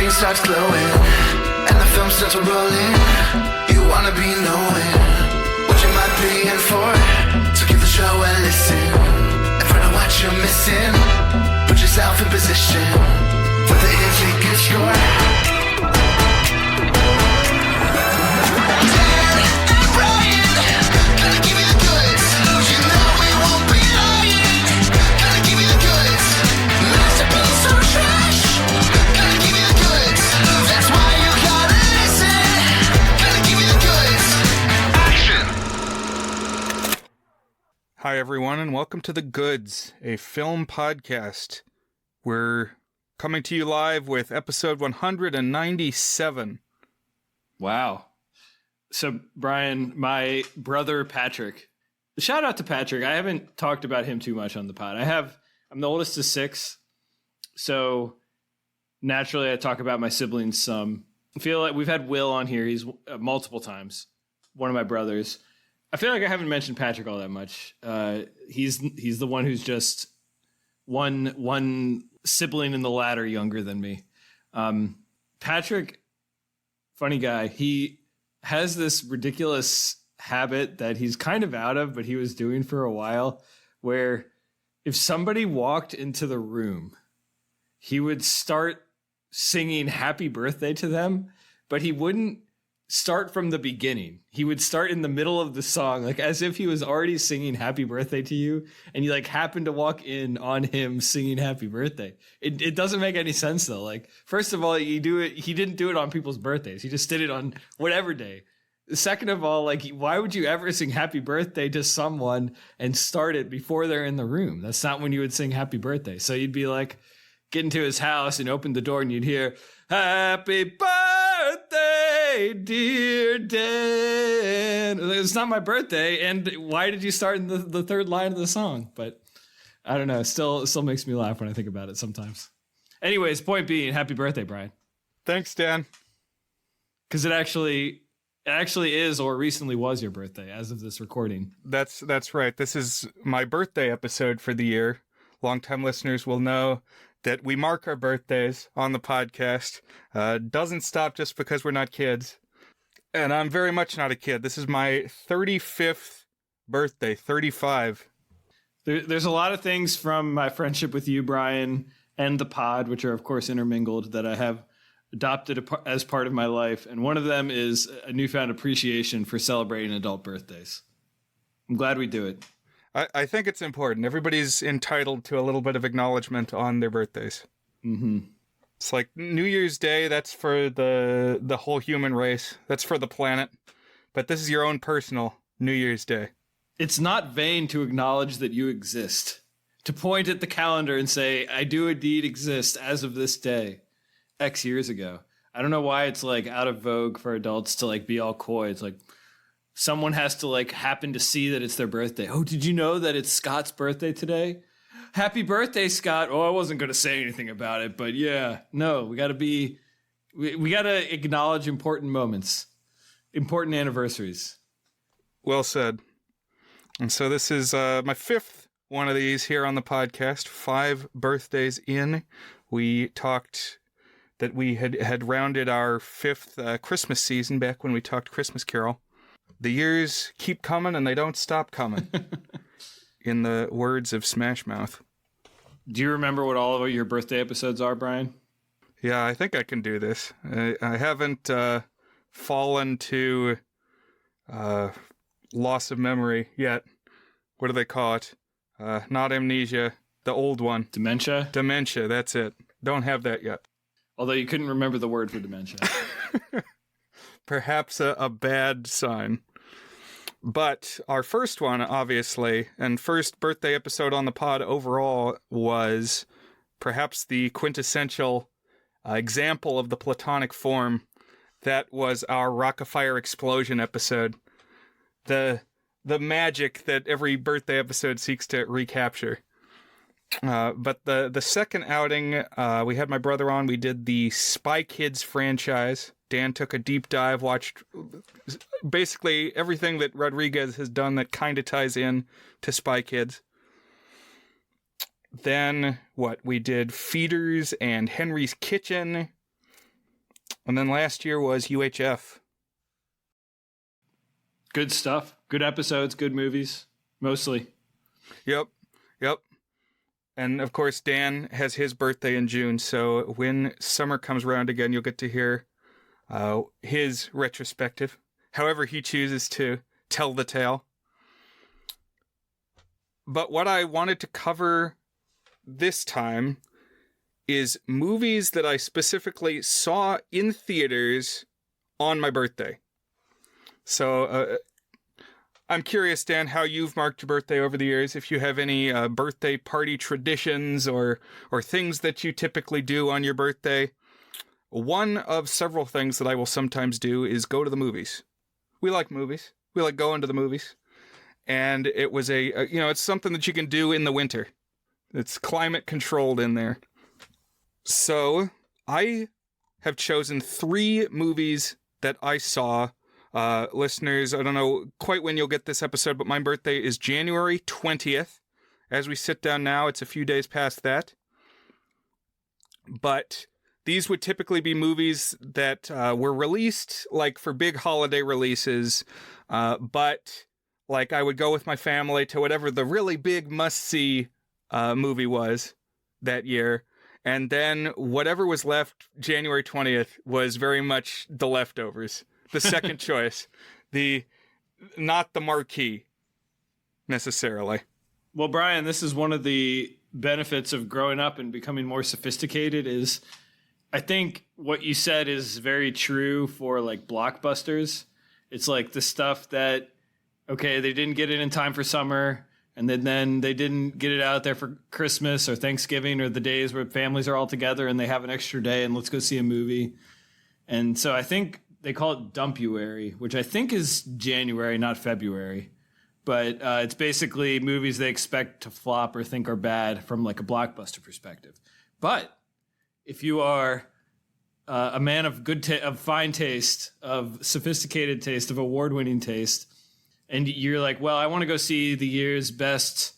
screen starts glowing and the film starts rolling. You wanna be knowing what you might be in for. So give the show a listen and find out what you're missing. Put yourself in position for the is a good score. Hi, everyone, and welcome to The Goods, a film podcast. We're coming to you live with episode 197. Wow. So, Brian, my brother Patrick, shout out to Patrick. I haven't talked about him too much on the pod. I'm the oldest of six, so naturally I talk about my siblings some. I feel like we've had Will on here. He's multiple times, one of my brothers. I feel like I haven't mentioned Patrick all that much. He's the one who's just one sibling in the ladder younger than me. Patrick, funny guy. He has this ridiculous habit that he's kind of out of, but he was doing for a while, where if somebody walked into the room, he would start singing happy birthday to them, but he wouldn't start from the beginning. He would start in the middle of the song, like as if he was already singing happy birthday to you, and you like happened to walk in on him singing happy birthday. It doesn't make any sense though. Like, first of all, he didn't do it on people's birthdays. He just did it on whatever day. Second of all, like, why would you ever sing happy birthday to someone and start it before they're in the room? That's not when you would sing happy birthday. So you'd be like, get into his house and open the door and you'd hear, happy birthday, dear Dan. It's not my birthday. And why did you start in the third line of the song? But I don't know. It still makes me laugh when I think about it sometimes. Anyways, point being, happy birthday, Brian. Thanks, Dan. Because it actually is, or recently was, your birthday as of this recording. That's right. This is my birthday episode for the year. Longtime listeners will know that we mark our birthdays on the podcast. Doesn't stop just because we're not kids. And I'm very much not a kid. This is my 35th birthday, 35. There's a lot of things from my friendship with you, Brian, and the pod, which are, of course, intermingled, that I have adopted as part of my life. And one of them is a newfound appreciation for celebrating adult birthdays. I'm glad we do it. I think it's important. Everybody's entitled to a little bit of acknowledgement on their birthdays. Mm-hmm. It's like New Year's Day, that's for the whole human race. That's for the planet. But this is your own personal New Year's Day. It's not vain to acknowledge that you exist. To point at the calendar and say, I do indeed exist as of this day, X years ago. I don't know why it's like out of vogue for adults to like be all coy. It's like, someone has to like happen to see that it's their birthday. Oh, did you know that it's Scott's birthday today? Happy birthday, Scott. Oh, I wasn't going to say anything about it, but yeah, no, we got to acknowledge important moments, important anniversaries. Well said. And so this is my fifth one of these here on the podcast, 5 birthdays in. We talked that we had rounded our 5th Christmas season back when we talked Christmas Carol. The years keep coming and they don't stop coming, in the words of Smash Mouth. Do you remember what all of your birthday episodes are, Brian? Yeah, I think I can do this. I haven't fallen to loss of memory yet. What do they call it? Not amnesia, the old one. Dementia? Dementia, that's it. Don't have that yet. Although you couldn't remember the word for dementia. Perhaps a bad sign. But our first one, obviously, and first birthday episode on the pod overall, was perhaps the quintessential example of the platonic form. That was our Rock-afire Explosion episode. The magic that every birthday episode seeks to recapture. But the second outing, we had my brother on. We did the Spy Kids franchise. Dan took a deep dive, watched basically everything that Rodriguez has done that kind of ties in to Spy Kids. Then, we did Feeders and Henry's Kitchen. And then last year was UHF. Good stuff. Good episodes, good movies, mostly. Yep. And of course, Dan has his birthday in June, so when summer comes around again, you'll get to hear his retrospective, however he chooses to tell the tale. But what I wanted to cover this time is movies that I specifically saw in theaters on my birthday. So I'm curious, Dan, how you've marked your birthday over the years, if you have any birthday party traditions or things that you typically do on your birthday. One of several things that I will sometimes do is go to the movies. We like movies. We like going to the movies. And it was it's something that you can do in the winter. It's climate controlled in there. So I have chosen 3 movies that I saw. Listeners, I don't know quite when you'll get this episode, but my birthday is January 20th. As we sit down now, it's a few days past that. But these would typically be movies that were released like for big holiday releases, but like I would go with my family to whatever the really big must-see movie was that year. And then whatever was left January 20th was very much the leftovers. The second choice, not the marquee necessarily. Well, Brian, this is one of the benefits of growing up and becoming more sophisticated is I think what you said is very true for like blockbusters. It's like the stuff that, okay, they didn't get it in time for summer, and then they didn't get it out there for Christmas or Thanksgiving or the days where families are all together and they have an extra day and let's go see a movie. And so I think they call it Dumpuary, which I think is January, not February. But it's basically movies they expect to flop or think are bad from like a blockbuster perspective. But if you are a man of of fine taste, of sophisticated taste, of award-winning taste, and you're like, well, I want to go see the year's best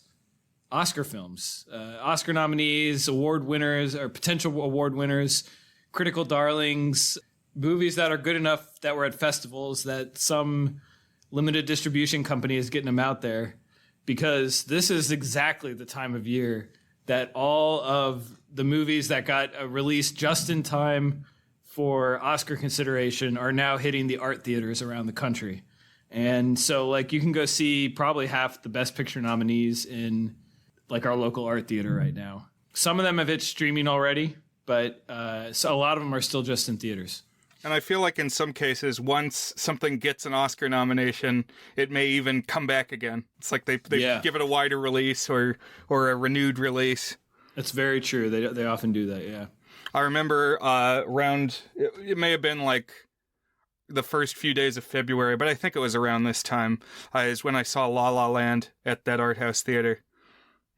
Oscar films, Oscar nominees, award winners, or potential award winners, critical darlings, movies that are good enough that were at festivals that some limited distribution company is getting them out there, because this is exactly the time of year that all of the movies that got released just in time for Oscar consideration are now hitting the art theaters around the country. And so like you can go see probably half the best picture nominees in like our local art theater right now. Some of them have hit streaming already, but so a lot of them are still just in theaters. And I feel like in some cases, once something gets an Oscar nomination, it may even come back again. It's like they give it a wider release or a renewed release. That's very true. They often do that, yeah. I remember it may have been like the first few days of February, but I think it was around this time, is when I saw La La Land at that art house theater.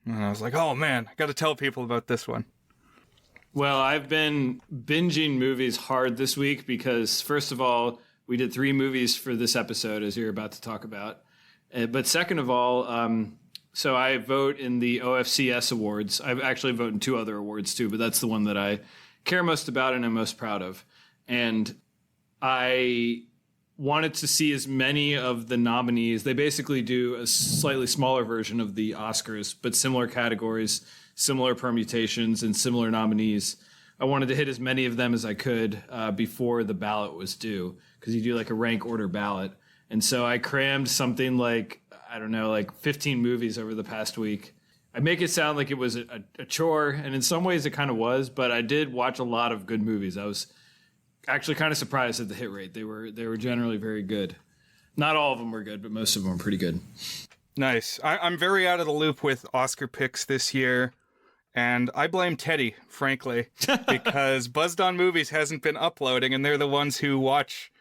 And I was like, oh man, I got to tell people about this one. Well, I've been binging movies hard this week because, first of all, we did 3 movies for this episode, as you're about to talk about. But second of all, so I vote in the OFCS awards. I actually vote in 2 other awards too, but that's the one that I care most about and I'm most proud of. And I wanted to see as many of the nominees. They basically do a slightly smaller version of the Oscars, but similar categories, similar permutations, and similar nominees. I wanted to hit as many of them as I could before the ballot was due, because you do like a rank order ballot. And so I crammed something like, I don't know, like 15 movies over the past week. I make it sound like it was a chore, and in some ways it kind of was, but I did watch a lot of good movies. I was actually kind of surprised at the hit rate. They were generally very good. Not all of them were good, but most of them were pretty good. Nice. I'm very out of the loop with Oscar picks this year. And I blame Teddy, frankly, because Buzzed On Movies hasn't been uploading, and they're the ones who watch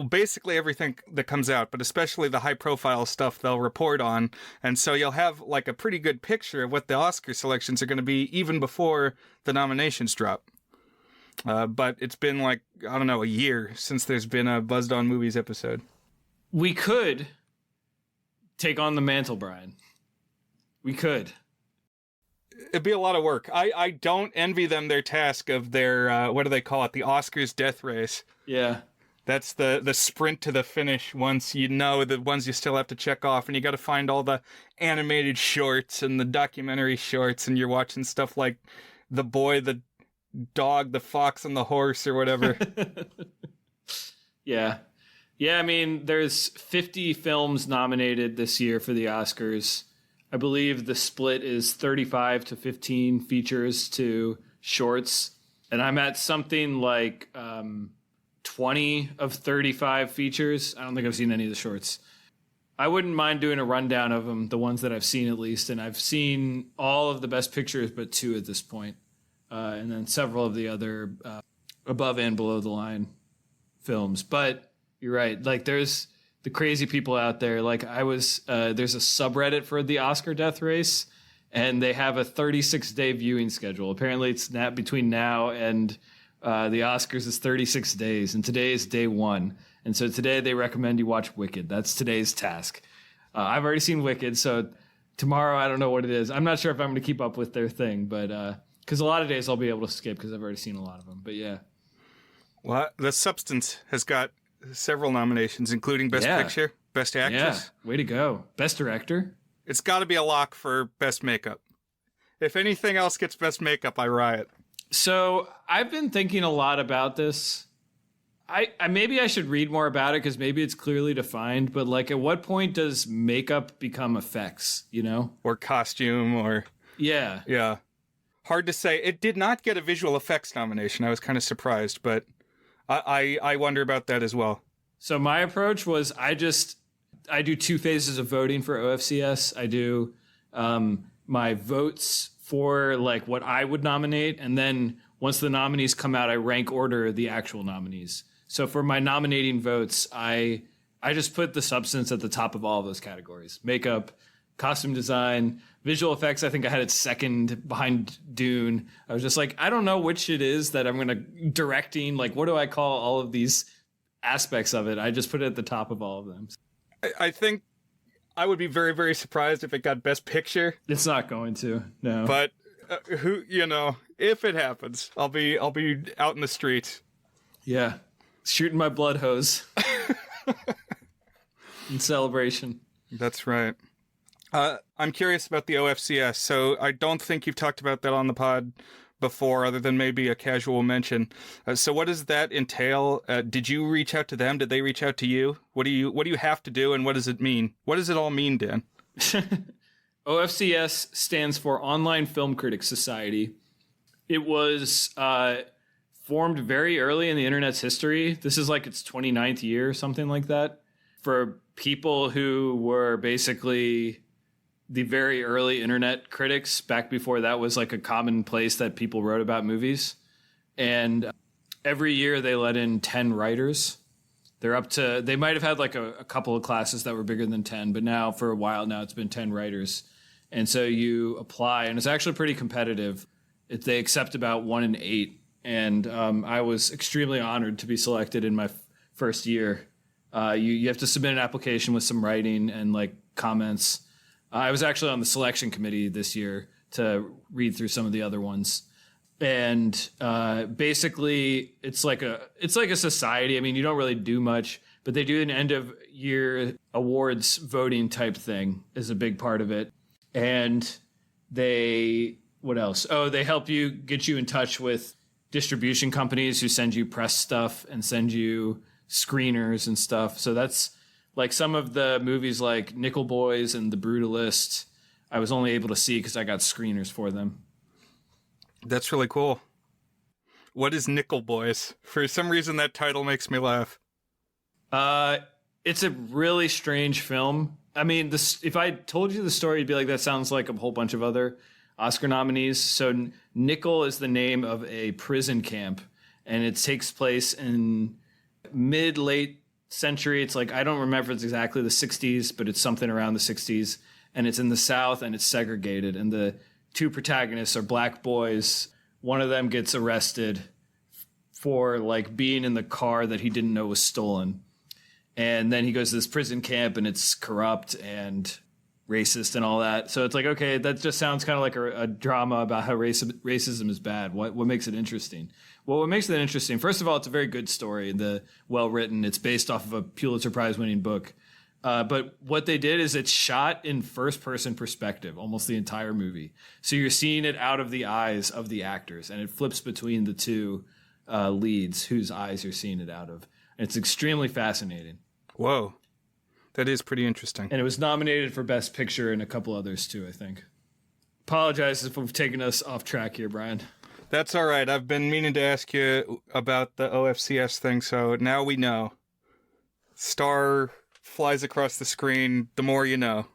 basically everything that comes out, but especially the high-profile stuff they'll report on. And so you'll have like a pretty good picture of what the Oscar selections are going to be even before the nominations drop. But it's been like, I don't know, a year since there's been a Buzzed On Movies episode. We could take on the mantle, Brian. We could. It'd be a lot of work. I don't envy them their task of their, what do they call it? The Oscars death race. Yeah. That's the sprint to the finish once you know the ones you still have to check off. And you got to find all the animated shorts and the documentary shorts. And you're watching stuff like The Boy, the Dog, the Fox, and the Horse or whatever. Yeah. Yeah, I mean, there's 50 films nominated this year for the Oscars. I believe the split is 35 to 15 features to shorts. And I'm at something like 20 of 35 features. I don't think I've seen any of the shorts. I wouldn't mind doing a rundown of them, the ones that I've seen at least. And I've seen all of the best pictures, but 2 at this point. And then several of the other above and below the line films. But you're right. Like, there's the crazy people out there. Like, there's a subreddit for the Oscar death race, and they have a 36-day viewing schedule. Apparently, it's between now and the Oscars is 36 days, and today is day 1. And so today they recommend you watch Wicked. That's today's task. I've already seen Wicked, so tomorrow I don't know what it is. I'm not sure if I'm going to keep up with their thing, but because a lot of days I'll be able to skip because I've already seen a lot of them. But yeah. Well, The Substance has got several nominations, including Best Picture, Best Actress. Yeah, way to go. Best Director. It's got to be a lock for Best Makeup. If anything else gets Best Makeup, I riot. So I've been thinking a lot about this. I maybe I should read more about it because maybe it's clearly defined. But like, at what point does makeup become effects? You know, or costume, or yeah. Hard to say. It did not get a visual effects nomination. I was kind of surprised, but I wonder about that as well. So my approach was I do 2 phases of voting for OFCS. I do my votes for like what I would nominate, and then once the nominees come out, I rank order the actual nominees. So for my nominating votes, I just put The Substance at the top of all of those categories: makeup, costume design, visual effects. I think I had it second behind Dune. I was just like, I don't know which it is that I'm going to directing. Like, what do I call all of these aspects of it? I just put it at the top of all of them. I think I would be very, very surprised if it got Best Picture. It's not going to, no. But if it happens, I'll be out in the streets. Yeah, shooting my blood hose in celebration. That's right. I'm curious about the OFCS. So I don't think you've talked about that on the pod before, other than maybe a casual mention. So what does that entail? Did you reach out to them? Did they reach out to you? What do you have to do, and what does it mean? What does it all mean, Dan? OFCS stands for Online Film Critics Society. It was formed very early in the internet's history. This is like its 29th year, something like that, for people who were basically the very early internet critics, back before that was like a common place that people wrote about movies. And every year they let in 10 writers. They might have had like a couple of classes that were bigger than 10, but now for a while now it's been 10 writers. And so you apply, and it's actually pretty competitive. They accept about 1 in 8. And I was extremely honored to be selected in my first year. You have to submit an application with some writing and like comments. I was actually on the selection committee this year to read through some of the other ones. And basically it's like a society. I mean, you don't really do much, but they do an end of year awards voting type thing is a big part of it. And what else? Oh, they help you, get you in touch with distribution companies who send you press stuff and send you screeners and stuff. So that's like some of the movies like Nickel Boys and The Brutalist, I was only able to see because I got screeners for them. That's really cool. What is Nickel Boys? For some reason, that title makes me laugh. It's a really strange film. I mean, if I told you the story, you'd be like, that sounds like a whole bunch of other Oscar nominees. So Nickel is the name of a prison camp, and it takes place in mid-late century. It's like, I don't remember if it's exactly the 60s, but it's something around the 60s. And it's in the South, and it's segregated. And the 2 protagonists are black boys. One of them gets arrested for like being in the car that he didn't know was stolen. And then he goes to this prison camp, and it's corrupt, and racist and all that. So it's like, okay, that just sounds kind of like a drama about how racism is bad. What makes it interesting? Well, what makes it interesting, first of all, it's a very good story. Well written. It's based off of a Pulitzer Prize winning book. But what they did is it's shot in first person perspective, almost the entire movie. So you're seeing it out of the eyes of the actors, and it flips between the two leads whose eyes you're seeing it out of. And it's extremely fascinating. Whoa. That is pretty interesting. And it was nominated for Best Picture and a couple others too, I think. Apologize if we've taken us off track here, Brian. That's all right. I've been meaning to ask you about the OFCS thing, so now we know. Star flies across the screen, the more you know.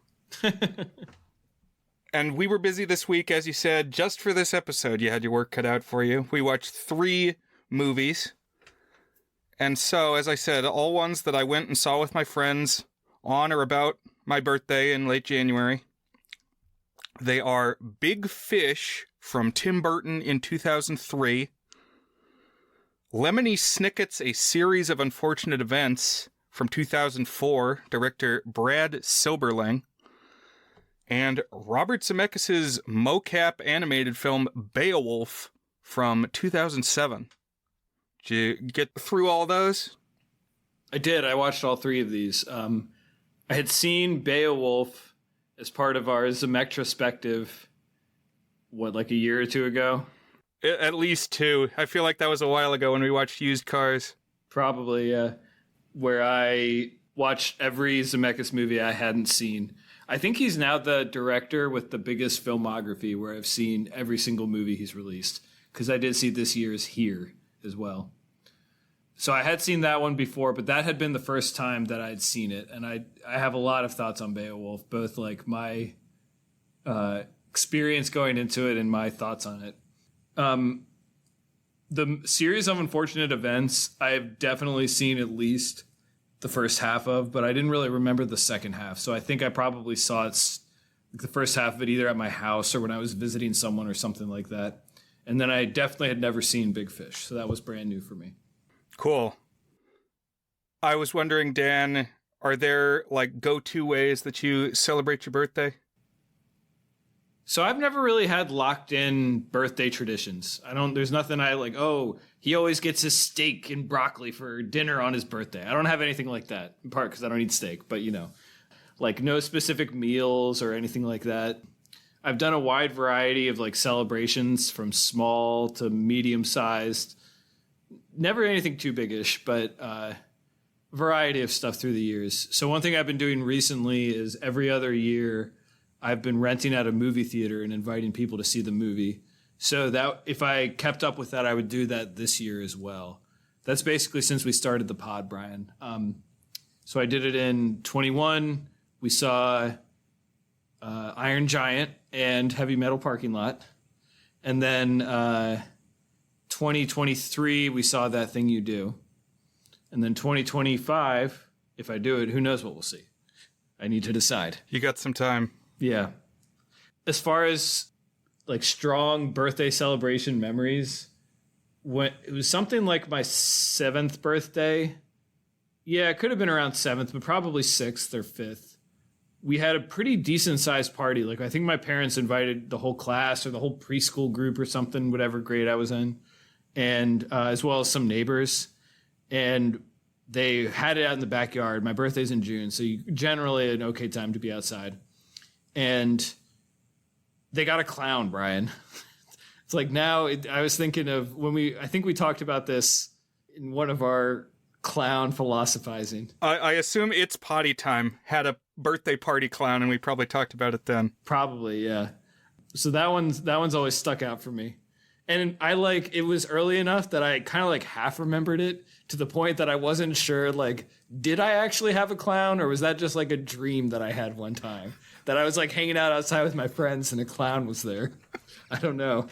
And we were busy this week, as you said, just for this episode. You had your work cut out for you. We watched 3 movies. And so, as I said, all ones that I went and saw with my friends on or about my birthday in late January. They are Big Fish from Tim Burton in 2003, Lemony Snicket's A Series of Unfortunate Events from 2004, director Brad Silberling, and Robert Zemeckis' mocap animated film Beowulf from 2007. Did you get through all those? I did. I watched all 3 of these. I had seen Beowulf as part of our Zemecktrospective, like a year or 2 ago? At least 2. I feel like that was a while ago when we watched Used Cars. Probably, yeah. Where I watched every Zemeckis movie I hadn't seen. I think he's now the director with the biggest filmography where I've seen every single movie he's released. Because I did see this year's Here as well. So I had seen that one before, but that had been the first time that I'd seen it. And I have a lot of thoughts on Beowulf, both like my experience going into it and my thoughts on it. The Series of Unfortunate Events, I've definitely seen at least the first half of, but I didn't really remember the second half. So I think I probably saw the first half of it either at my house or when I was visiting someone or something like that. And then I definitely had never seen Big Fish. So that was brand new for me. Cool. I was wondering, Dan, are there like go-to ways that you celebrate your birthday? So I've never really had locked in birthday traditions. There's nothing I like, oh, he always gets his steak and broccoli for dinner on his birthday. I don't have anything like that, in part because I don't eat steak, but like no specific meals or anything like that. I've done a wide variety of like celebrations from small to medium sized. Never anything too biggish, but variety of stuff through the years. So one thing I've been doing recently is every other year I've been renting out a movie theater and inviting people to see the movie. So that if I kept up with that, I would do that this year as well. That's basically since we started the pod, Brian. So I did it in 21. We saw Iron Giant and Heavy Metal Parking Lot. And then 2023, we saw That Thing You Do. And then 2025, if I do it, who knows what we'll see. I need to decide. You got some time. Yeah. As far as like strong birthday celebration memories, when it was something like my 7th birthday. Yeah, it could have been around 7th, but probably 6th or 5th. We had a pretty decent sized party. Like I think my parents invited the whole class or the whole preschool group or something, whatever grade I was in, and as well as some neighbors. And they had it out in the backyard. My birthday's in June, so generally an okay time to be outside. And they got a clown, Brian. It's like now I was thinking of I think we talked about this in one of our clown philosophizing. I assume It's Potty Time had a birthday party clown, and we probably talked about it then. Probably, yeah. So that one's always stuck out for me. And it was early enough that I kind of like half remembered it to the point that I wasn't sure, like, did I actually have a clown or was that just like a dream that I had one time? That I was like hanging out outside with my friends and a clown was there. I don't know.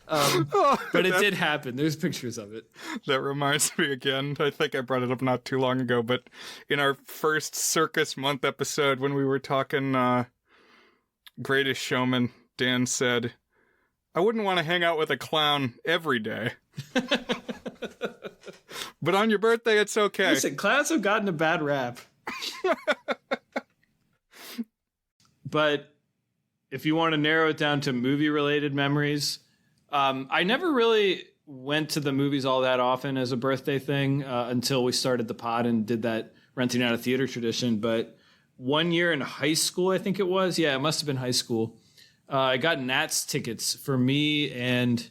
But it did happen. There's pictures of it. That reminds me again. I think I brought it up not too long ago, but in our first Circus Month episode when we were talking Greatest Showman, Dan said, I wouldn't want to hang out with a clown every day. But on your birthday, it's okay. Listen, clowns have gotten a bad rap. But if you want to narrow it down to movie-related memories, I never really went to the movies all that often as a birthday thing until we started the pod and did that renting out a theater tradition. But one year in high school, I think it was. Yeah, it must have been high school. I got Nats tickets for me and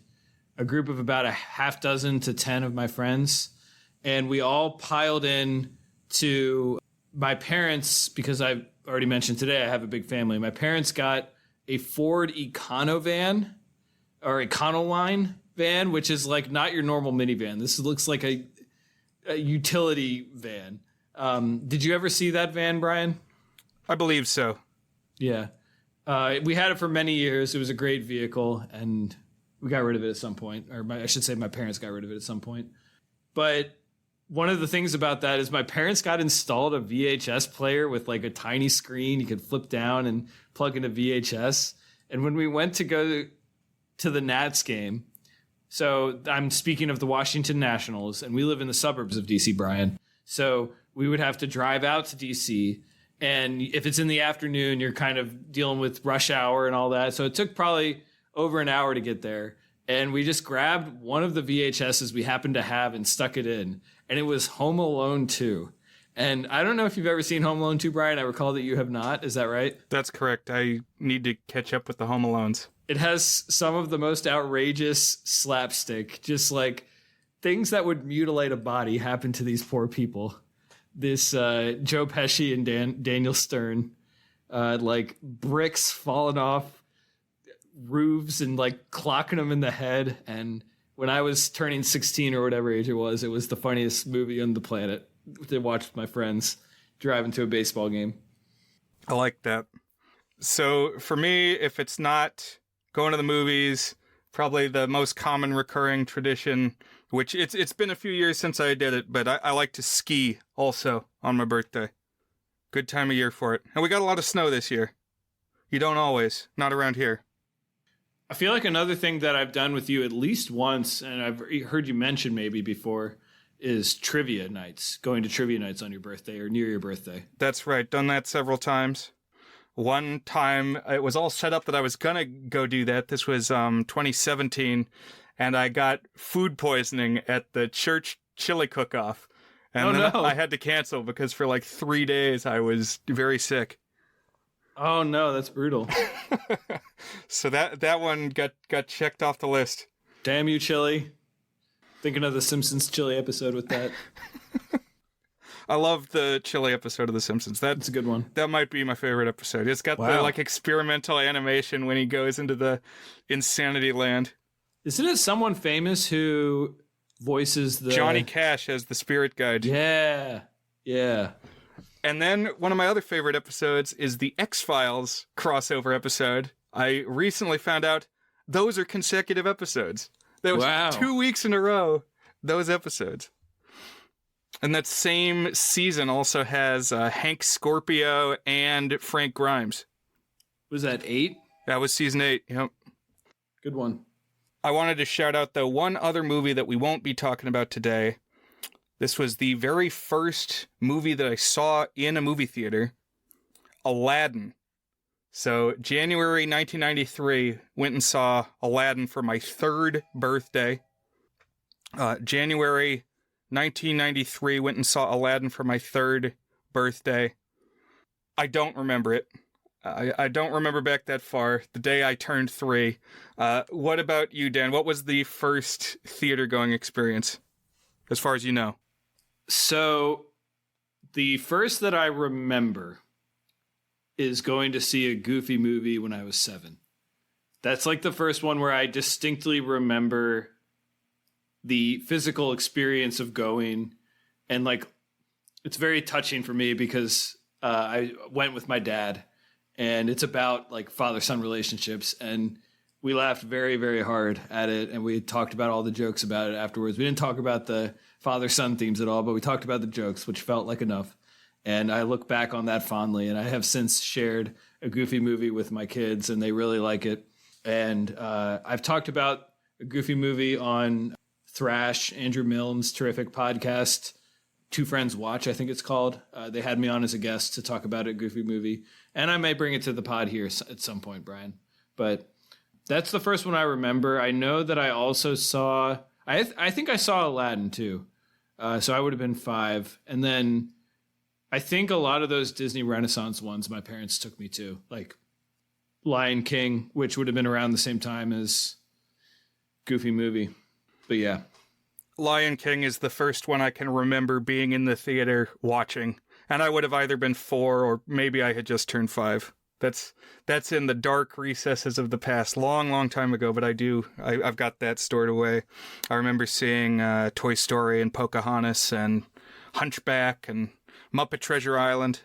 a group of about a half dozen to 10 of my friends. And we all piled in to my parents, because I've already mentioned today I have a big family. My parents got a Ford Econovan or Econoline van, which is like not your normal minivan. This looks like a utility van. Did you ever see that van, Brian? I believe so. Yeah. We had it for many years. It was a great vehicle, and we got rid of it at some point. Or I should say my parents got rid of it at some point. But one of the things about that is my parents got installed a VHS player with like a tiny screen you could flip down and plug into VHS. And when we went to go to the Nats game, so I'm speaking of the Washington Nationals, and we live in the suburbs of DC, Brian. So we would have to drive out to DC. And if it's in the afternoon, you're kind of dealing with rush hour and all that. So it took probably over an hour to get there. And we just grabbed one of the VHSs we happened to have and stuck it in. And it was Home Alone 2. And I don't know if you've ever seen Home Alone 2, Brian. I recall that you have not. Is that right? That's correct. I need to catch up with the Home Alones. It has some of the most outrageous slapstick, just like things that would mutilate a body happen to these poor people. This Joe Pesci and Daniel Stern, like bricks falling off roofs and like clocking them in the head. And when I was turning 16 or whatever age it was the funniest movie on the planet to watch with my friends driving to a baseball game. I like that. So for me, if it's not going to the movies, probably the most common recurring tradition, which it's been a few years since I did it, but I like to ski also on my birthday. Good time of year for it. And we got a lot of snow this year. You don't always, not around here. I feel like another thing that I've done with you at least once, and I've heard you mention maybe before, is trivia nights, going to trivia nights on your birthday or near your birthday. That's right. Done that several times. One time, it was all set up that I was going to go do that. This was 2017, and I got food poisoning at the church chili cook-off. And then I had to cancel because for like 3 days I was very sick. Oh, no, that's brutal. So that one got checked off the list. Damn you, chili. Thinking of the Simpsons chili episode with that. I love the chili episode of The Simpsons. That's a good one. That might be my favorite episode. It's got the like experimental animation when he goes into the insanity land. Isn't it someone famous who voices the... Johnny Cash as the spirit guide. Yeah. Yeah. And then one of my other favorite episodes is the X-Files crossover episode. I recently found out those are consecutive episodes. That was 2 weeks in a row, those episodes. And that same season also has Hank Scorpio and Frank Grimes. Was that 8? That was season 8, yep. Good one. I wanted to shout out, though, one other movie that we won't be talking about today. This was the very first movie that I saw in a movie theater, Aladdin. So, January 1993, went and saw Aladdin for my 3rd birthday. January 1993, went and saw Aladdin for my 3rd birthday. I don't remember it. I don't remember back that far, the day I turned 3. What about you, Dan? What was the first theater-going experience, as far as you know? So, the first that I remember is going to see a Goofy movie when I was 7. That's like the first one where I distinctly remember the physical experience of going, and like it's very touching for me because I went with my dad, and it's about like father-son relationships, and we laughed very, very hard at it, and we talked about all the jokes about it afterwards. We didn't talk about the father-son themes at all, but we talked about the jokes, which felt like enough. And I look back on that fondly, and I have since shared a Goofy movie with my kids, and they really like it. And I've talked about a Goofy movie on Thrash, Andrew Milne's terrific podcast, Two Friends Watch, I think it's called. They had me on as a guest to talk about a Goofy movie. And I may bring it to the pod here at some point, Brian. But that's the first one I remember. I know that I also saw... I think I saw Aladdin, too. So I would have been 5. And then I think a lot of those Disney Renaissance ones my parents took me to. Like Lion King, which would have been around the same time as Goofy movie. But yeah. Lion King is the first one I can remember being in the theater watching. And I would have either been 4 or maybe I had just turned 5. That's in the dark recesses of the past, long time ago, but I've got that stored away. I remember seeing Toy Story and Pocahontas and Hunchback and Muppet Treasure Island.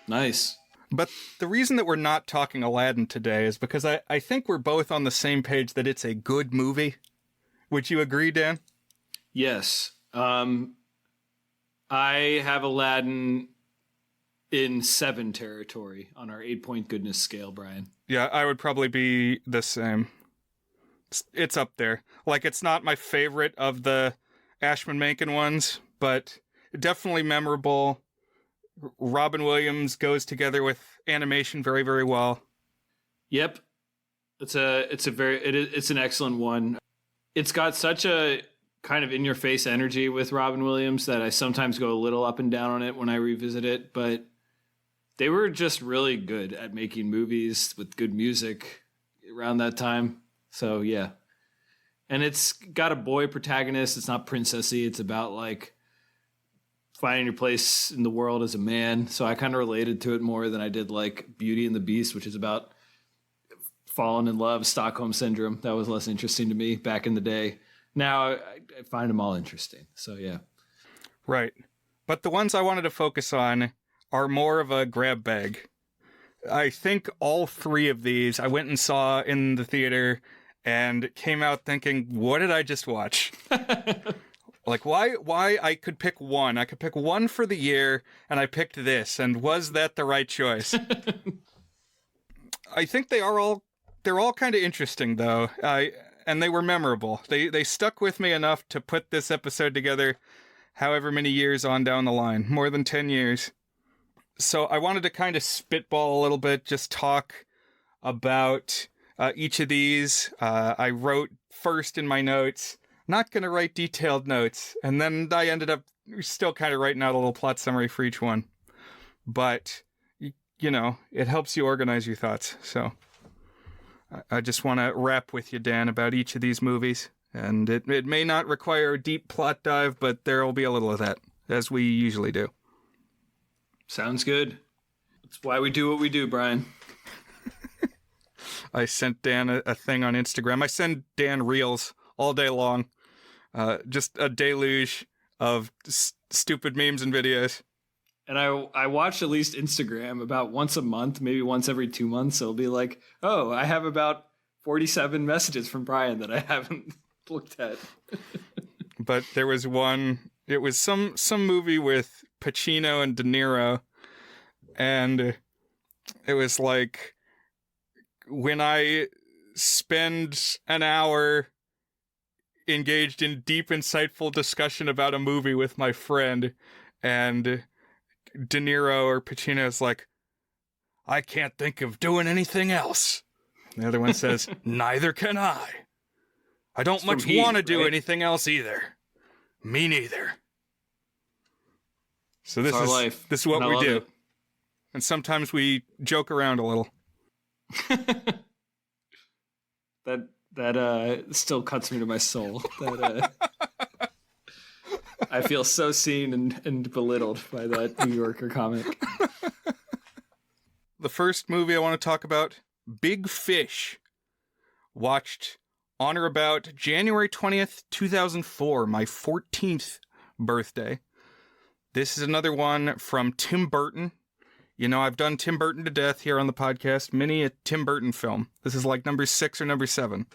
Nice. But the reason that we're not talking Aladdin today is because I think we're both on the same page that it's a good movie. Would you agree, Dan? Yes. I have Aladdin in 7 territory on our 8-point goodness scale, Brian. Yeah, I would probably be the same. It's up there. Like, it's not my favorite of the Ashman-Menken ones, but definitely memorable. Robin Williams goes together with animation very, very well. Yep. It's an excellent one. It's got such a kind of in-your-face energy with Robin Williams that I sometimes go a little up and down on it when I revisit it, but they were just really good at making movies with good music around that time. So, yeah. And it's got a boy protagonist. It's not princessy. It's about, like, finding your place in the world as a man. So I kind of related to it more than I did, like, Beauty and the Beast, which is about falling in love, Stockholm Syndrome. That was less interesting to me back in the day. Now I find them all interesting. So, yeah. Right. But the ones I wanted to focus on are more of a grab bag. I think all 3 of these I went and saw in the theater and came out thinking, what did I just watch? Like, why I could pick one. I could pick one for the year, and I picked this. And was that the right choice? I think they're all kind of interesting, though. And they were memorable. They stuck with me enough to put this episode together however many years on down the line. More than 10 years. So I wanted to kind of spitball a little bit, just talk about each of these. I wrote first in my notes, not going to write detailed notes. And then I ended up still kind of writing out a little plot summary for each one. But, you know, it helps you organize your thoughts. So I just want to rap with you, Dan, about each of these movies. And it may not require a deep plot dive, but there will be a little of that, as we usually do. Sounds good. That's why we do what we do, Brian. I sent Dan a thing on Instagram. I send Dan reels all day long. Just a deluge of stupid memes and videos. And I watch at least Instagram about once a month, maybe once every 2 months. It'll be like, oh, I have about 47 messages from Brian that I haven't looked at. But there was one, it was some movie with Pacino and De Niro, and it was like, when I spend an hour engaged in deep, insightful discussion about a movie with my friend, and De Niro or Pacino's like, I can't think of doing anything else. And the other one says, neither can I. I don't much want to do anything else either. Me neither. So this is life. This is what we do. It. And sometimes we joke around a little. That still cuts me to my soul. That I feel so seen and belittled by that New Yorker comic. The first movie I want to talk about, Big Fish. Watched on or about January 20th, 2004, my 14th birthday. This is another one from Tim Burton. You know, I've done Tim Burton to death here on the podcast. Many a Tim Burton film. This is like number 6 or number 7.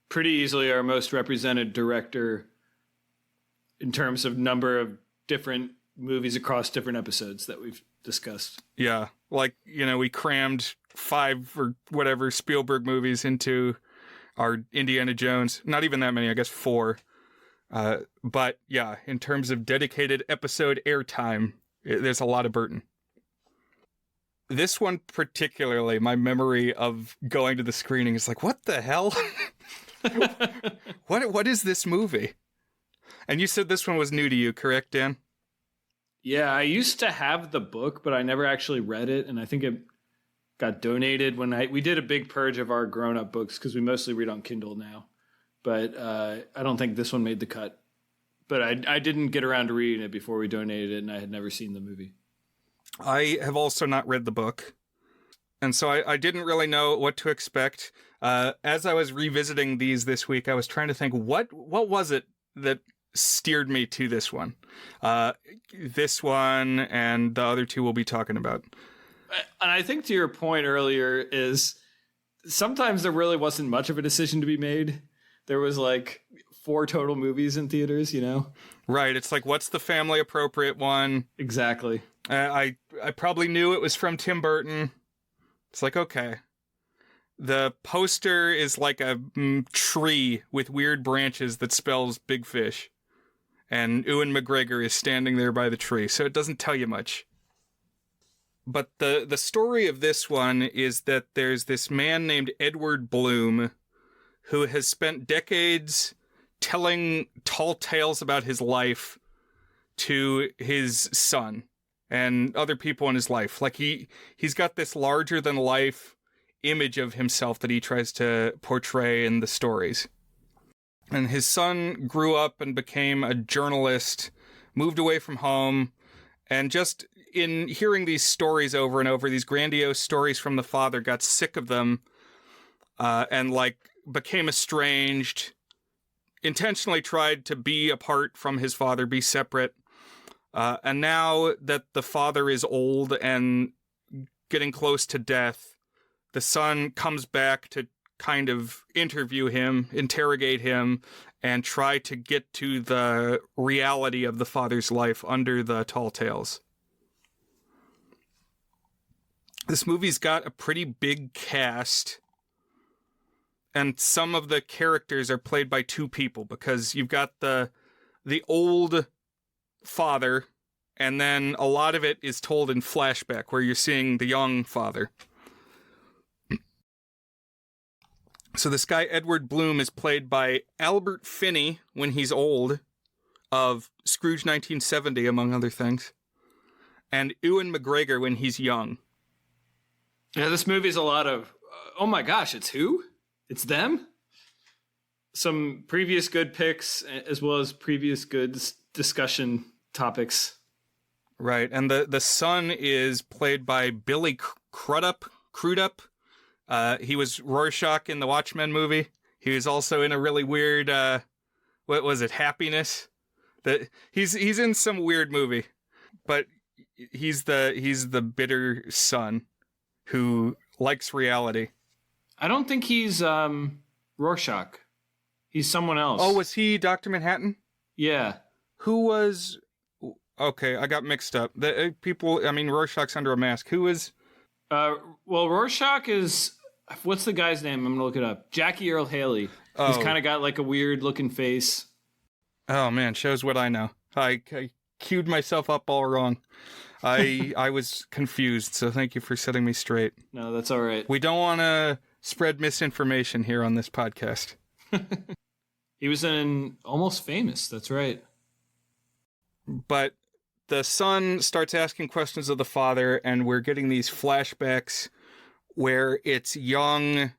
Pretty easily our most represented director in terms of number of different movies across different episodes that we've discussed. Yeah, like, you know, we crammed 5 or whatever Spielberg movies into our Indiana Jones. Not even that many, I guess 4. But yeah, in terms of dedicated episode airtime, there's a lot of Burton. This one particularly, my memory of going to the screening is like, what the hell? What is this movie? And you said this one was new to you, correct, Dan? Yeah, I used to have the book, but I never actually read it, and I think it got donated when we did a big purge of our grown-up books because we mostly read on Kindle now. But I don't think this one made the cut. But I didn't get around to reading it before we donated it, and I had never seen the movie. I have also not read the book, and so I didn't really know what to expect. As I was revisiting these this week, I was trying to think, what was it that steered me to this one? This one and the other two we'll be talking about. And I think to your point earlier is sometimes there really wasn't much of a decision to be made. There was like 4 total movies in theaters, you know? Right. It's like, what's the family appropriate one? Exactly. I probably knew it was from Tim Burton. It's like, okay. The poster is like a tree with weird branches that spells big fish. And Ewan McGregor is standing there by the tree, so it doesn't tell you much. But the story of this one is that there's this man named Edward Bloom who has spent decades telling tall tales about his life to his son and other people in his life. Like he's got this larger than life image of himself that he tries to portray in the stories. And his son grew up and became a journalist, moved away from home, and just in hearing these stories over and over, these grandiose stories from the father, got sick of them, and like became estranged, intentionally tried to be apart from his father, be separate. And now that the father is old and getting close to death, the son comes back to kind of interview him, interrogate him, and try to get to the reality of the father's life under the tall tales. This movie's got a pretty big cast, and some of the characters are played by 2 people, because you've got the old father, and then a lot of it is told in flashback, where you're seeing the young father. So this guy, Edward Bloom, is played by Albert Finney when he's old, of Scrooge 1970, among other things, and Ewan McGregor when he's young. Yeah, this movie's a lot of, oh my gosh, it's who? It's them? Some previous good picks, as well as previous good discussion topics. Right, and the son is played by Billy Crudup. He was Rorschach in the Watchmen movie. He was also in a really weird, what was it, Happiness? That he's in some weird movie, but he's the bitter son who likes reality. I don't think he's Rorschach. He's someone else. Oh, was he Dr. Manhattan? Yeah. Who was... Okay, I got mixed up. The people, I mean, Rorschach's under a mask. Who is... Well, Rorschach is... What's the guy's name? I'm going to look it up. Jackie Earle Haley. Oh. He's kind of got like a weird looking face. Oh, man, shows what I know. I queued myself up all wrong. I was confused, so thank you for setting me straight. No, that's all right. We don't want to spread misinformation here on this podcast. He was in Almost Famous, that's right. But the son starts asking questions of the father, and we're getting these flashbacks where it's young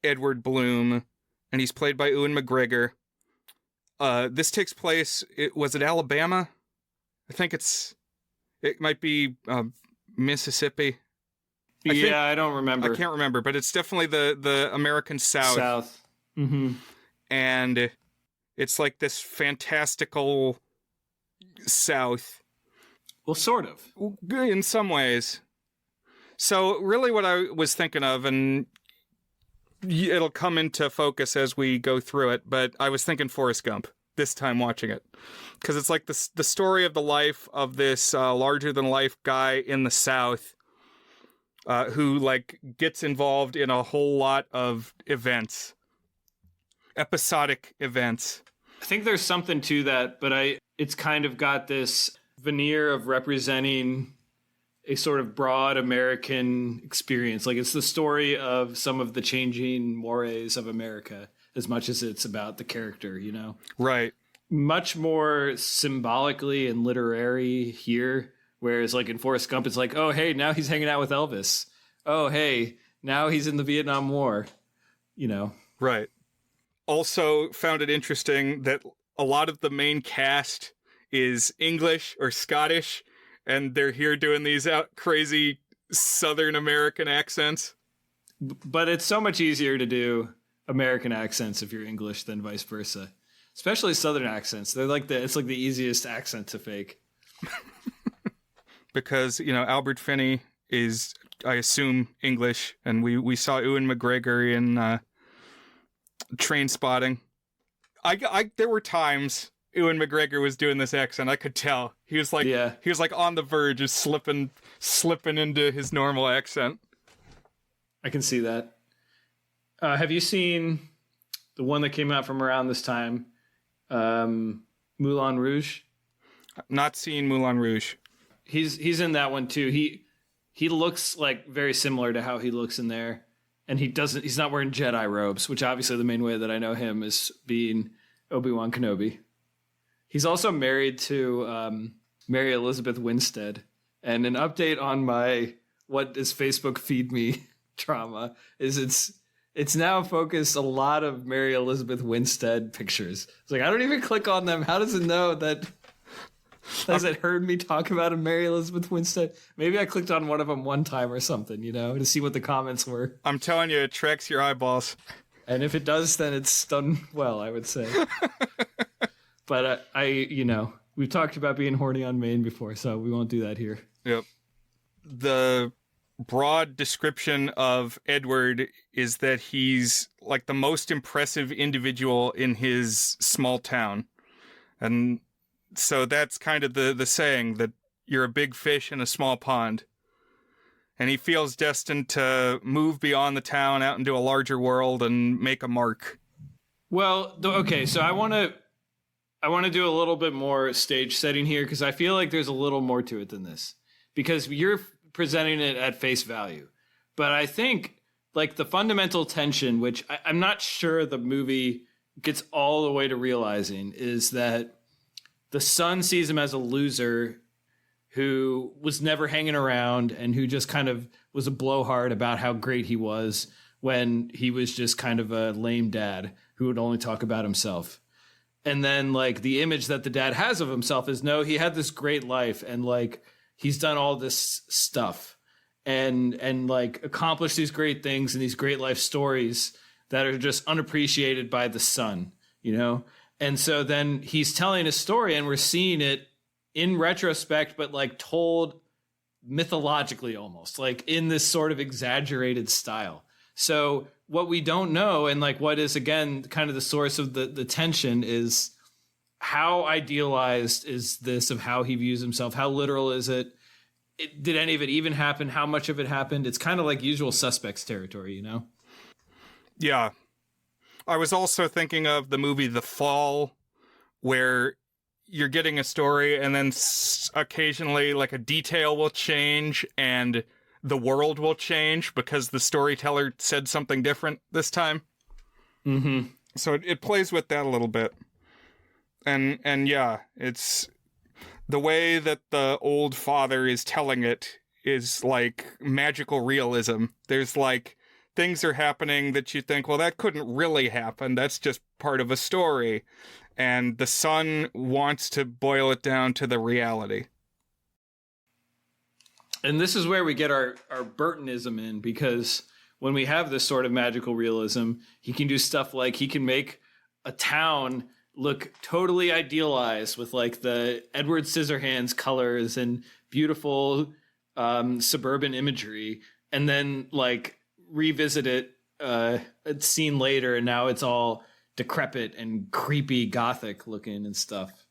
Edward Bloom, and he's played by Ewan McGregor. This takes place, was it Alabama? I think it might be Mississippi. I don't remember. I can't remember, but it's definitely the American South. Mm-hmm. And it's like this fantastical South. Well, sort of. In some ways. So really what I was thinking of, and it'll come into focus as we go through it, but I was thinking Forrest Gump this time watching it. Because it's like the story of the life of this larger-than-life guy in the South who like gets involved in a whole lot of events. Episodic events. I think there's something to that, but it's kind of got this veneer of representing a sort of broad American experience. Like it's the story of some of the changing mores of America as much as it's about the character, you know? Right. Much more symbolically and literary here, whereas like in Forrest Gump, it's like, oh, hey, now he's hanging out with Elvis. Oh, hey, now he's in the Vietnam War, you know? Right. Also found it interesting that a lot of the main cast is English or Scottish, and they're here doing these crazy Southern American accents. But it's so much easier to do American accents if you're English than vice versa. Especially Southern accents. They're like it's like the easiest accent to fake. Because, you know, Albert Finney is, I assume, English, and we saw Ewan McGregor in Train Spotting. There were times Ewan McGregor was doing this accent. I could tell he was like on the verge of slipping into his normal accent. I can see that. Have you seen the one that came out from around this time, Moulin Rouge? Not seen Moulin Rouge. He's in that one too. He looks like very similar to how he looks in there, and he's not wearing Jedi robes, which obviously the main way that I know him is being Obi-Wan Kenobi. He's also married to Mary Elizabeth Winstead, and an update on my what does Facebook feed me trauma is it's now focused a lot of Mary Elizabeth Winstead pictures. It's like I don't even click on them. How does it know that? Has it heard me talk about a Mary Elizabeth Winstead? Maybe I clicked on one of them one time or something, you know, to see what the comments were. I'm telling you, it tracks your eyeballs. And if it does, then it's done well, I would say. But we've talked about being horny on Maine before, so we won't do that here. Yep. The broad description of Edward is that he's like the most impressive individual in his small town. And so that's kind of the saying that you're a big fish in a small pond. And he feels destined to move beyond the town out into a larger world and make a mark. Well, okay, so I want to do a little bit more stage setting here because I feel like there's a little more to it than this. Because you're presenting it at face value. But I think like the fundamental tension, which I'm not sure the movie gets all the way to realizing, is that the son sees him as a loser who was never hanging around and who just kind of was a blowhard about how great he was when he was just kind of a lame dad who would only talk about himself. And then like the image that the dad has of himself is, no, he had this great life and like he's done all this stuff and like accomplished these great things and these great life stories that are just unappreciated by the son, you know? And so then he's telling a story and we're seeing it in retrospect, but like told mythologically almost, like in this sort of exaggerated style. So what we don't know, and like what is, again, kind of the source of the tension is how idealized is this of how he views himself? How literal is it? Did any of it even happen? How much of it happened? It's kind of like Usual Suspects territory, you know? Yeah. I was also thinking of the movie The Fall, where you're getting a story and then occasionally like a detail will change and the world will change because the storyteller said something different this time. Mm-hmm. So it plays with that a little bit. And yeah, it's the way that the old father is telling it is like magical realism. There's like things are happening that you think, well, that couldn't really happen. That's just part of a story. And the son wants to boil it down to the reality. And this is where we get our Burtonism in, because when we have this sort of magical realism, he can do stuff like he can make a town look totally idealized with like the Edward Scissorhands colors and beautiful suburban imagery, and then like revisit it a scene later and now it's all decrepit and creepy gothic looking and stuff.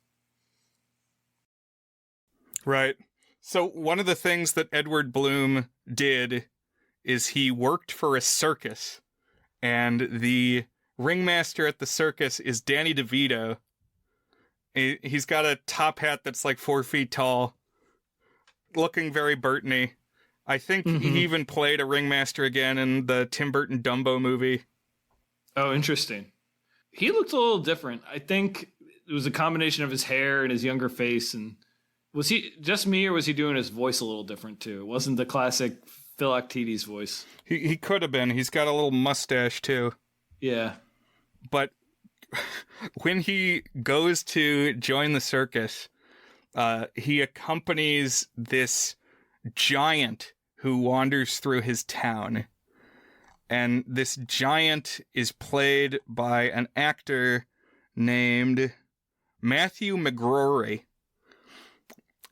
Right. So one of the things that Edward Bloom did is he worked for a circus, and the ringmaster at the circus is Danny DeVito, He's got a top hat that's like 4 feet tall, looking very Burton-y. I think he even played a ringmaster again in the Tim Burton Dumbo movie. Oh, interesting. He looked a little different. I think it was a combination of his hair and his younger face. And was he just me, or was he doing his voice a little different too? It wasn't the classic Philoctetes voice. He could have been. He's got a little mustache too. Yeah. But when he goes to join the circus, he accompanies this giant who wanders through his town. And this giant is played by an actor named Matthew McGrory.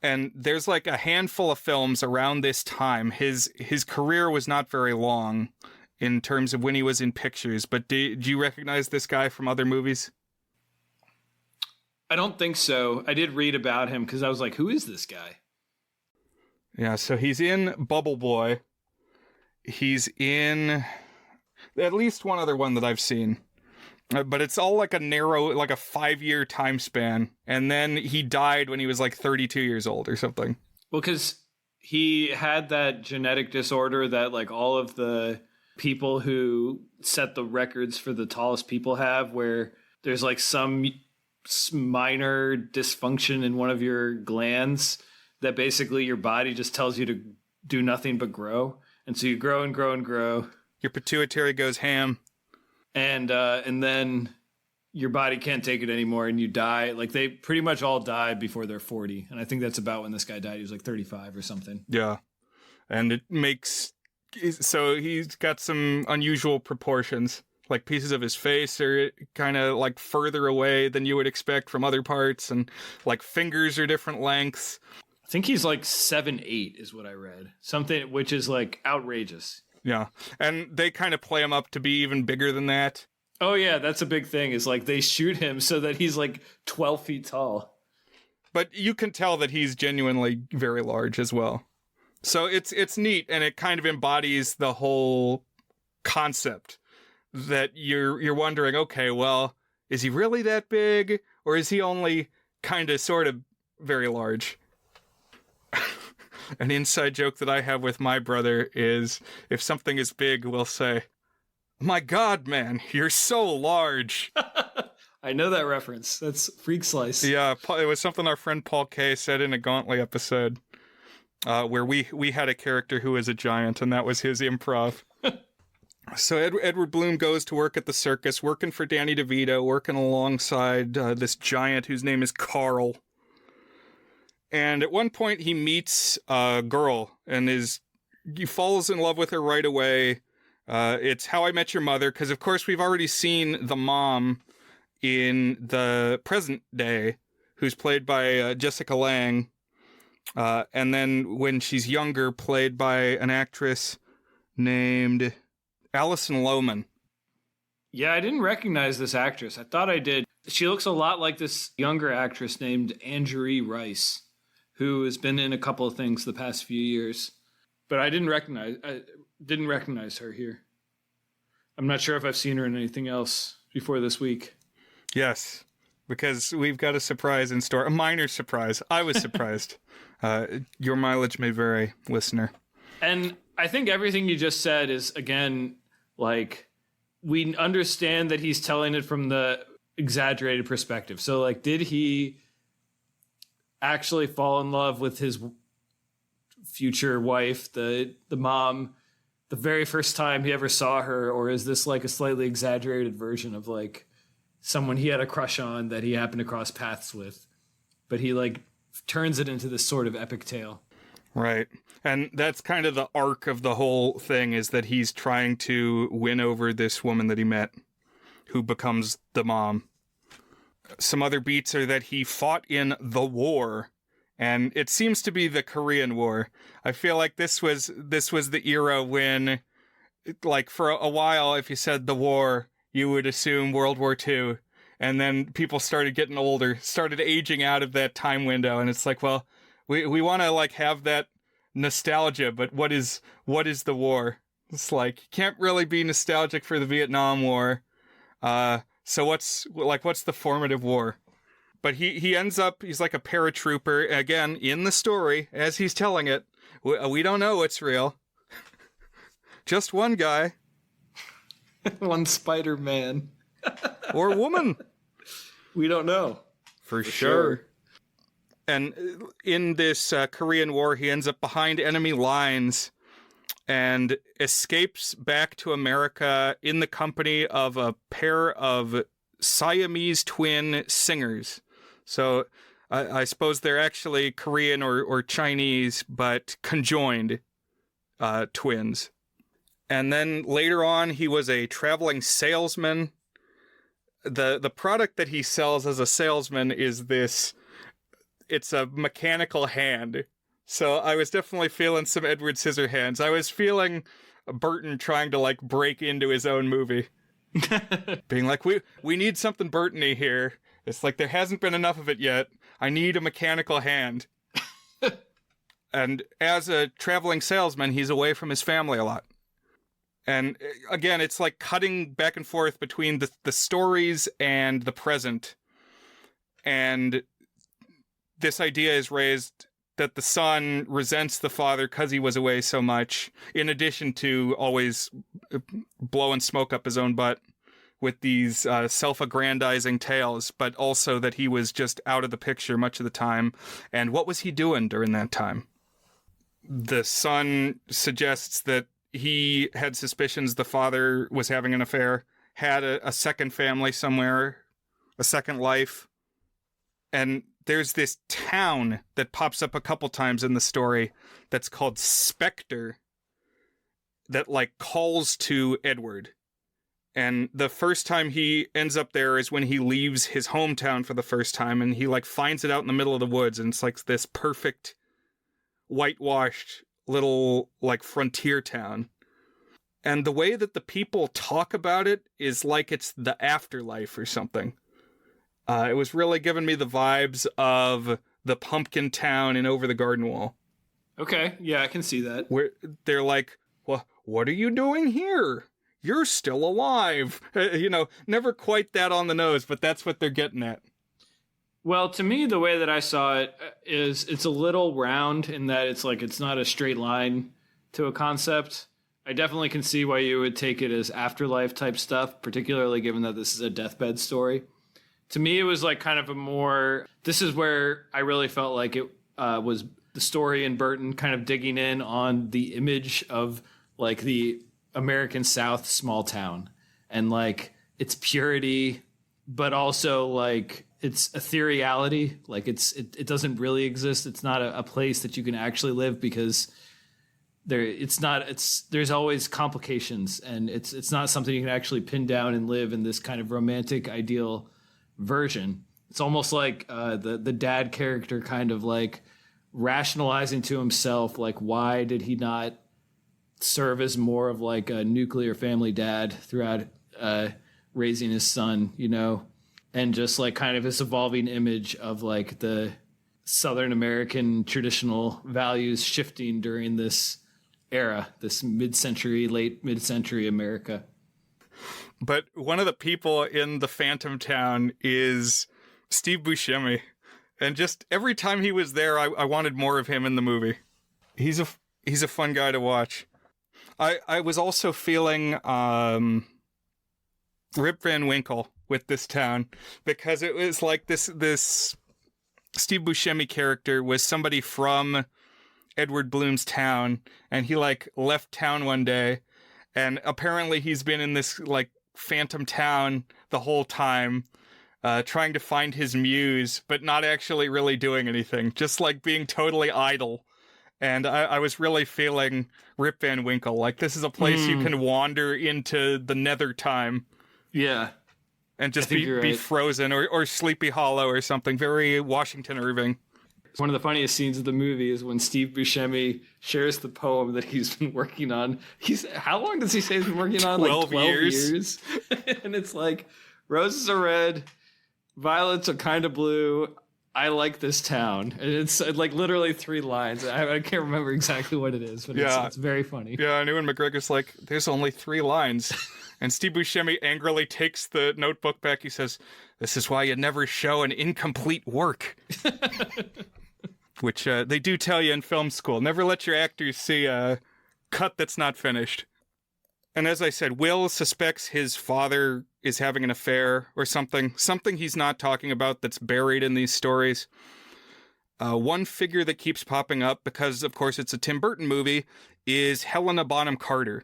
And there's like a handful of films around this time. His career was not very long in terms of when he was in pictures, but do you recognize this guy from other movies? I don't think so. I did read about him because I was like, who is this guy? Yeah, so he's in Bubble Boy. He's in at least one other one that I've seen. But it's all like a narrow, like a 5-year time span. And then he died when he was like 32 years old or something. Well, because he had that genetic disorder that like all of the people who set the records for the tallest people have, where there's like some minor dysfunction in one of your glands that basically your body just tells you to do nothing but grow. And so you grow and grow and grow. Your pituitary goes ham. And then your body can't take it anymore and you die. Like they pretty much all died before they're 40. And I think that's about when this guy died. He was like 35 or something. Yeah. And it makes... So he's got some unusual proportions. Like pieces of his face are kind of like further away than you would expect from other parts. And like fingers are different lengths. I think he's like 7'8" is what I read. Something which is like outrageous. Yeah. And they kind of play him up to be even bigger than that. Oh, yeah. That's a big thing is like they shoot him so that he's like 12 feet tall. But you can tell that he's genuinely very large as well. So it's neat, and it kind of embodies the whole concept that you're wondering, okay, well, is he really that big, or is he only kind of sort of very large? An inside joke that I have with my brother is if something is big, we'll say, "My God, man, you're so large." I know that reference. That's Freak Slice. Yeah, it was something our friend Paul K said in a Gauntlet episode. Where we had a character who was a giant, and that was his improv. So Edward Bloom goes to work at the circus, working for Danny DeVito, working alongside this giant whose name is Carl. And at one point he meets a girl, and he falls in love with her right away. It's How I Met Your Mother, because of course we've already seen the mom in the present day, who's played by Jessica Lange. And then when she's younger, played by an actress named Alison Lohman. Yeah, I didn't recognize this actress. I thought I did. She looks a lot like this younger actress named Anjari Rice, who has been in a couple of things the past few years. But I didn't recognize her here. I'm not sure if I've seen her in anything else before this week. Yes, because we've got a surprise in store. A minor surprise. I was surprised. Your mileage may vary, listener. And I think everything you just said is, again, like, we understand that he's telling it from the exaggerated perspective. So, like, did he actually fall in love with his future wife, the mom, the very first time he ever saw her? Or is this, like, a slightly exaggerated version of, like, someone he had a crush on that he happened to cross paths with? But he, like, turns it into this sort of epic tale. Right. And that's kind of the arc of the whole thing, is that he's trying to win over this woman that he met, who becomes the mom. Some other beats are that he fought in the war, and it seems to be the Korean War. I feel like this was the era when, like, for a while, if you said the war, you would assume World War II. And then people started getting older, started aging out of that time window. And it's like, well, we want to like have that nostalgia, but what is the war? It's like, you can't really be nostalgic for the Vietnam War. So what's the formative war? But he ends up, he's like a paratrooper, again, in the story, as he's telling it. We don't know what's real. Just one guy. One Spider-Man. Or woman. We don't know. For sure. And in this Korean War, he ends up behind enemy lines and escapes back to America in the company of a pair of Siamese twin singers. So I suppose they're actually Korean or Chinese, but conjoined twins. And then later on, he was a traveling salesman. The product that he sells as a salesman is this, it's a mechanical hand. So I was definitely feeling some Edward Scissorhands. I was feeling Burton trying to like break into his own movie. Being like, we need something Burton-y here. It's like there hasn't been enough of it yet. I need a mechanical hand. And as a traveling salesman, he's away from his family a lot. And again, it's like cutting back and forth between the stories and the present. And this idea is raised that the son resents the father because he was away so much, in addition to always blowing smoke up his own butt with these self-aggrandizing tales, but also that he was just out of the picture much of the time. And what was he doing during that time? The son suggests that he had suspicions the father was having an affair, had a second family somewhere, a second life. And there's this town that pops up a couple times in the story that's called Spectre that like calls to Edward. And the first time he ends up there is when he leaves his hometown for the first time, and he like finds it out in the middle of the woods, and it's like this perfect whitewashed little like frontier town. And the way that the people talk about it is like it's the afterlife or something. It was really giving me the vibes of the Pumpkin Town in Over the Garden Wall. Okay, yeah, I can see that. Where they're like, well, what are you doing here? You're still alive. Never quite that on the nose, but that's what they're getting at. Well, to me, the way that I saw it is it's a little round in that it's like it's not a straight line to a concept. I definitely can see why you would take it as afterlife type stuff, particularly given that this is a deathbed story. To me, it was like kind of a more, this is where I really felt like it was the story in Burton kind of digging in on the image of like the American South small town and like its purity, but also like its ethereality. Like it doesn't really exist. It's not a place that you can actually live because there's always complications, and it's not something you can actually pin down and live in this kind of romantic ideal version. It's almost like the dad character kind of like rationalizing to himself, like, why did he not serve as more of like a nuclear family dad throughout raising his son, and just like kind of this evolving image of like the Southern American traditional values shifting during this era, this late mid-century America. But one of the people in the Phantom Town is Steve Buscemi. And just every time he was there, I wanted more of him in the movie. He's a fun guy to watch. I was also feeling Rip Van Winkle with this town, because it was like this Steve Buscemi character was somebody from Edward Bloom's town, and he like left town one day, and apparently he's been in this like phantom town the whole time, trying to find his muse, but not actually really doing anything, just like being totally idle. And I was really feeling Rip Van Winkle. Like, this is a place you can wander into the nether time. Yeah. And just be frozen, or Sleepy Hollow or something. Very Washington Irving. One of the funniest scenes of the movie is when Steve Buscemi shares the poem that he's been working on. How long does he say he's been working on? 12 like 12 years. And it's like, roses are red, violets are kind of blue. I like this town. And it's like literally 3 lines. I can't remember exactly what it is, but it's very funny. Yeah, and Ewan McGregor's like, there's only 3 lines. And Steve Buscemi angrily takes the notebook back. He says, This is why you never show an incomplete work. Which they do tell you in film school. Never let your actors see a cut that's not finished. And as I said, Will suspects his father is having an affair or something he's not talking about that's buried in these stories. One figure that keeps popping up, because of course it's a Tim Burton movie, is Helena Bonham Carter.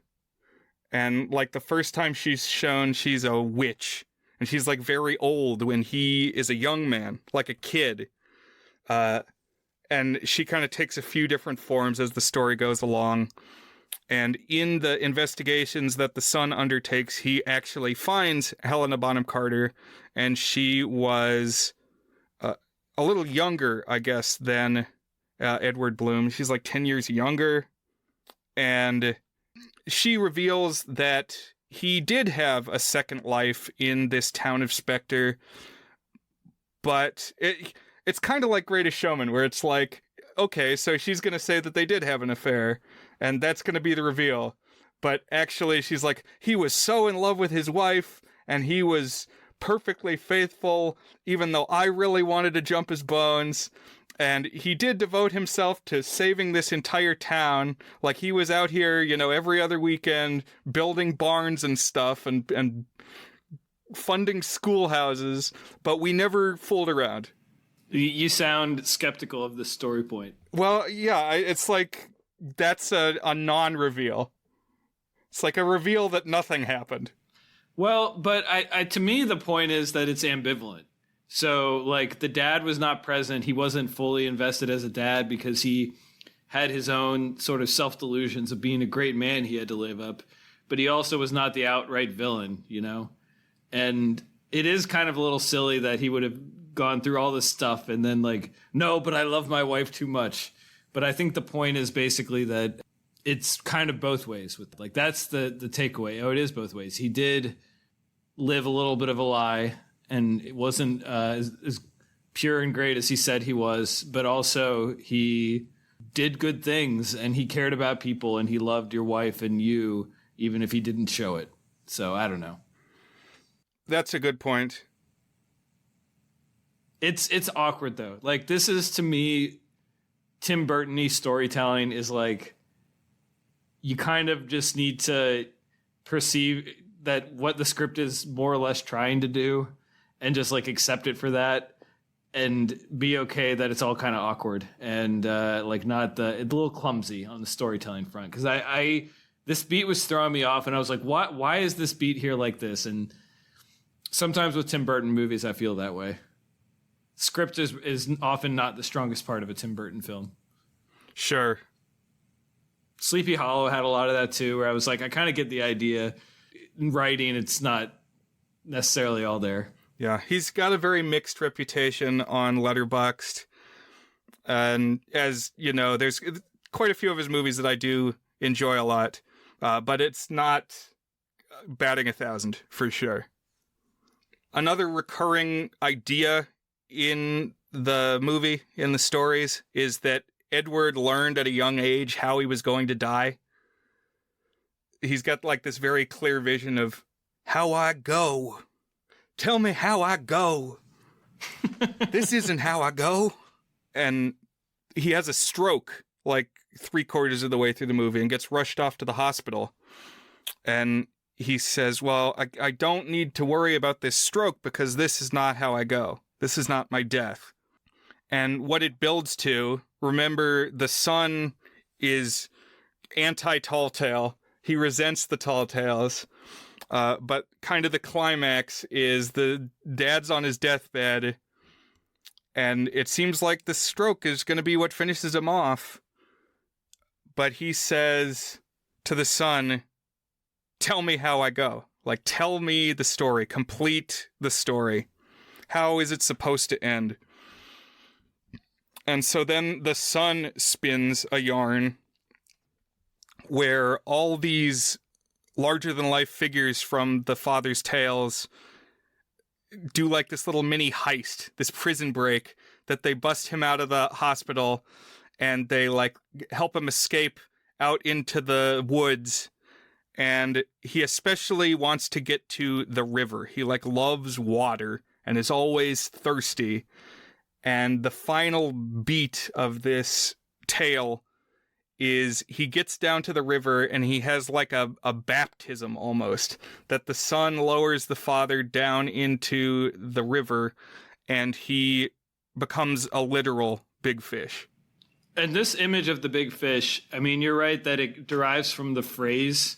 And like the first time she's shown, she's a witch. And she's like very old when he is a young man, like a kid. And she kind of takes a few different forms as the story goes along. And in the investigations that the son undertakes, he actually finds Helena Bonham Carter, and she was a little younger, I guess, than Edward Bloom. She's like 10 years younger. And she reveals that he did have a second life in this town of Spectre, but it's kind of like Greatest Showman, where it's like, okay, so she's going to say that they did have an affair, and that's going to be the reveal. But actually, she's like, he was so in love with his wife, and he was perfectly faithful, even though I really wanted to jump his bones. And he did devote himself to saving this entire town. Like, he was out here, every other weekend, building barns and stuff, and funding schoolhouses, but we never fooled around. You sound skeptical of this story point. Well, yeah, it's like, that's a non-reveal. It's like a reveal that nothing happened. Well, but I to me, the point is that it's ambivalent. So, like, the dad was not present. He wasn't fully invested as a dad because he had his own sort of self-delusions of being a great man he had to live up. But he also was not the outright villain, And it is kind of a little silly that he would have gone through all this stuff and then like, no, but I love my wife too much. But I think the point is basically that it's kind of both ways. With like, that's the takeaway. Oh, it is both ways. He did live a little bit of a lie, and it wasn't as pure and great as he said he was, but also he did good things, and he cared about people, and he loved your wife and you, even if he didn't show it. So I don't know. That's a good point. It's awkward though. Like, this is, to me, Tim Burton-y storytelling is like, you kind of just need to perceive that what the script is more or less trying to do, and just like accept it for that, and be okay that it's all kind of awkward and like not it's a little clumsy on the storytelling front. Because I this beat was throwing me off, and I was like, why is this beat here like this? And sometimes with Tim Burton movies, I feel that way. Script is often not the strongest part of a Tim Burton film. Sure. Sleepy Hollow had a lot of that too, where I was like, I kind of get the idea. In writing, it's not necessarily all there. Yeah, he's got a very mixed reputation on Letterboxd. And as you know, there's quite a few of his movies that I do enjoy a lot, but it's not batting 1,000 for sure. Another recurring idea in the movie, in the stories, is that Edward learned at a young age how he was going to die. He's got like this very clear vision of how I go. Tell me how I go. This isn't how I go. And he has a stroke like 3/4 of the way through the movie and gets rushed off to the hospital. And he says, well, I don't need to worry about this stroke because this is not how I go. This is not my death. And what it builds to, remember, the son is anti-tall tale. He resents the tall tales. But kind of the climax is the dad's on his deathbed, and it seems like the stroke is going to be what finishes him off. But he says to the son, tell me how I go. Like, tell me the story. Complete the story. How is it supposed to end? And so then the son spins a yarn where all these larger-than-life figures from the father's tales do like this little mini heist, this prison break, that they bust him out of the hospital and they like help him escape out into the woods. And he especially wants to get to the river. He like loves water and is always thirsty. And the final beat of this tale is he gets down to the river and he has like a baptism almost, that the son lowers the father down into the river and he becomes a literal big fish. And this image of the big fish, I mean, you're right that it derives from the phrase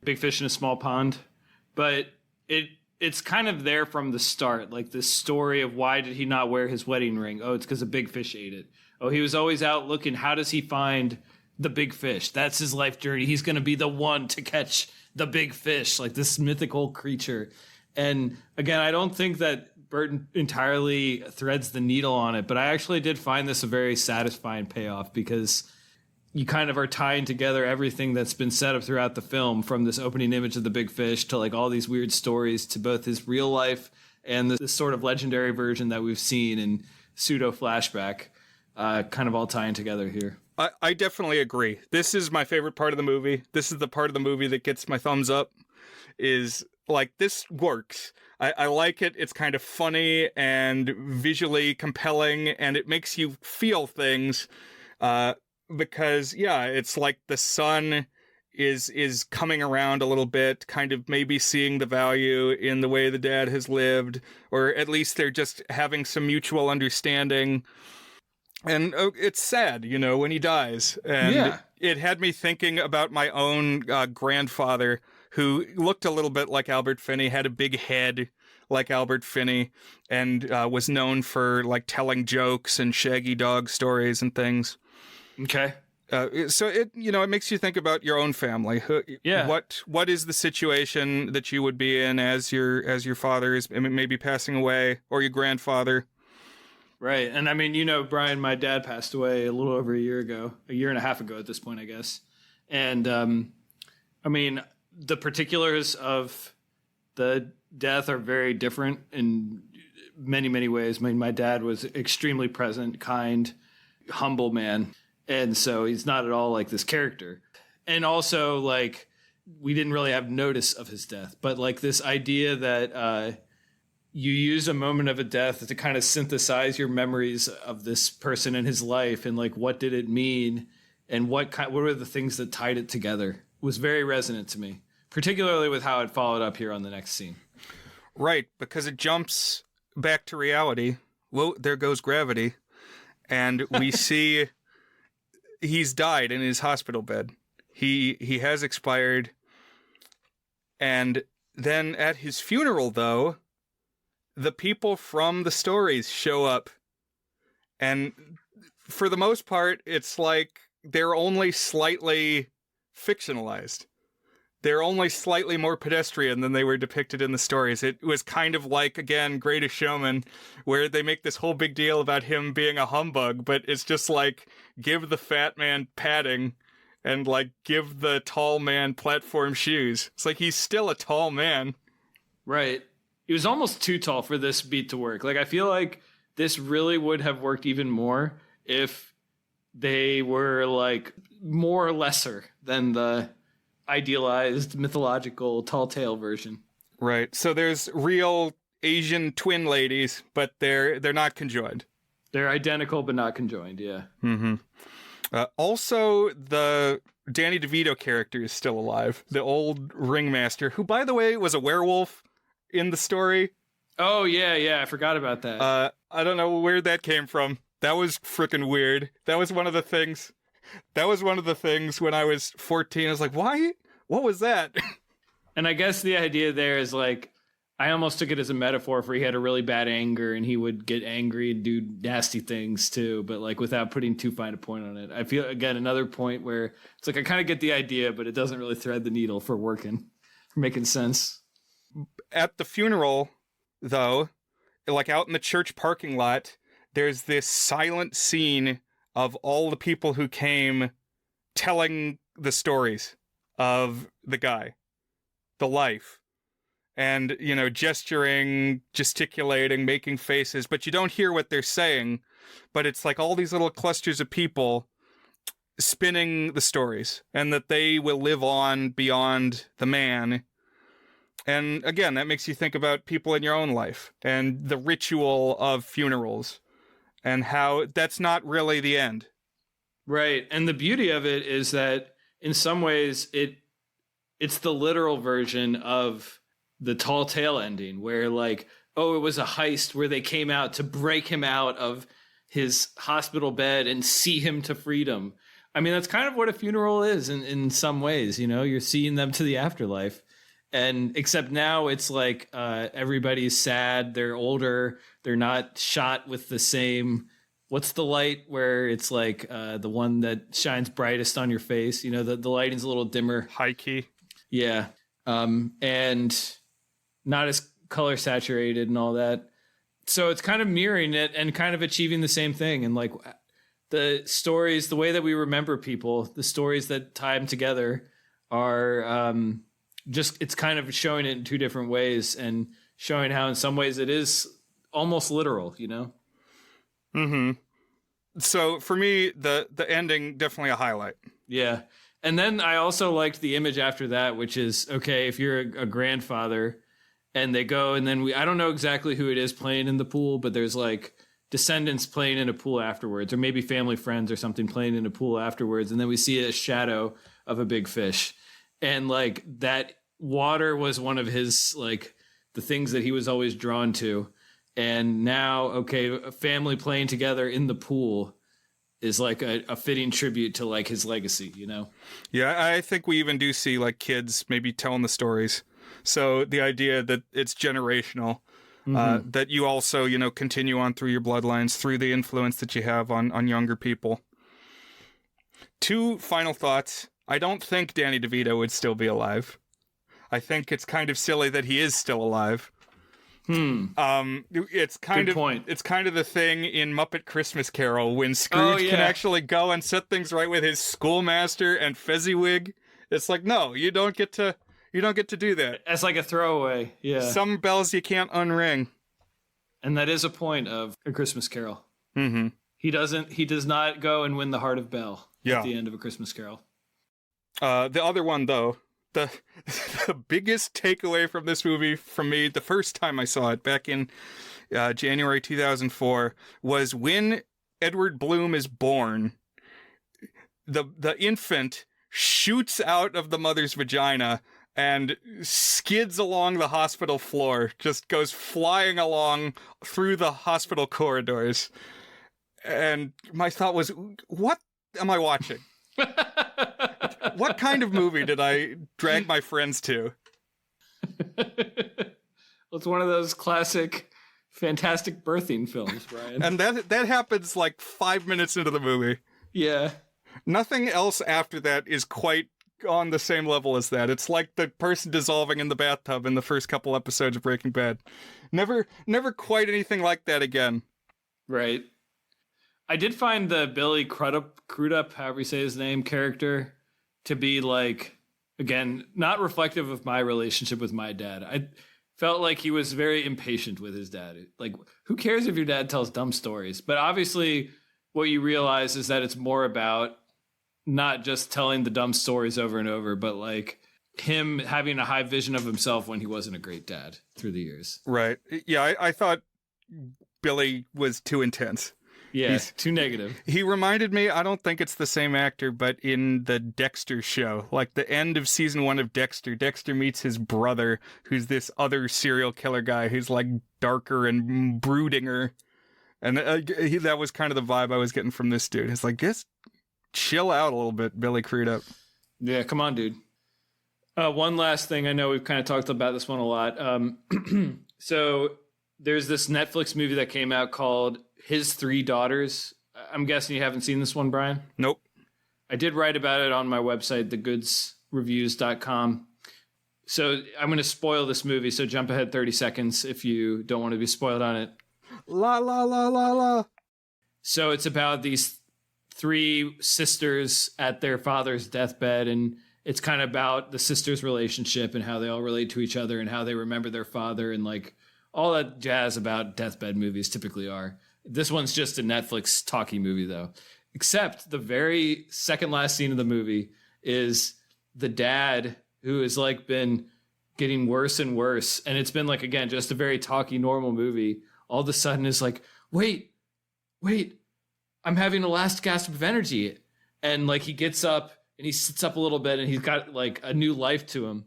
big fish in a small pond, but it's kind of there from the start, like this story of why did he not wear his wedding ring? Oh, it's because a big fish ate it. Oh, he was always out looking. How does he find the big fish? That's his life journey. He's going to be the one to catch the big fish, like this mythical creature. And again, I don't think that Burton entirely threads the needle on it, but I actually did find this a very satisfying payoff because you kind of are tying together everything that's been set up throughout the film, from this opening image of the big fish to like all these weird stories to both his real life and this sort of legendary version that we've seen in pseudo flashback, kind of all tying together here. I definitely agree. This is my favorite part of the movie. This is the part of the movie that gets my thumbs up. Is like, this works. I like it. It's kind of funny and visually compelling, and it makes you feel things. Because yeah, it's like the son is coming around a little bit, kind of maybe seeing the value in the way the dad has lived, or at least they're just having some mutual understanding. And it's sad, you know, when he dies. And yeah. It had me thinking about my own grandfather, who looked a little bit like Albert Finney, had a big head like Albert Finney, and was known for like telling jokes and Shaggy Dog stories and things. Okay. So it makes you think about your own family. Yeah. What is the situation that you would be in as your father is maybe passing away, or your grandfather? Right. And I mean, you know, Brian, my dad passed away a little over a year and a half ago at this point, I guess. And I mean, the particulars of the death are very different in many, many ways. I mean, my dad was extremely present, kind, humble man. And so he's not at all like this character. And also, like, we didn't really have notice of his death. But, like, this idea that you use a moment of a death to kind of synthesize your memories of this person and his life, and, like, what did it mean, and what were the things that tied it together, was very resonant to me, particularly with how it followed up here on the next scene. Right, because it jumps back to reality. Whoa, there goes gravity. And we see... he's died in his hospital bed. He has expired. And then at his funeral, though, the people from the stories show up. And for the most part, it's like they're only slightly fictionalized. They're only slightly more pedestrian than they were depicted in the stories. It was kind of like, again, Greatest Showman, where they make this whole big deal about him being a humbug, but it's just like, give the fat man padding and, like, give the tall man platform shoes. It's like, he's still a tall man. Right. He was almost too tall for this beat to work. Like, I feel like this really would have worked even more if they were, like, more lesser than the idealized mythological tall tale version. Right. So there's real Asian twin ladies, but they're not conjoined. They're identical but not conjoined, yeah. Mm-hmm. Also, the Danny DeVito character is still alive. The old ringmaster, who, by the way, was a werewolf in the story. Oh, yeah, I forgot about that. I don't know where that came from. That was freaking weird. That was one of the things when I was 14. I was like, why? What was that? And I guess the idea there is, like, I almost took it as a metaphor for he had a really bad anger and he would get angry and do nasty things too, but, like, without putting too fine a point on it. I feel, again, another point where it's like I kind of get the idea, but it doesn't really thread the needle for making sense. At the funeral, though, like out in the church parking lot, there's this silent scene of all the people who came telling the stories of the guy, the life, and, you know, gesturing, gesticulating, making faces, but you don't hear what they're saying, but it's like all these little clusters of people spinning the stories, and that they will live on beyond the man. And again, that makes you think about people in your own life and the ritual of funerals and how that's not really the end. Right. And the beauty of it is that in some ways it's the literal version of the Tall Tale ending where like, oh, it was a heist where they came out to break him out of his hospital bed and see him to freedom. I mean, that's kind of what a funeral is in some ways, you know, you're seeing them to the afterlife. And except now it's like everybody's sad. They're older. They're not shot with the same. What's the light where it's like the one that shines brightest on your face? You know, the lighting's a little dimmer. High key. Yeah. And not as color saturated and all that. So it's kind of mirroring it and kind of achieving the same thing. And like the stories, the way that we remember people, the stories that tie them together are just, it's kind of showing it in two different ways and showing how in some ways it is almost literal, you know? Mm-hmm. So for me, the ending, definitely a highlight. Yeah. And then I also liked the image after that, which is, okay, if you're a grandfather and they go and then I don't know exactly who it is playing in the pool, but there's like descendants playing in a pool afterwards, or maybe family friends or something playing in a pool afterwards. And then we see a shadow of a big fish. And like that water was one of his, like the things that he was always drawn to. And now, okay, a family playing together in the pool is like a fitting tribute to like his legacy, you know? Yeah, I think we even do see like kids maybe telling the stories. So the idea that it's generational, that you also, you know, continue on through your bloodlines, through the influence that you have on younger people. Two final thoughts. I don't think Danny DeVito would still be alive. I think it's kind of silly that he is still alive. It's kind Good point. It's kind of the thing in Muppet Christmas Carol when Scrooge can actually go and set things right with his schoolmaster and Fezziwig. It's like, no, you don't get to do that. As like a throwaway. Yeah. Some bells you can't unring. And that is a point of A Christmas Carol. Mm-hmm. He does not go and win the heart of Belle at the end of A Christmas Carol. The other one, though, the biggest takeaway from this movie from me the first time I saw it back in January 2004 was when Edward Bloom is born, the infant shoots out of the mother's vagina and skids along the hospital floor, just goes flying along through the hospital corridors. And my thought was, what am I watching? What kind of movie did I drag my friends to? Well, it's one of those classic fantastic birthing films, Brian. And that happens like 5 minutes into the movie. Yeah. Nothing else after that is quite on the same level as that. It's like the person dissolving in the bathtub in the first couple episodes of Breaking Bad. Never quite anything like that again. Right. I did find the Billy Crudup, however you say his name, character to be like, again, not reflective of my relationship with my dad. I felt like he was very impatient with his dad. Like, who cares if your dad tells dumb stories? But obviously what you realize is that it's more about not just telling the dumb stories over and over, but like him having a high vision of himself when he wasn't a great dad through the years. Right. Yeah, I thought Billy was too intense. Yeah, he's too negative. He reminded me, I don't think it's the same actor, but in the Dexter show, like the end of season 1 of Dexter, Dexter meets his brother, who's this other serial killer guy who's like darker and broodinger. And that was kind of the vibe I was getting from this dude. It's like, just chill out a little bit, Billy Crudup. Yeah, come on, dude. One last thing. I know we've kind of talked about this one a lot. So there's this Netflix movie that came out called His Three Daughters. I'm guessing you haven't seen this one, Brian? Nope. I did write about it on my website, thegoodsreviews.com. So I'm going to spoil this movie, so jump ahead 30 seconds if you don't want to be spoiled on it. La la la la la. So it's about these three sisters at their father's deathbed, and it's kind of about the sisters' relationship and how they all relate to each other and how they remember their father and like all that jazz about deathbed movies typically are. This one's just a Netflix talkie movie, though. Except the very second last scene of the movie is the dad who has like been getting worse and worse. And it's been like, again, just a very talky, normal movie. All of a sudden is like, wait, I'm having a last gasp of energy. And like he gets up and he sits up a little bit and he's got like a new life to him.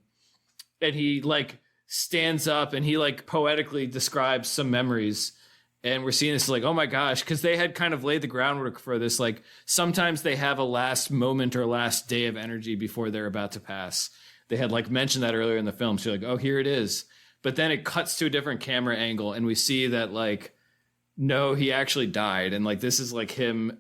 And he like stands up and he like poetically describes some memories. And we're seeing this like, oh my gosh, because they had kind of laid the groundwork for this. Like sometimes they have a last moment or last day of energy before they're about to pass. They had like mentioned that earlier in the film. So you're like, oh, here it is. But then it cuts to a different camera angle and we see that like, no, he actually died. And like, this is like him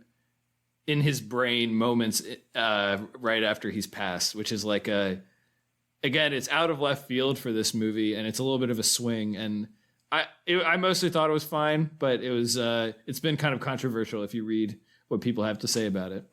in his brain moments right after he's passed, which is like again, it's out of left field for this movie. And it's a little bit of a swing. And I mostly thought it was fine, but it's been kind of controversial if you read what people have to say about it.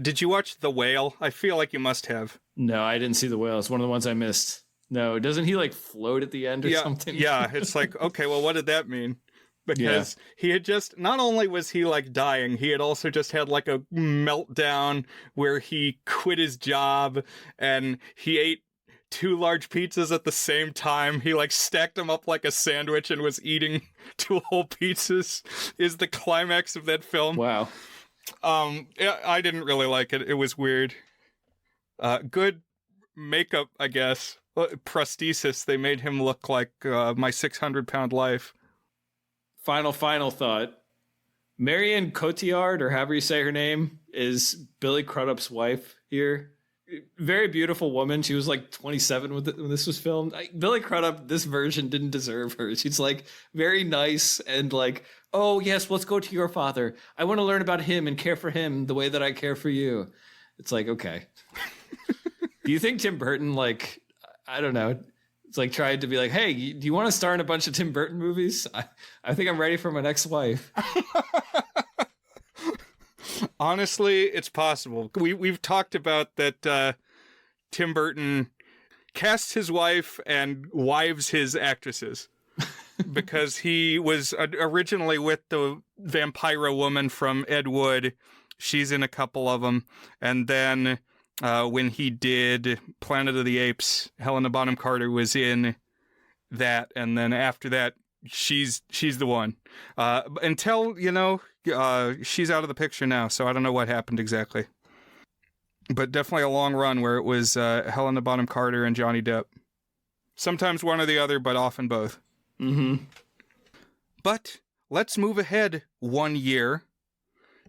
Did you watch The Whale? I feel like you must have. No, I didn't see The Whale. It's one of the ones I missed. No, doesn't he like float at the end or something? Yeah, it's like, okay, well, what did that mean? Because he had just, not only was he like dying, he had also just had like a meltdown where he quit his job and he ate 2 large pizzas at the same time. He like stacked them up like a sandwich and was eating 2 whole pizzas is the climax of that film. Wow. I didn't really like it. It was weird. Good makeup, I guess. Prosthesis. They made him look like my 600-pound life. Final thought. Marion Cotillard, or however you say her name, is Billy Crudup's wife here. Very beautiful woman. She was like 27 when this was filmed. Billy Crudup, this version didn't deserve her. She's like very nice and like, oh yes, let's go to your father. I want to learn about him and care for him the way that I care for you. It's like, okay. Do you think Tim Burton, like, I don't know, it's like tried to be like, hey, do you want to star in a bunch of Tim Burton movies? I think I'm ready for my next wife. Honestly, it's possible. We've talked about that Tim Burton casts his wife and wives his actresses because he was originally with the Vampiro woman from Ed Wood. She's in a couple of them. And then when he did Planet of the Apes, Helena Bonham Carter was in that. And then after that, she's the one. Until, she's out of the picture now, so I don't know what happened exactly. But definitely a long run where it was Helena Bonham Carter and Johnny Depp. Sometimes one or the other, but often both. Mm-hmm. But let's move ahead 1 year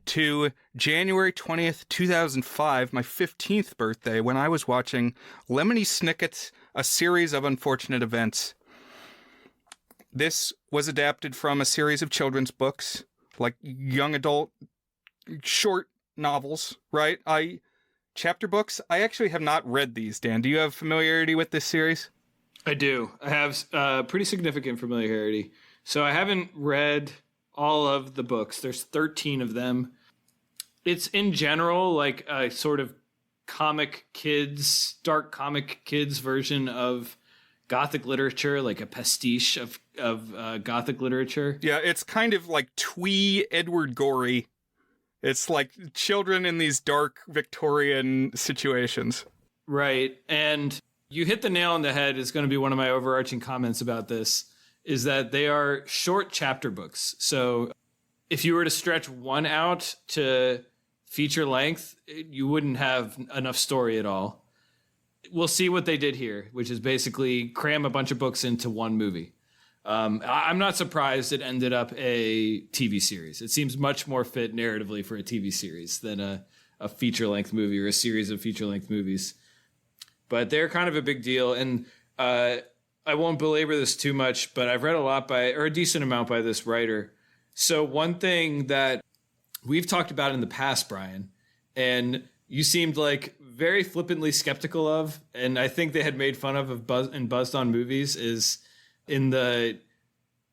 to January 20th, 2005, my 15th birthday, when I was watching Lemony Snicket's A Series of Unfortunate Events. This was adapted from a series of children's books, like young adult short novels, right? Chapter books. I actually have not read these, Dan. Do you have familiarity with this series? I do. I have pretty significant familiarity. So I haven't read all of the books. There's 13 of them. It's in general like a sort of dark comic kids version of Gothic literature, like a pastiche of Gothic literature. Yeah, it's kind of like twee Edward Gorey. It's like children in these dark Victorian situations. Right. And you hit the nail on the head is going to be one of my overarching comments about this, is that they are short chapter books. So if you were to stretch one out to feature length, you wouldn't have enough story at all. We'll see what they did here, which is basically cram a bunch of books into one movie. I'm not surprised it ended up a TV series. It seems much more fit narratively for a TV series than a feature-length movie or a series of feature-length movies. But they're kind of a big deal, and I won't belabor this too much, but I've read a decent amount by this writer. So one thing that we've talked about in the past, Brian, and you seemed like very flippantly skeptical of, and I think they had made fun of Buzzed on Movies, is in the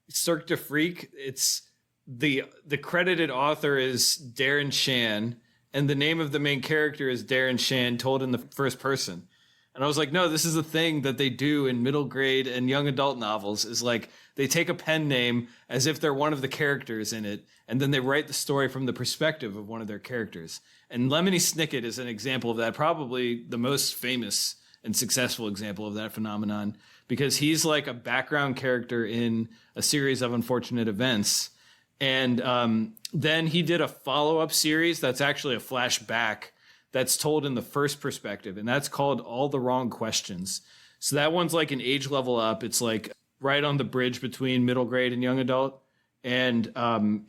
Cirque du Freak, it's the credited author is Darren Shan, and the name of the main character is Darren Shan told in the first person. And I was like, no, this is a thing that they do in middle grade and young adult novels, is like they take a pen name as if they're one of the characters in it, and then they write the story from the perspective of one of their characters. And Lemony Snicket is an example of that, probably the most famous and successful example of that phenomenon. because he's like a background character in a series of unfortunate events. And then he did a follow-up series that's actually a flashback that's told in the first perspective, and that's called All the Wrong Questions. So that one's like an age level up. It's like right on the bridge between middle grade and young adult. And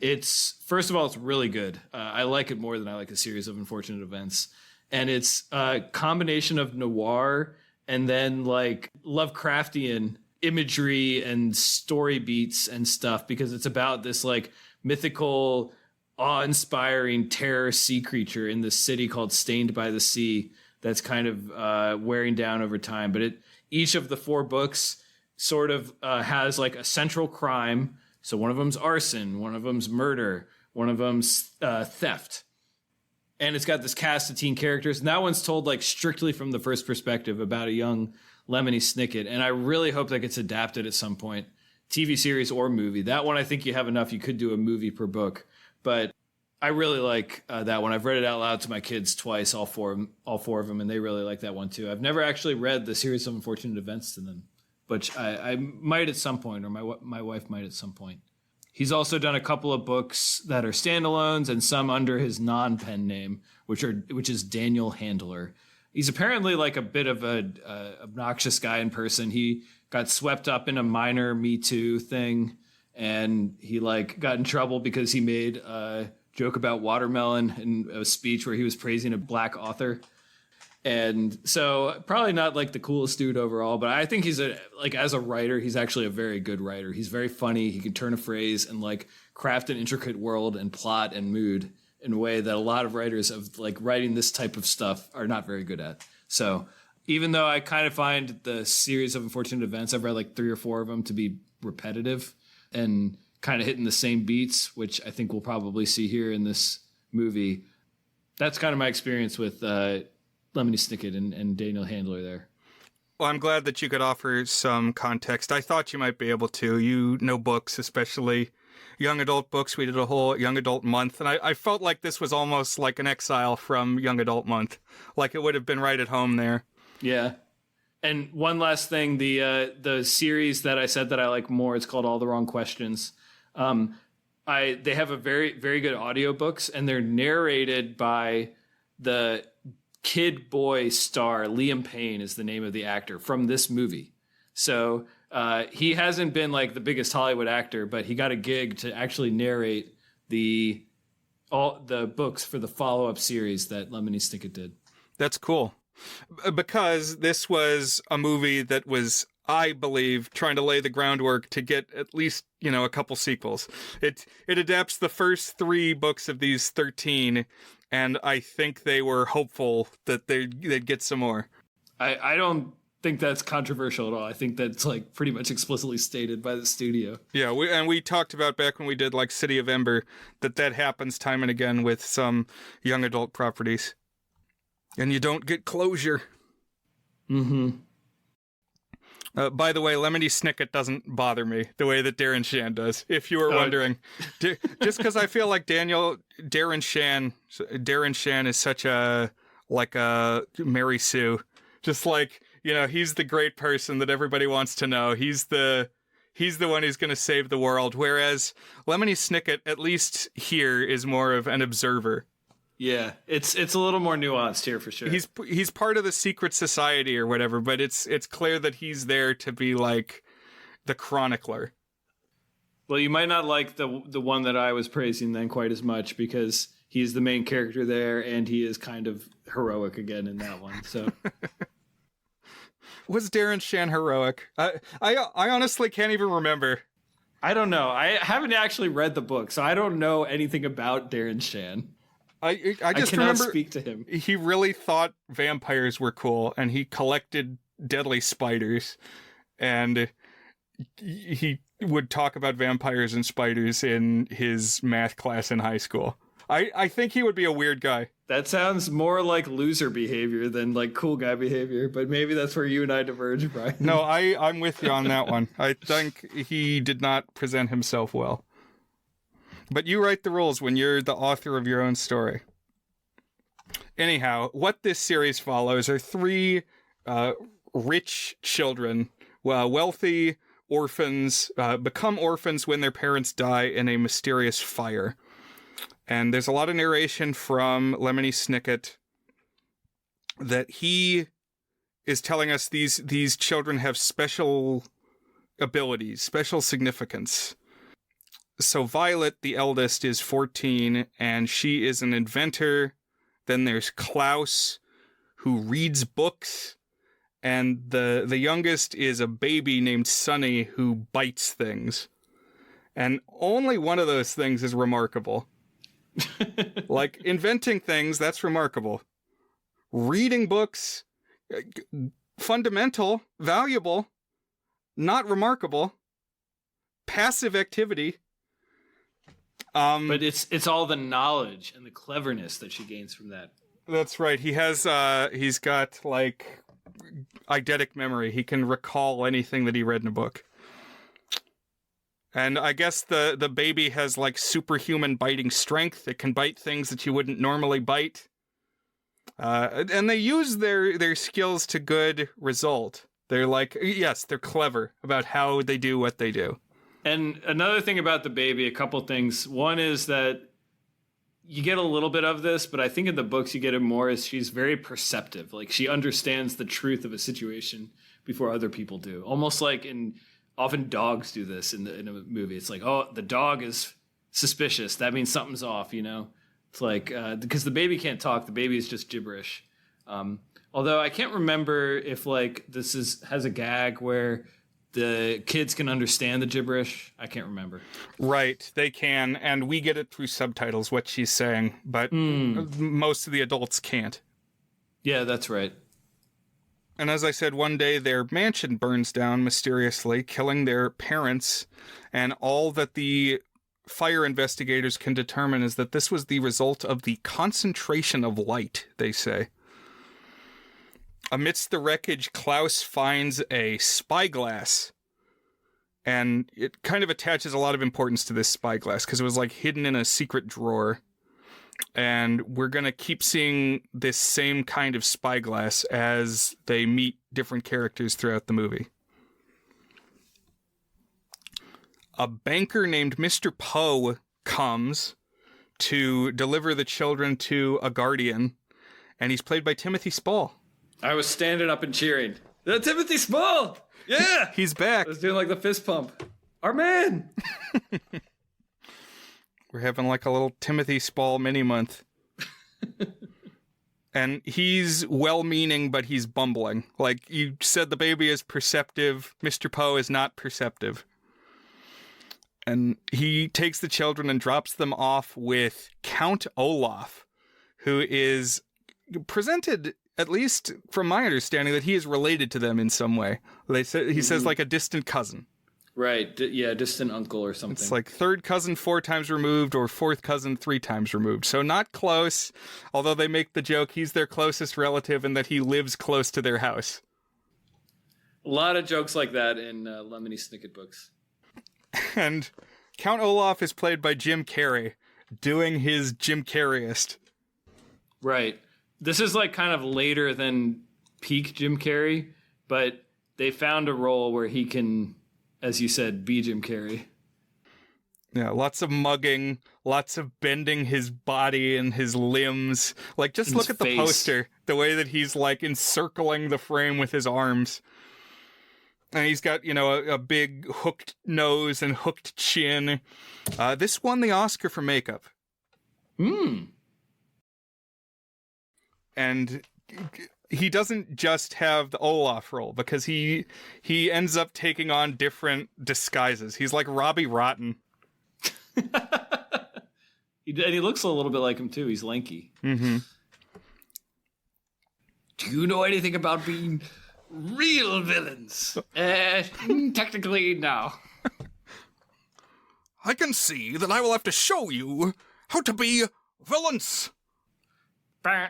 it's, first of all, it's really good. I like it more than I like a series of unfortunate events. And it's a combination of noir and then like Lovecraftian imagery and story beats and stuff, because it's about this like mythical, awe-inspiring terror sea creature in this city called Stained by the Sea that's kind of wearing down over time. But each of the 4 books sort of has like a central crime. So one of them's arson, one of them's murder, one of them's theft. And it's got this cast of teen characters. And that one's told like strictly from the first perspective about a young Lemony Snicket. And I really hope that gets adapted at some point, TV series or movie. That one, I think you have enough. You could do a movie per book. But I really like that one. I've read it out loud to my kids twice, all four of them, and they really like that one too. I've never actually read the series of unfortunate events to them, but I might at some point, or my wife might at some point. He's also done a couple of books that are standalones and some under his non-pen name, which is Daniel Handler. He's apparently like a bit of a obnoxious guy in person. He got swept up in a minor Me Too thing, and he like got in trouble because he made a joke about watermelon in a speech where he was praising a black author. And so probably not like the coolest dude overall, but I think he's as a writer, he's actually a very good writer. He's very funny. He can turn a phrase and like craft an intricate world and plot and mood in a way that a lot of writers of like writing this type of stuff are not very good at. So even though I kind of find the series of unfortunate events, I've read like 3 or 4 of them, to be repetitive and kind of hitting the same beats, which I think we'll probably see here in this movie. That's kind of my experience with Lemony Snicket and Daniel Handler there. Well, I'm glad that you could offer some context. I thought you might be able to. You know books, especially young adult books. We did a whole young adult month, and I felt like this was almost like an exile from young adult month. Like it would have been right at home there. Yeah. And one last thing, the series that I said that I like more, it's called All the Wrong Questions. They have a very, very good audiobooks, and they're narrated by the kid boy star. Liam Payne is the name of the actor from this movie. So he hasn't been like the biggest Hollywood actor, but he got a gig to actually narrate all the books for the follow-up series that Lemony Snicket did. That's cool. Because this was a movie that was, I believe, trying to lay the groundwork to get at least, a couple sequels. It adapts the first 3 books of these 13, and I think they were hopeful that they'd get some more. I don't think that's controversial at all. I think that's like pretty much explicitly stated by the studio. Yeah, we talked about back when we did like City of Ember that happens time and again with some young adult properties. And you don't get closure. Mm-hmm. By the way, Lemony Snicket doesn't bother me the way that Darren Shan does, if you were wondering. Just because I feel like Darren Shan is such a Mary Sue. Just like, he's the great person that everybody wants to know. He's the one who's going to save the world. Whereas Lemony Snicket, at least here, is more of an observer. Yeah, it's a little more nuanced here for sure. He's part of the secret society or whatever, but it's clear that he's there to be like the chronicler. Well, you might not like the one that I was praising then quite as much, because he's the main character there and he is kind of heroic again in that one. So was Darren Shan heroic? I honestly can't even remember. I don't know. I haven't actually read the book, so I don't know anything about Darren Shan. I just cannot remember speak to him. He really thought vampires were cool, and he collected deadly spiders, and he would talk about vampires and spiders in his math class in high school. I think he would be a weird guy. That sounds more like loser behavior than like cool guy behavior, but maybe that's where you and I diverge, Brian. No, I'm with you on that one. I think he did not present himself well. But you write the rules when you're the author of your own story. Anyhow, what this series follows are 3 rich children wealthy orphans become orphans when their parents die in a mysterious fire. And there's a lot of narration from Lemony Snicket that he is telling us these children have special abilities, special significance. So Violet, the eldest, is 14, and she is an inventor. Then there's Klaus, who reads books. And the youngest is a baby named Sunny, who bites things. And only one of those things is remarkable. Like, inventing things, that's remarkable. Reading books, fundamental, valuable, not remarkable. Passive activity. But it's all the knowledge and the cleverness that she gains from that. That's right. He's got, like, eidetic memory. He can recall anything that he read in a book. And I guess the baby has, like, superhuman biting strength. It can bite things that you wouldn't normally bite. And they use their skills to good result. They're like, yes, they're clever about how they do what they do. And another thing about the baby, a couple things. One is that you get a little bit of this, but I think in the books you get it more, is she's very perceptive. Like, she understands the truth of a situation before other people do. Almost like often dogs do this in a movie. It's like, oh, the dog is suspicious. That means something's off, you know? It's like, because the baby can't talk. The baby is just gibberish. Although I can't remember if, like, this has a gag where the kids can understand the gibberish. I can't remember. Right, they can, and we get it through subtitles, what she's saying, but most of the adults can't. Yeah, that's right. And as I said, one day their mansion burns down mysteriously, killing their parents, and all that the fire investigators can determine is that this was the result of the concentration of light, they say. Amidst the wreckage, Klaus finds a spyglass, and it kind of attaches a lot of importance to this spyglass because it was, like, hidden in a secret drawer. And we're going to keep seeing this same kind of spyglass as they meet different characters throughout the movie. A banker named Mr. Poe comes to deliver the children to a guardian, and he's played by Timothy Spall. I was standing up and cheering. Timothy Spall! Yeah! He's back. I was doing, like, the fist pump. Our man! We're having, like, a little Timothy Spall mini-month. And he's well-meaning, but he's bumbling. Like, you said the baby is perceptive. Mr. Poe is not perceptive. And he takes the children and drops them off with Count Olaf, who is presented, at least from my understanding, that he is related to them in some way. He says, like, a distant cousin. Right. Yeah, distant uncle or something. It's like third cousin 4 times removed or fourth cousin 3 times removed. So not close, although they make the joke he's their closest relative and that he lives close to their house. A lot of jokes like that in Lemony Snicket books. And Count Olaf is played by Jim Carrey, doing his Jim Carreyist. Right. This is, like, kind of later than peak Jim Carrey, but they found a role where he can, as you said, be Jim Carrey. Yeah, lots of mugging, lots of bending his body and his limbs. Like, just look at the poster, the way that he's, like, encircling the frame with his arms. And he's got, you know, a big hooked nose and hooked chin. This won the Oscar for makeup. And he doesn't just have the Olaf role, because he ends up taking on different disguises. He's like Robbie Rotten. And he looks a little bit like him, too. He's lanky. Mm-hmm. Do you know anything about being real villains? Technically, no. I can see that I will have to show you how to be villains. Hey!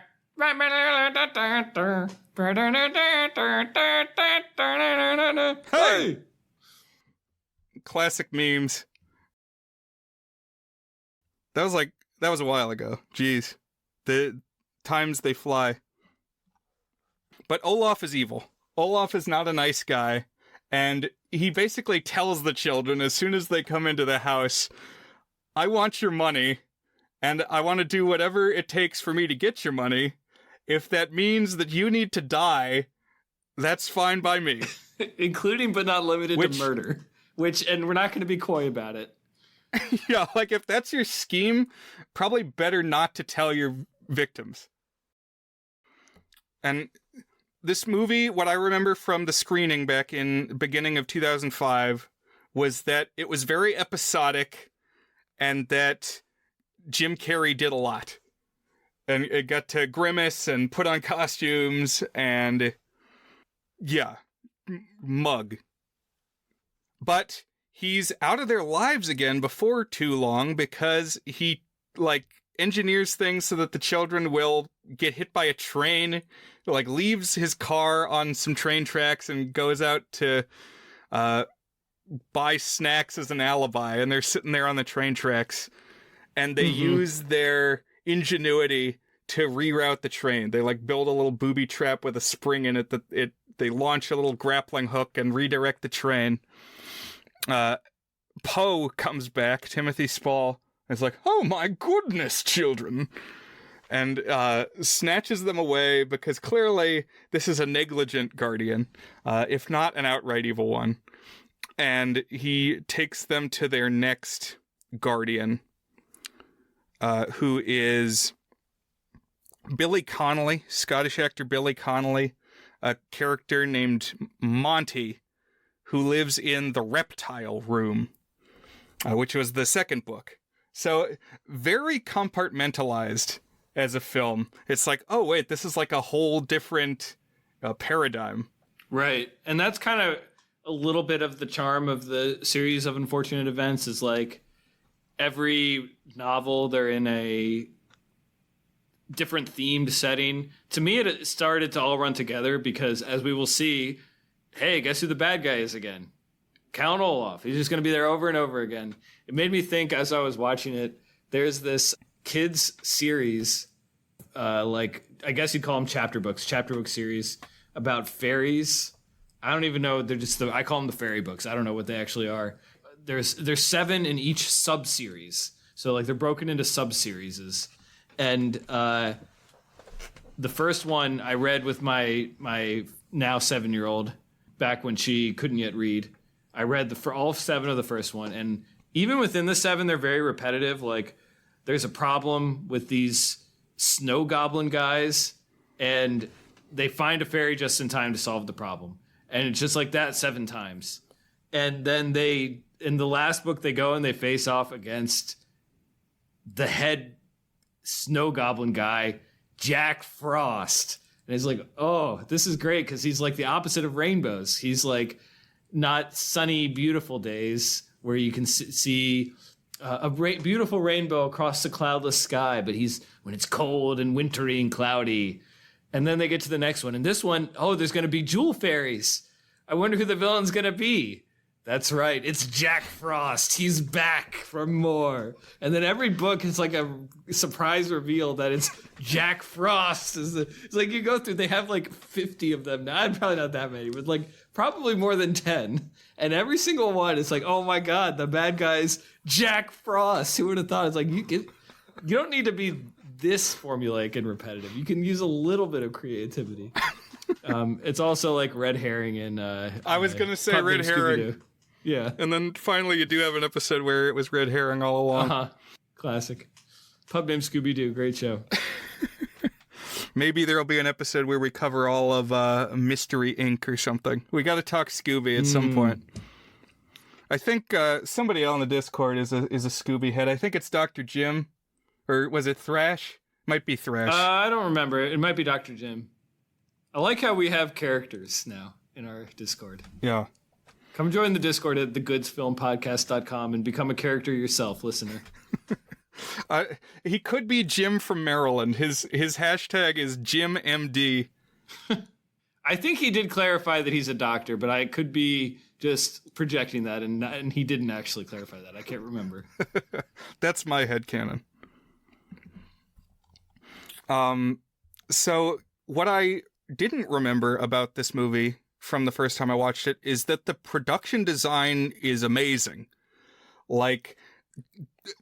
Classic memes. That was a while ago. Jeez. The times they fly. But Olaf is evil. Olaf is not a nice guy, And he basically tells the children as soon as they come into the house, I want your money, and I want to do whatever it takes for me to get your money. If that means that you need to die, that's fine by me. Including but not limited to murder. And we're not going to be coy about it. Yeah, like if that's your scheme, probably better not to tell your victims. And this movie, what I remember from the screening back in the beginning of 2005, was that it was very episodic and that Jim Carrey did a lot. And it got to grimace and put on costumes and, yeah, mug. But he's out of their lives again before too long because he, engineers things so that the children will get hit by a train, leaves his car on some train tracks and goes out to buy snacks as an alibi, and they're sitting there on the train tracks, and they use their ingenuity to reroute the train. They build a little booby trap with a spring in it that they launch a little grappling hook and redirect the train. Poe comes back, Timothy Spall, and is like, oh my goodness, children, and snatches them away because clearly this is a negligent guardian, if not an outright evil one. And he takes them to their next guardian, who is Billy Connolly, Scottish actor Billy Connolly, a character named Monty, who lives in the reptile room, which was the second book. So very compartmentalized as a film. It's like, oh, wait, this is a whole different paradigm. Right. And that's kind of a little bit of the charm of the series of unfortunate events is every novel, they're in a different themed setting. To me, it started to all run together because, as we will see, hey, guess who the bad guy is again? Count Olaf. He's just going to be there over and over again. It made me think as I was watching it, there's this kids series, I guess you'd call them chapter book series about fairies. I don't even know. They're just I call them the fairy books. I don't know what they actually are. There's 7 in each sub-series. So they're broken into sub-series. And the first one I read with my now 7-year-old back when she couldn't yet read. I read for all 7 of the first one. And even within the 7, they're very repetitive. There's a problem with these snow goblin guys, and they find a fairy just in time to solve the problem. And it's just like that 7 times. And then in the last book, they go and they face off against the head snow goblin guy, Jack Frost. And it's oh, this is great because he's the opposite of rainbows. He's not sunny, beautiful days where you can see a beautiful rainbow across the cloudless sky, but he's when it's cold and wintry and cloudy. And then they get to the next one. And this one, oh, there's going to be jewel fairies. I wonder who the villain's going to be. That's right. It's Jack Frost. He's back for more. And then every book is a surprise reveal that it's Jack Frost. It's you go through, they have 50 of them now. Probably not that many, but probably more than 10. And every single one is oh my God, the bad guy's Jack Frost. Who would have thought? It's you don't need to be this formulaic and repetitive. You can use a little bit of creativity. It's also red herring and I was going to say red herring. Yeah. And then finally you do have an episode where it was red herring all along. Classic. Pub named Scooby-Doo. Great show. Maybe there'll be an episode where we cover all of Mystery Inc. or something. We got to talk Scooby at some point. I think somebody on the Discord is a Scooby head. I think it's Dr. Jim. Or was it Thrash? Might be Thrash. I don't remember. It might be Dr. Jim. I like how we have characters now in our Discord. Yeah. Come join the Discord at thegoodsfilmpodcast.com and become a character yourself, listener. He could be Jim from Maryland. His hashtag is JimMD. I think he did clarify that he's a doctor, but I could be just projecting that, and he didn't actually clarify that. I can't remember. That's my headcanon. So what I didn't remember about this movie from the first time I watched it is that the production design is amazing. Like,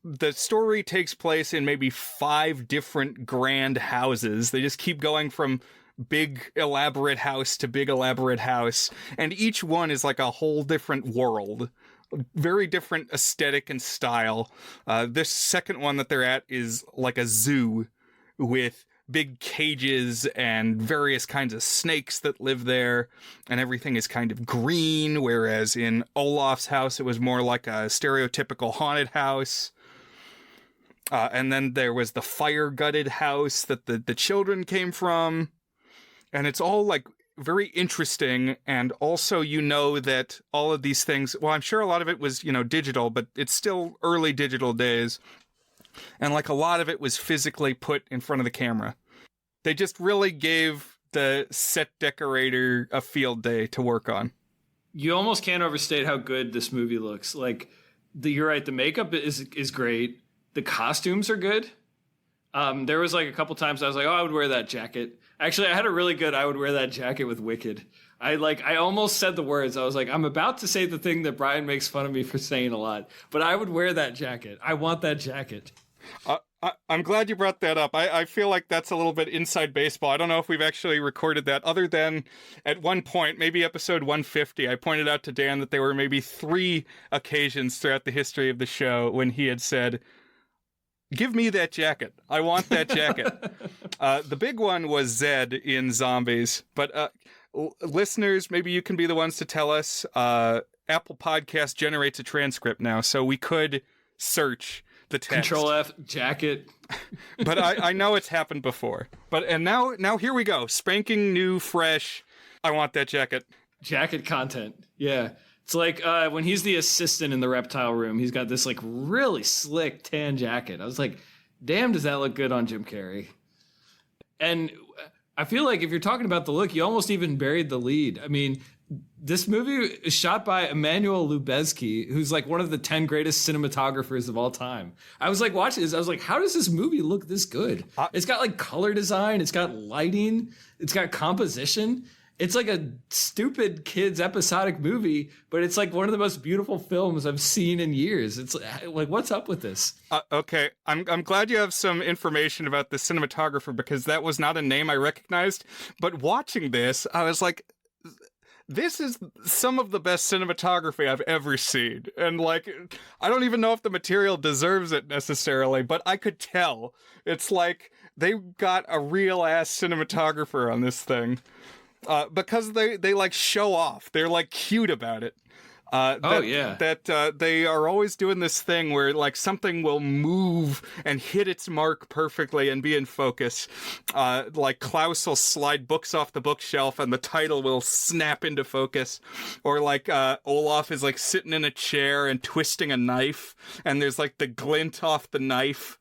the story takes place in maybe 5 different grand houses. They just keep going from big elaborate house to big elaborate house, and each one is like a whole different world, very different aesthetic and style. This second one that they're at is like a zoo with big cages and various kinds of snakes that live there, and everything is kind of green, whereas in Olaf's house it was more like a stereotypical haunted house. And then there was the fire-gutted house that the children came from. And it's all, like, very interesting, and also you know that all of these things... Well, I'm sure a lot of it was, digital, but it's still early digital days. And, like, a lot of it was physically put in front of the camera. They just really gave the set decorator a field day to work on. You almost can't overstate how good this movie looks. Like, you're right, the makeup is great. The costumes are good. There was, like, a couple times I was like, oh, I would wear that jacket. Actually, I had a really good I would wear that jacket with Wicked. I almost said the words. I was like, I'm about to say the thing that Brian makes fun of me for saying a lot, but I would wear that jacket. I want that jacket. I'm glad you brought that up. I feel like that's a little bit inside baseball. I don't know if we've actually recorded that, other than at one point, maybe episode 150, I pointed out to Dan that there were maybe 3 occasions throughout the history of the show when he had said, give me that jacket. I want that jacket. The big one was Zed in Zombies. But listeners, maybe you can be the ones to tell us. Apple Podcast generates a transcript now, so we could search the text. Control F, jacket. But I know it's happened before. And now here we go. Spanking new, fresh. I want that jacket. Jacket content. Yeah. It's like when he's the assistant in the reptile room, he's got this like really slick tan jacket. I was like, damn, does that look good on Jim Carrey? And I feel like if you're talking about the look, you almost even buried the lead. I mean, this movie is shot by Emmanuel Lubezki, who's like one of the 10 greatest cinematographers of all time. I was like watching this, I was like, how does this movie look this good? It's got like color design, it's got lighting, it's got composition. It's like a stupid kids episodic movie, but it's like one of the most beautiful films I've seen in years. It's like, what's up with this? Okay, I'm glad you have some information about the cinematographer, because that was not a name I recognized. But watching this, I was like, this is some of the best cinematography I've ever seen. And like, I don't even know if the material deserves it necessarily, but I could tell. It's like they got a real ass cinematographer on this thing. Because they like show off. They're like cute about it. That they are always doing this thing where like something will move and hit its mark perfectly and be in focus. Like Klaus will slide books off the bookshelf and the title will snap into focus. Or like Olaf is like sitting in a chair and twisting a knife, and there's like the glint off the knife.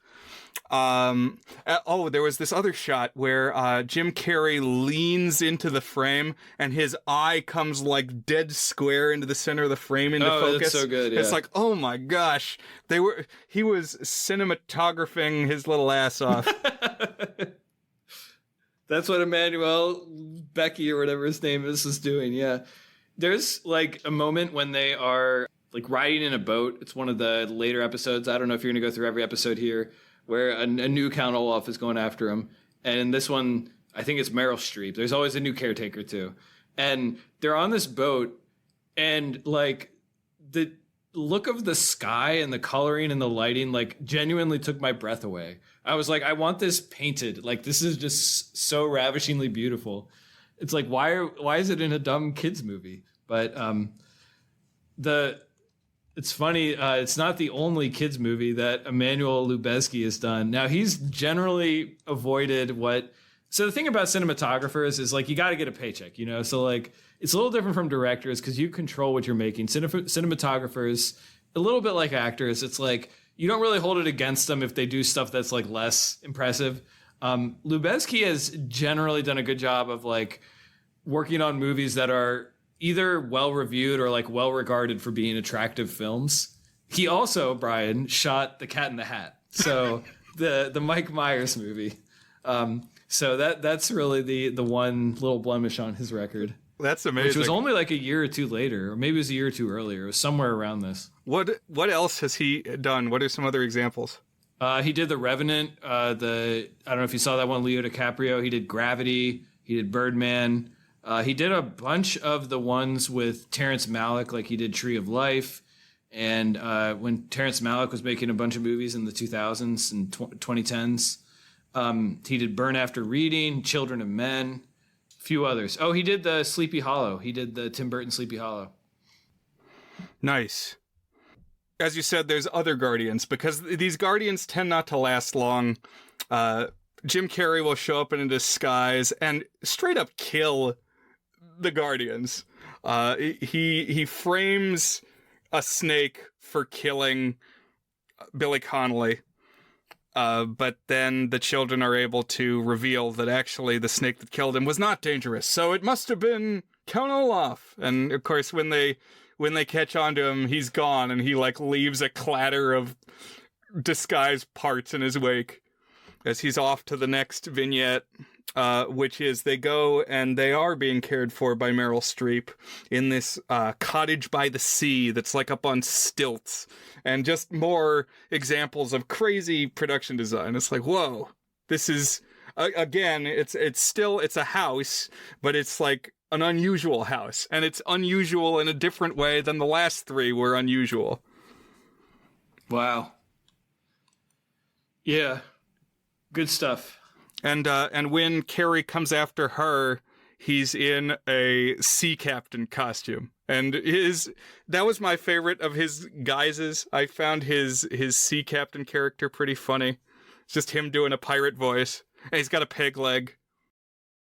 There was this other shot where Jim Carrey leans into the frame and his eye comes like dead square into the center of the frame into focus. That's so good. Yeah. It's like, oh my gosh, he was cinematographing his little ass off. That's what Emmanuel Becky or whatever his name is doing. Yeah, there's like a moment when they are like riding in a boat. It's one of the later episodes. I don't know if you're gonna go through every episode here, where a new Count Olaf is going after him. And in this one, I think it's Meryl Streep. There's always a new caretaker, too. And they're on this boat, and, like, the look of the sky and the coloring and the lighting, like, genuinely took my breath away. I was like, I want this painted. Like, this is just so ravishingly beautiful. It's like, why is it in a dumb kids movie? But it's funny, it's not the only kids movie that Emmanuel Lubezki has done. Now, he's generally avoided so the thing about cinematographers is, like, you got to get a paycheck, you know? So, like, it's a little different from directors because you control what you're making. Cinematographers, a little bit like actors, it's like, you don't really hold it against them if they do stuff that's, like, less impressive. Lubezki has generally done a good job of, like, working on movies that are either well-reviewed or like well-regarded for being attractive films. He also, Brian, shot The Cat in the Hat. So the Mike Myers movie. So that's really the one little blemish on his record. That's amazing. Which was only like a year or two later, or maybe it was a year or two earlier. It was somewhere around this. What else has he done? What are some other examples? He did The Revenant. I don't know if you saw that one, Leo DiCaprio. He did Gravity. He did Birdman. He did a bunch of the ones with Terrence Malick, like he did Tree of Life. And when Terrence Malick was making a bunch of movies in the 2000s and 2010s, he did Burn After Reading, Children of Men, a few others. Oh, he did the Sleepy Hollow. He did the Tim Burton Sleepy Hollow. Nice. As you said, there's other Guardians, because these Guardians tend not to last long. Jim Carrey will show up in a disguise and straight up kill the Guardians. He frames a snake for killing Billy Connolly. But then the children are able to reveal that actually the snake that killed him was not dangerous. So it must have been Count Olaf. And of course, when they catch on to him, he's gone, and he like leaves a clatter of disguised parts in his wake as he's off to the next vignette, which is they go and they are being cared for by Meryl Streep in this cottage by the sea that's like up on stilts, and just more examples of crazy production design. It's like, whoa, this is again, it's a house, but it's like an unusual house, and it's unusual in a different way than the last three were unusual. Wow. Yeah. Good stuff. And when Carrie comes after her, he's in a sea captain costume. And that was my favorite of his guises. I found his sea captain character pretty funny. It's just him doing a pirate voice. And he's got a peg leg.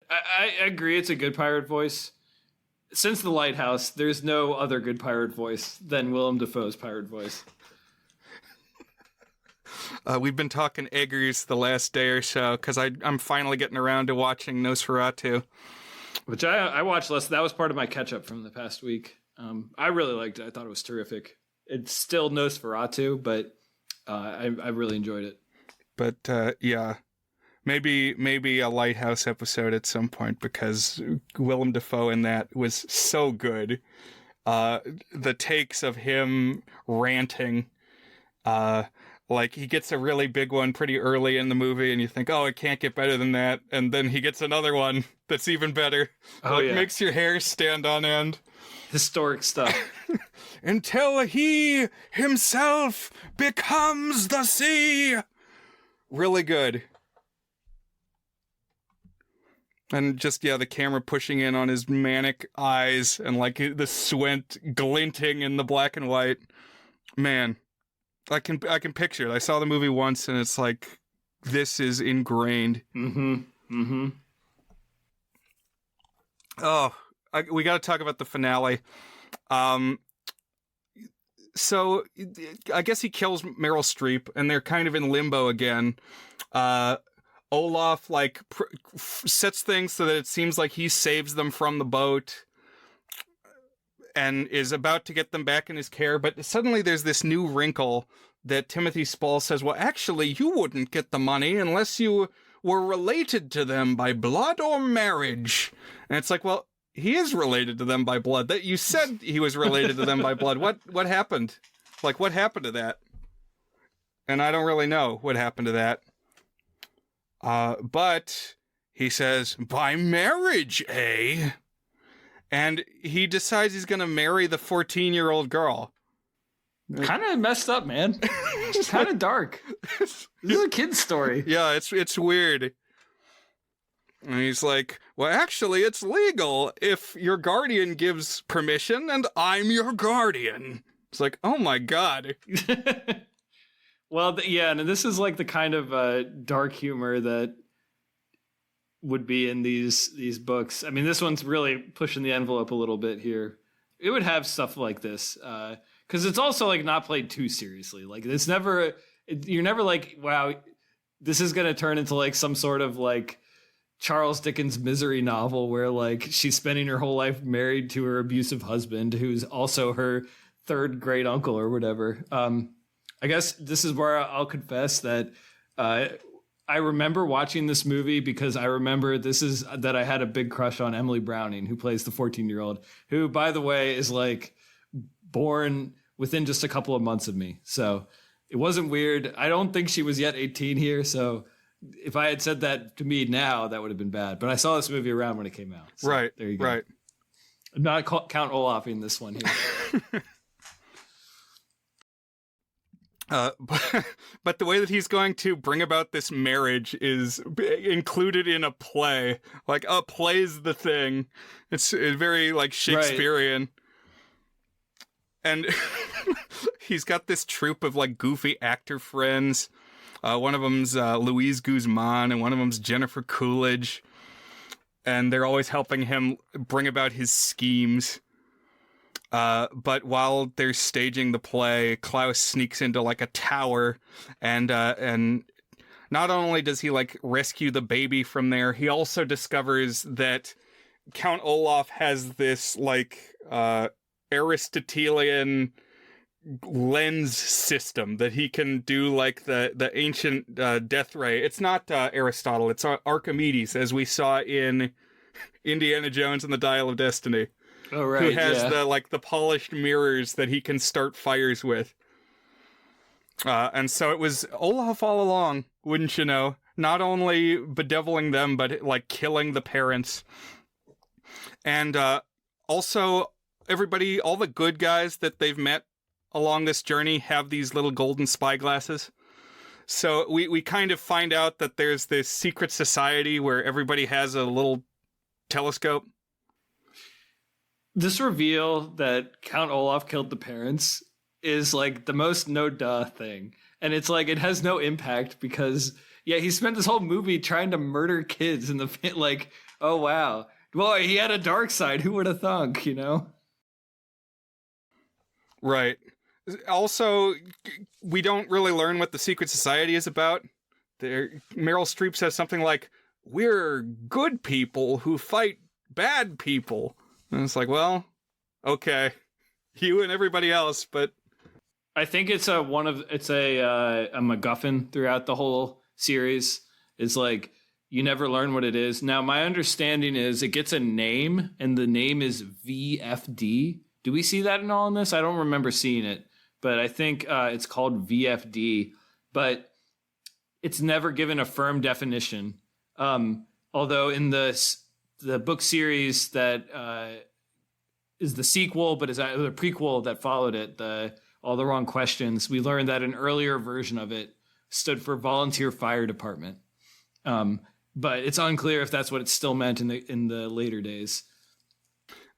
I agree, it's a good pirate voice. Since The Lighthouse, there's no other good pirate voice than Willem Dafoe's pirate voice. We've been talking Eggers the last day or so, because I'm finally getting around to watching Nosferatu. Which I watched less. That was part of my catch-up from the past week. I really liked it. I thought it was terrific. It's still Nosferatu, but I really enjoyed it. But yeah, maybe a Lighthouse episode at some point, because Willem Dafoe in that was so good. The takes of him ranting, like he gets a really big one pretty early in the movie, and you think, oh, it can't get better than that. And then he gets another one that's even better. Oh, like, yeah. Makes your hair stand on end. Historic stuff. Until he himself becomes the sea. Really good. And just, yeah, the camera pushing in on his manic eyes and like the squint glinting in the black and white. Man, I can picture it. I saw the movie once and it's like, this is ingrained. Mm-hmm. Mm-hmm. Oh, we got to talk about the finale. So I guess he kills Meryl Streep and they're kind of in limbo again. Olaf like sets things so that it seems like he saves them from the boat and is about to get them back in his care, but suddenly there's this new wrinkle that Timothy Spall says, well, actually, you wouldn't get the money unless you were related to them by blood or marriage. And it's like, well, he is related to them by blood. That you said he was related to them by blood. What happened? Like, what happened to that? And I don't really know what happened to that. But he says, by marriage, eh? And he decides he's going to marry the 14-year-old girl. Kind of messed up, man. Kind of dark. This is a kid's story. Yeah, it's weird. And he's like, well, actually, it's legal if your guardian gives permission and I'm your guardian. It's like, oh my God. Well, yeah, and this is like the kind of dark humor that would be in these books. I mean, this one's really pushing the envelope a little bit here. It would have stuff like this, because it's also like not played too seriously. Like it's never, you're never like, wow, this is gonna turn into like some sort of like Charles Dickens misery novel where like she's spending her whole life married to her abusive husband, who's also her third great uncle or whatever. I guess this is where I'll confess that I remember watching this movie because I remember that I had a big crush on Emily Browning, who plays the 14-year-old, who, by the way, is like born within just a couple of months of me. So it wasn't weird. I don't think she was yet 18 here. So if I had said that to me now, that would have been bad. But I saw this movie around when it came out. So right. There you go. Right. I'm not Count Olafing this one here. But the way that he's going to bring about this marriage is included in a play. Like, a play's the thing. It's very, like, Shakespearean. Right. And he's got this troupe of, like, goofy actor friends. One of them's Louise Guzman, and one of them's Jennifer Coolidge. And they're always helping him bring about his schemes. But while they're staging the play, Klaus sneaks into like a tower, and not only does he like rescue the baby from there, he also discovers that Count Olaf has this like Aristotelian lens system that he can do like the ancient death ray. It's not Aristotle, it's Archimedes, as we saw in Indiana Jones and the Dial of Destiny. Oh, right. Who has the polished mirrors that he can start fires with. And so it was Olaf all along, wouldn't you know? Not only bedeviling them, but like killing the parents. And also everybody, all the good guys that they've met along this journey have these little golden spy glasses. So we kind of find out that there's this secret society where everybody has a little telescope. This reveal that Count Olaf killed the parents is like the most no-duh thing. And it's like, it has no impact because, yeah, he spent this whole movie trying to murder kids in the, like, oh, wow. Well, he had a dark side. Who would have thunk, you know? Right. Also, we don't really learn what the secret society is about. Meryl Streep says something like, "We're good people who fight bad people." And it's like, well, okay, you and everybody else, but I think it's a MacGuffin throughout the whole series. It's like you never learn what it is. Now, my understanding is it gets a name, and the name is VFD. Do we see that in all in this? I don't remember seeing it, but I think it's called VFD. But it's never given a firm definition. Although in the book series that is the sequel, but is the prequel that followed it, All the Wrong Questions, we learned that an earlier version of it stood for Volunteer Fire Department. But it's unclear if that's what it still meant in the later days.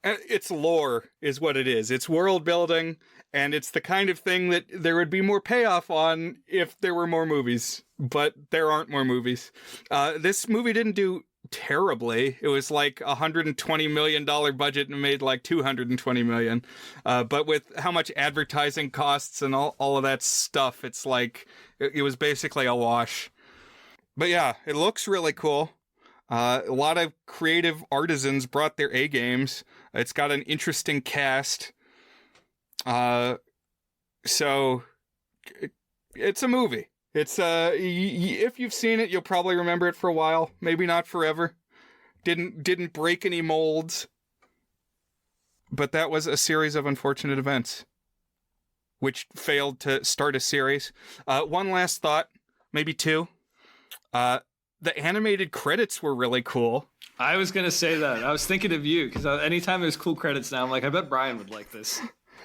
It's lore is what it is. It's world building, and it's the kind of thing that there would be more payoff on if there were more movies. But there aren't more movies. This movie didn't do terribly. It was like $120 million budget and made like $220 million. But with how much advertising costs and all of that stuff, it's like it was basically a wash. But yeah, it looks really cool. A lot of creative artisans brought their A games. It's got an interesting cast. So it's a movie. It's if you've seen it, you'll probably remember it for a while. Maybe not forever. Didn't break any molds. But that was a series of unfortunate events, which failed to start a series. One last thought, maybe two. The animated credits were really cool. I was going to say that. I was thinking of you, because anytime there's cool credits now, I'm like, I bet Brian would like this.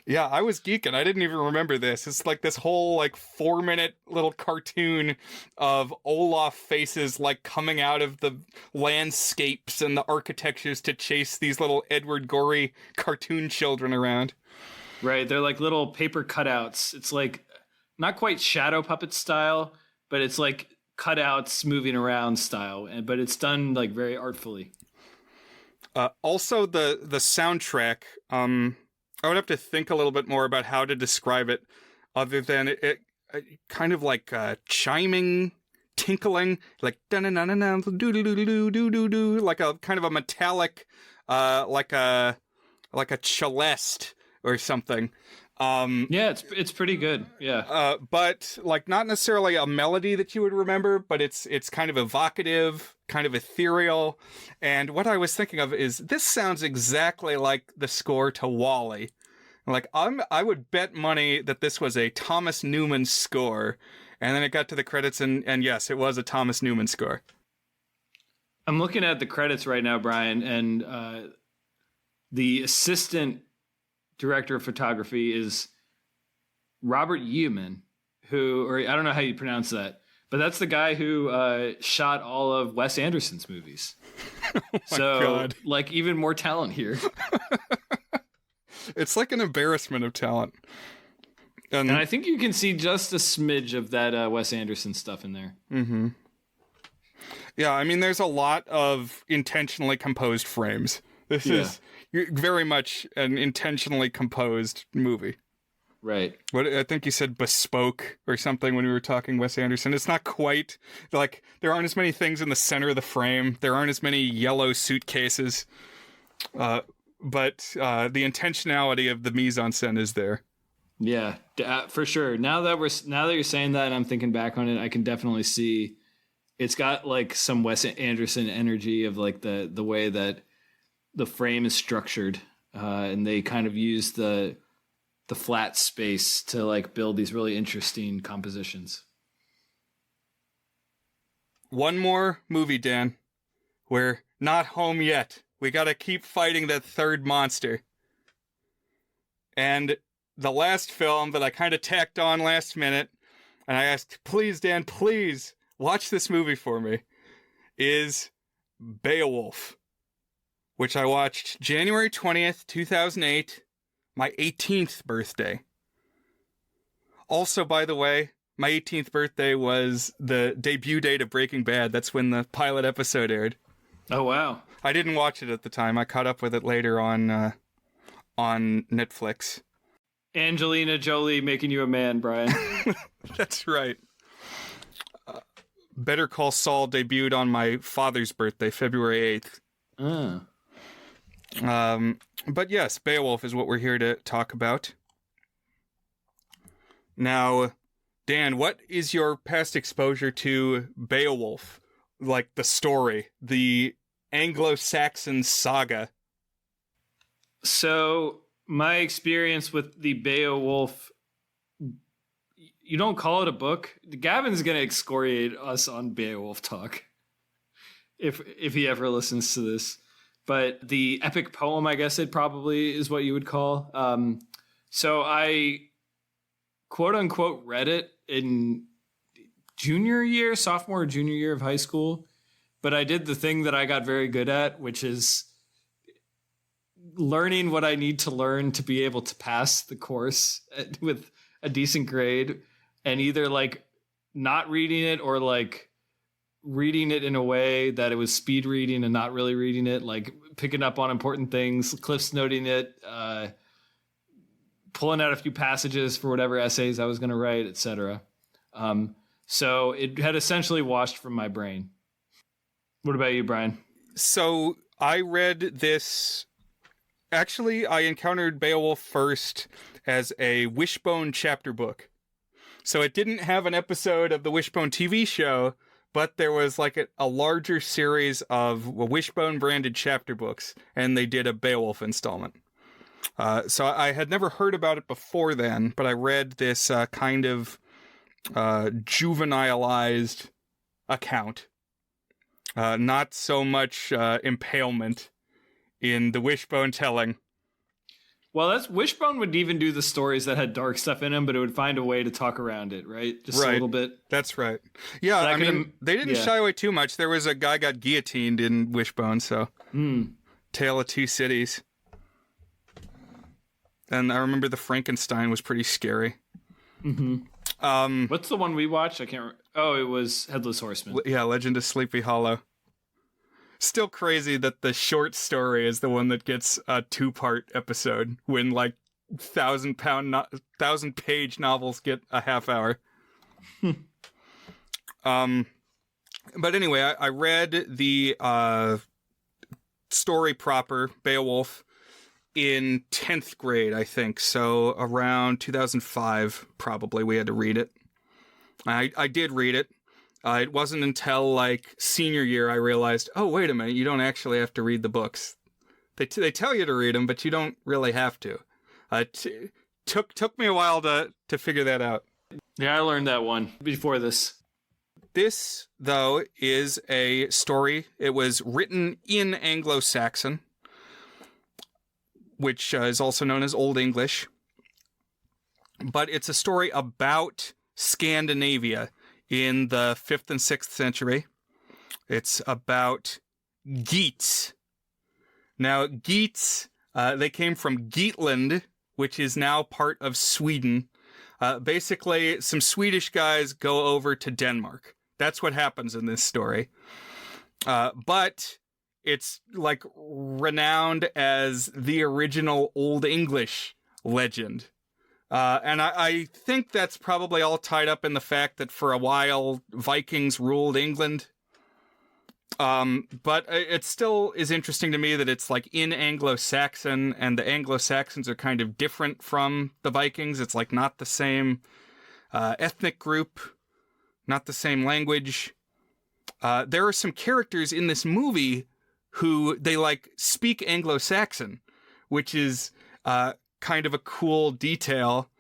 Yeah, I was geeking. I didn't even remember this. It's like this whole like 4-minute little cartoon of Olaf faces like coming out of the landscapes and the architectures to chase these little Edward Gorey cartoon children around. Right, they're like little paper cutouts. It's like not quite shadow puppet style, but it's like cutouts moving around style, but it's done like very artfully. Also, the soundtrack. I would have to think a little bit more about how to describe it, other than it kind of like chiming, tinkling, like da na na na na do do do do do do do, like a kind of a metallic, like a celeste or something. Yeah, it's pretty good. Yeah. But like not necessarily a melody that you would remember, but it's kind of evocative, kind of ethereal. And what I was thinking of is this sounds exactly like the score to WALL-E. Like I would bet money that this was a Thomas Newman score. And then it got to the credits and yes, it was a Thomas Newman score. I'm looking at the credits right now, Brian, and the assistant director of photography is Robert Zemeckis, or I don't know how you pronounce that, but that's the guy who shot all of Wes Anderson's movies. So, God. like, even more talent here. It's like an embarrassment of talent. And I think you can see just a smidge of that Wes Anderson stuff in there. Mm-hmm. Yeah, I mean, there's a lot of intentionally composed frames. This is very much an intentionally composed movie. Right. What I think you said bespoke or something when we were talking Wes Anderson. It's not quite like there aren't as many things in the center of the frame. There aren't as many yellow suitcases. But the intentionality of the mise en scène is there. Yeah, for sure. Now that you're saying that and I'm thinking back on it, I can definitely see it's got like some Wes Anderson energy of like the way that the frame is structured, and they kind of use the flat space to like build these really interesting compositions. One more movie, Dan. We're not home yet. We gotta keep fighting that third monster. And the last film that I kind of tacked on last minute, and I asked, please, Dan, please watch this movie for me, is Beowulf, which I watched January 20th, 2008, my 18th birthday. Also, by the way, my 18th birthday was the debut date of Breaking Bad. That's when the pilot episode aired. Oh, wow. I didn't watch it at the time. I caught up with it later on Netflix. Angelina Jolie making you a man, Brian. That's right. Better Call Saul debuted on my father's birthday, February 8th. But yes, Beowulf is what we're here to talk about. Now, Dan, what is your past exposure to Beowulf? Like the story, the Anglo-Saxon saga. So, my experience with the Beowulf, you don't call it a book. Gavin's going to excoriate us on Beowulf talk if he ever listens to this. But the epic poem, I guess it probably is what you would call. So I quote unquote read it in sophomore or junior year of high school. But I did the thing that I got very good at, which is learning what I need to learn to be able to pass the course with a decent grade, and either like not reading it or like reading it in a way that it was speed reading and not really reading it, like picking up on important things, cliffs noting it, pulling out a few passages for whatever essays I was going to write, etc. So it had essentially washed from my brain. What about you, Brian? So I read this. Actually, I encountered Beowulf first as a Wishbone chapter book. So it didn't have an episode of the Wishbone TV show, but there was like a larger series of Wishbone branded chapter books, and they did a Beowulf installment. So I had never heard about it before then, but I read this kind of juvenilized account. Not so much impalement in the Wishbone telling. Well, Wishbone would even do the stories that had dark stuff in them, but it would find a way to talk around it, right? Just a little bit. That's right. Yeah, I mean, they didn't shy away too much. There was a guy got guillotined in Wishbone, so Tale of Two Cities. And I remember the Frankenstein was pretty scary. Mm-hmm. What's the one we watched? I can't remember. Oh, it was Headless Horseman. Yeah, Legend of Sleepy Hollow. Still crazy that the short story is the one that gets a 2-part episode when like 1,000-page novels get a half hour. But anyway, I read the story proper, Beowulf, in 10th grade, I think. So around 2005, probably, we had to read it. I did read it. It wasn't until like senior year I realized, oh, wait a minute, you don't actually have to read the books. They tell you to read them, but you don't really have to. Took me a while to figure that out. Yeah, I learned that one before this. This, though, is a story. It was written in Anglo-Saxon, which is also known as Old English. But it's a story about Scandinavia in the 5th and 6th century. It's about Geats. Now, Geats, they came from Geatland, which is now part of Sweden. Basically, some Swedish guys go over to Denmark. That's what happens in this story. But it's like renowned as the original Old English legend. And I think that's probably all tied up in the fact that for a while Vikings ruled England. But it still is interesting to me that it's like in Anglo-Saxon, and the Anglo-Saxons are kind of different from the Vikings. It's like not the same ethnic group, not the same language. There are some characters in this movie who they like speak Anglo-Saxon, which is kind of a cool detail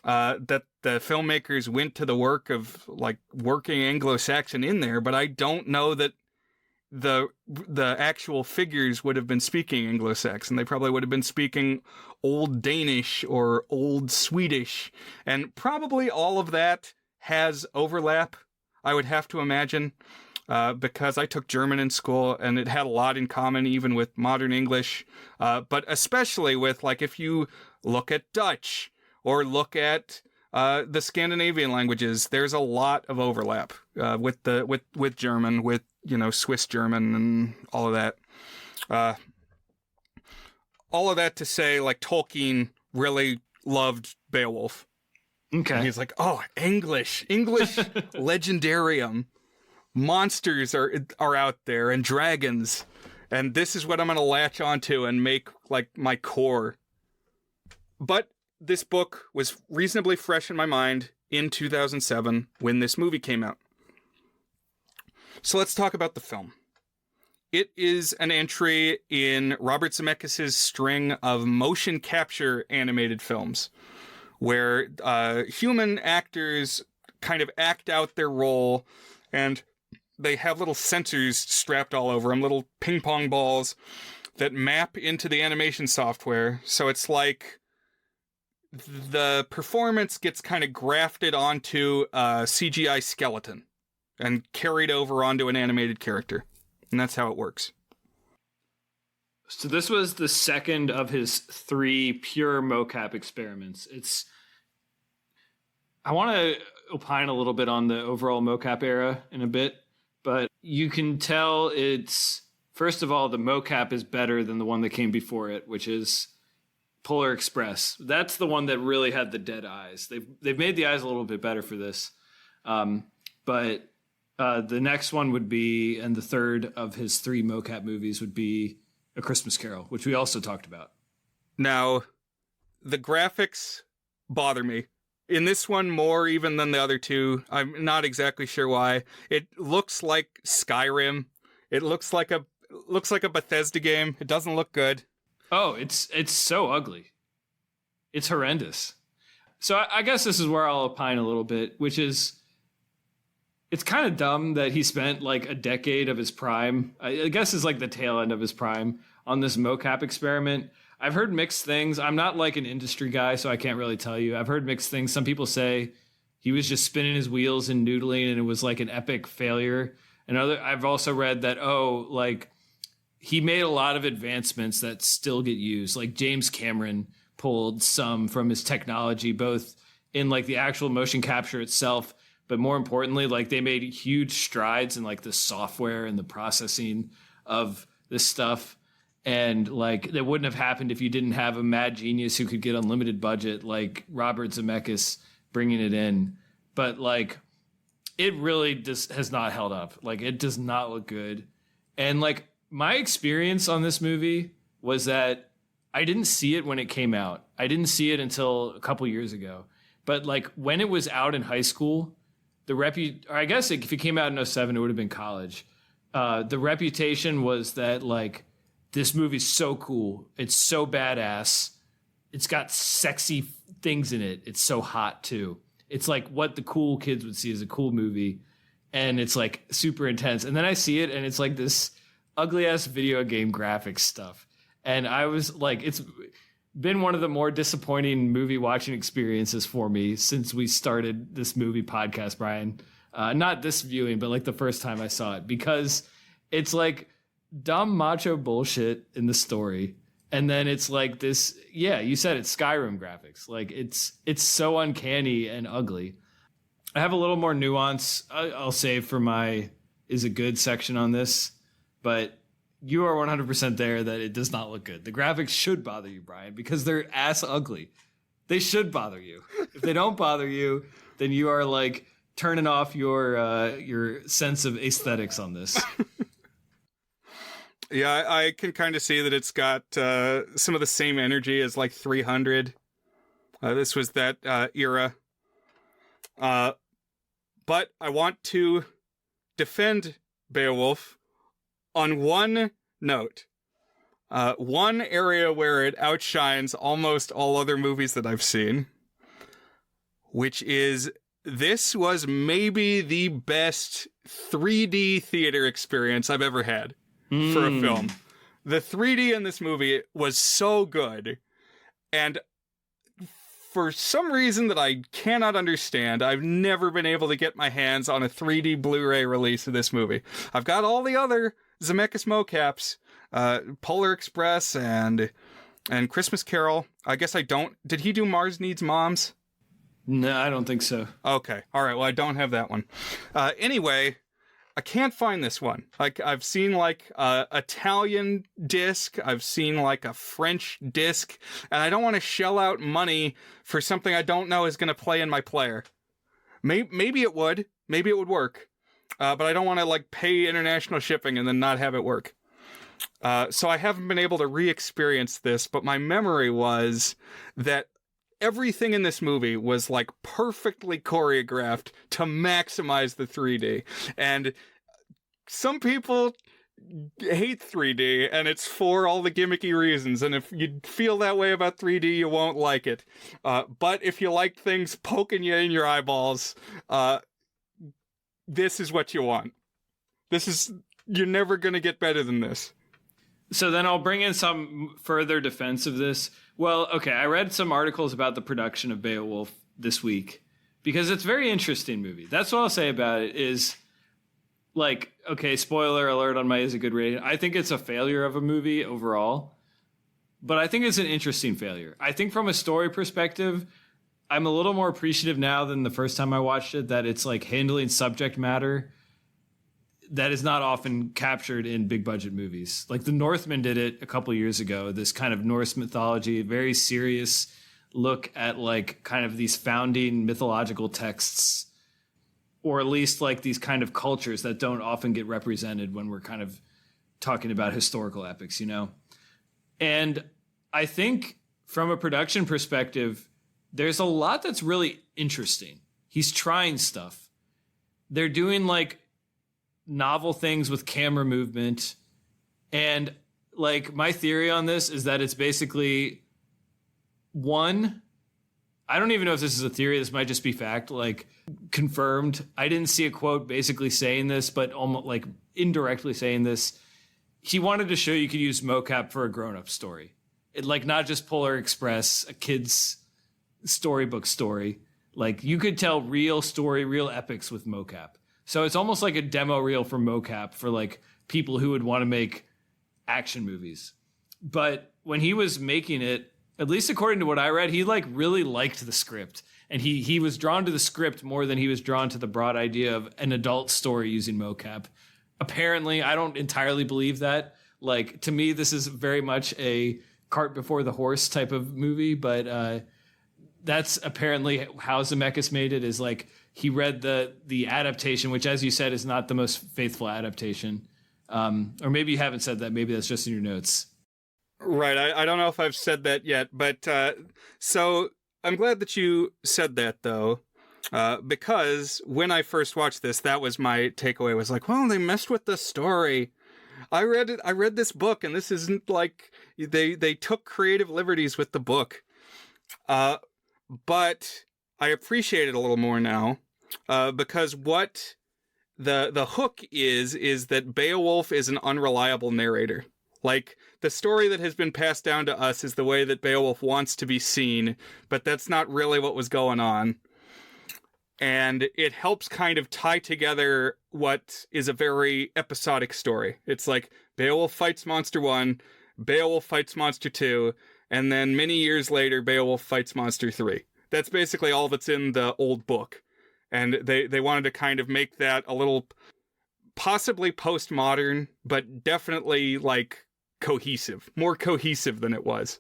that the filmmakers went to the work of like working Anglo-Saxon in there, but I don't know that the actual figures would have been speaking Anglo-Saxon. They probably would have been speaking Old Danish or Old Swedish, and probably all of that has overlap, I would have to imagine, because I took German in school and it had a lot in common even with modern English, but especially with, like, if you look at Dutch or look at the Scandinavian languages, there's a lot of overlap with German, with, you know, Swiss German and all of that. All of that to say, like, Tolkien really loved Beowulf. Okay. And he's like, oh, English legendarium. Monsters are out there, and dragons. And this is what I'm going to latch onto and make, like, my core. But this book was reasonably fresh in my mind in 2007 when this movie came out. So let's talk about the film. It is an entry in Robert Zemeckis' string of motion capture animated films, where human actors kind of act out their role, and they have little sensors strapped all over them, little ping pong balls that map into the animation software. So it's like the performance gets kind of grafted onto a CGI skeleton and carried over onto an animated character. And that's how it works. So this was the second of his 3 pure mocap experiments. I want to opine a little bit on the overall mocap era in a bit, but you can tell it's, first of all, the mocap is better than the one that came before it, which is Polar Express. That's the one that really had the dead eyes. They've made the eyes a little bit better for this. But the next one would be, and the third of his 3 mocap movies would be A Christmas Carol, which we also talked about. Now, the graphics bother me. In this one, more even than the other 2. I'm not exactly sure why. It looks like Skyrim. It looks like a Bethesda game. It doesn't look good. Oh, it's so ugly. It's horrendous. So I guess this is where I'll opine a little bit, which is, it's kind of dumb that he spent like a decade of his prime, I guess is like the tail end of his prime, on this mocap experiment. I've heard mixed things. I'm not like an industry guy, so I can't really tell you. I've heard mixed things. Some people say he was just spinning his wheels and noodling and it was like an epic failure. And I've also read that, like he made a lot of advancements that still get used. Like James Cameron pulled some from his technology, both in like the actual motion capture itself, but more importantly, like they made huge strides in like the software and the processing of this stuff. And like that wouldn't have happened if you didn't have a mad genius who could get unlimited budget, like Robert Zemeckis bringing it in. But like, it really just has not held up. Like, it does not look good. And like, my experience on this movie was that I didn't see it when it came out. I didn't see it until a couple years ago. But like when it was out in high school, or I guess if it came out in 07, it would have been college. The reputation was that like this movie's so cool. It's so badass. It's got sexy things in it. It's so hot too. It's like what the cool kids would see as a cool movie. And it's like super intense. And then I see it and it's like this ugly ass video game graphics stuff. And I was like, it's been one of the more disappointing movie watching experiences for me since we started this movie podcast, Brian. Not this viewing, but like the first time I saw it, because it's like dumb macho bullshit in the story. And then it's like this, yeah, you said it's Skyrim graphics. Like it's so uncanny and ugly. I have a little more nuance I'll save for my is it good section on this, but you are 100% there that it does not look good. The graphics should bother you, Brian, because they're ass ugly. They should bother you. If they don't bother you, then you are like turning off your sense of aesthetics on this. Yeah, I can kind of see that it's got some of the same energy as like 300. This was that era. But I want to defend Beowulf on one note. One area where it outshines almost all other movies that I've seen, which is this was maybe the best 3D theater experience I've ever had for a film. The 3D in this movie was so good. And for some reason that I cannot understand, I've never been able to get my hands on a 3D Blu-ray release of this movie. I've got all the other Zemeckis mocaps, Polar Express and Christmas Carol. I guess I don't. Did he do Mars Needs Moms? No, I don't think so. Okay. All right. Well, I don't have that one. Anyway, I can't find this one. Like I've seen like Italian disc. I've seen like a French disc, and I don't want to shell out money for something I don't know is going to play in my player. Maybe it would. Maybe it would work. But I don't want to like pay international shipping and then not have it work. So I haven't been able to re-experience this, but my memory was that everything in this movie was like perfectly choreographed to maximize the 3D. And some people hate 3D, and it's for all the gimmicky reasons. And if you feel that way about 3D, you won't like it. But if you like things poking you in your eyeballs, this is what you want. You're never going to get better than this. So then I'll bring in some further defense of this. Well, okay, I read some articles about the production of Beowulf this week because it's a very interesting movie. That's what I'll say about it is, like, okay, spoiler alert on my Is It Good rating. I think it's a failure of a movie overall, but I think it's an interesting failure. I think from a story perspective, I'm a little more appreciative now than the first time I watched it that it's like handling subject matter that is not often captured in big budget movies. Like The Northman did it a couple years ago, this kind of Norse mythology, very serious look at like kind of these founding mythological texts, or at least like these kind of cultures that don't often get represented when we're kind of talking about historical epics, you know? And I think from a production perspective, there's a lot that's really interesting. He's trying stuff. They're doing like novel things with camera movement. And like my theory on this is that it's basically one, I don't even know if this is a theory, this might just be fact, like confirmed. I didn't see a quote basically saying this, but almost like indirectly saying this. He wanted to show you could use mocap for a grown-up story. It like not just Polar Express, a kid's storybook story. Like you could tell real story, real epics with mocap. So it's almost like a demo reel for mocap for like people who would want to make action movies. But when he was making it, at least according to what I read, he like really liked the script. And he was drawn to the script more than he was drawn to the broad idea of an adult story using mocap. Apparently, I don't entirely believe that. Like to me, this is very much a cart before the horse type of movie, but that's apparently how Zemeckis made it, is like he read the adaptation, which, as you said, is not the most faithful adaptation. Or maybe you haven't said that. Maybe that's just in your notes. Right. I don't know if I've said that yet, but so I'm glad that you said that, though, because when I first watched this, that was my takeaway. Was like, well, they messed with the story. I read it. I read this book, and this isn't like they took creative liberties with the book. But I appreciate it a little more now, because what the hook is that Beowulf is an unreliable narrator. Like, the story that has been passed down to us is the way that Beowulf wants to be seen, but that's not really what was going on. And it helps kind of tie together what is a very episodic story. It's like Beowulf fights Monster 1, Beowulf fights Monster 2, and then many years later, Beowulf fights Monster 3. That's basically all that's in the old book. And they wanted to kind of make that a little possibly postmodern, but definitely like cohesive, more cohesive than it was.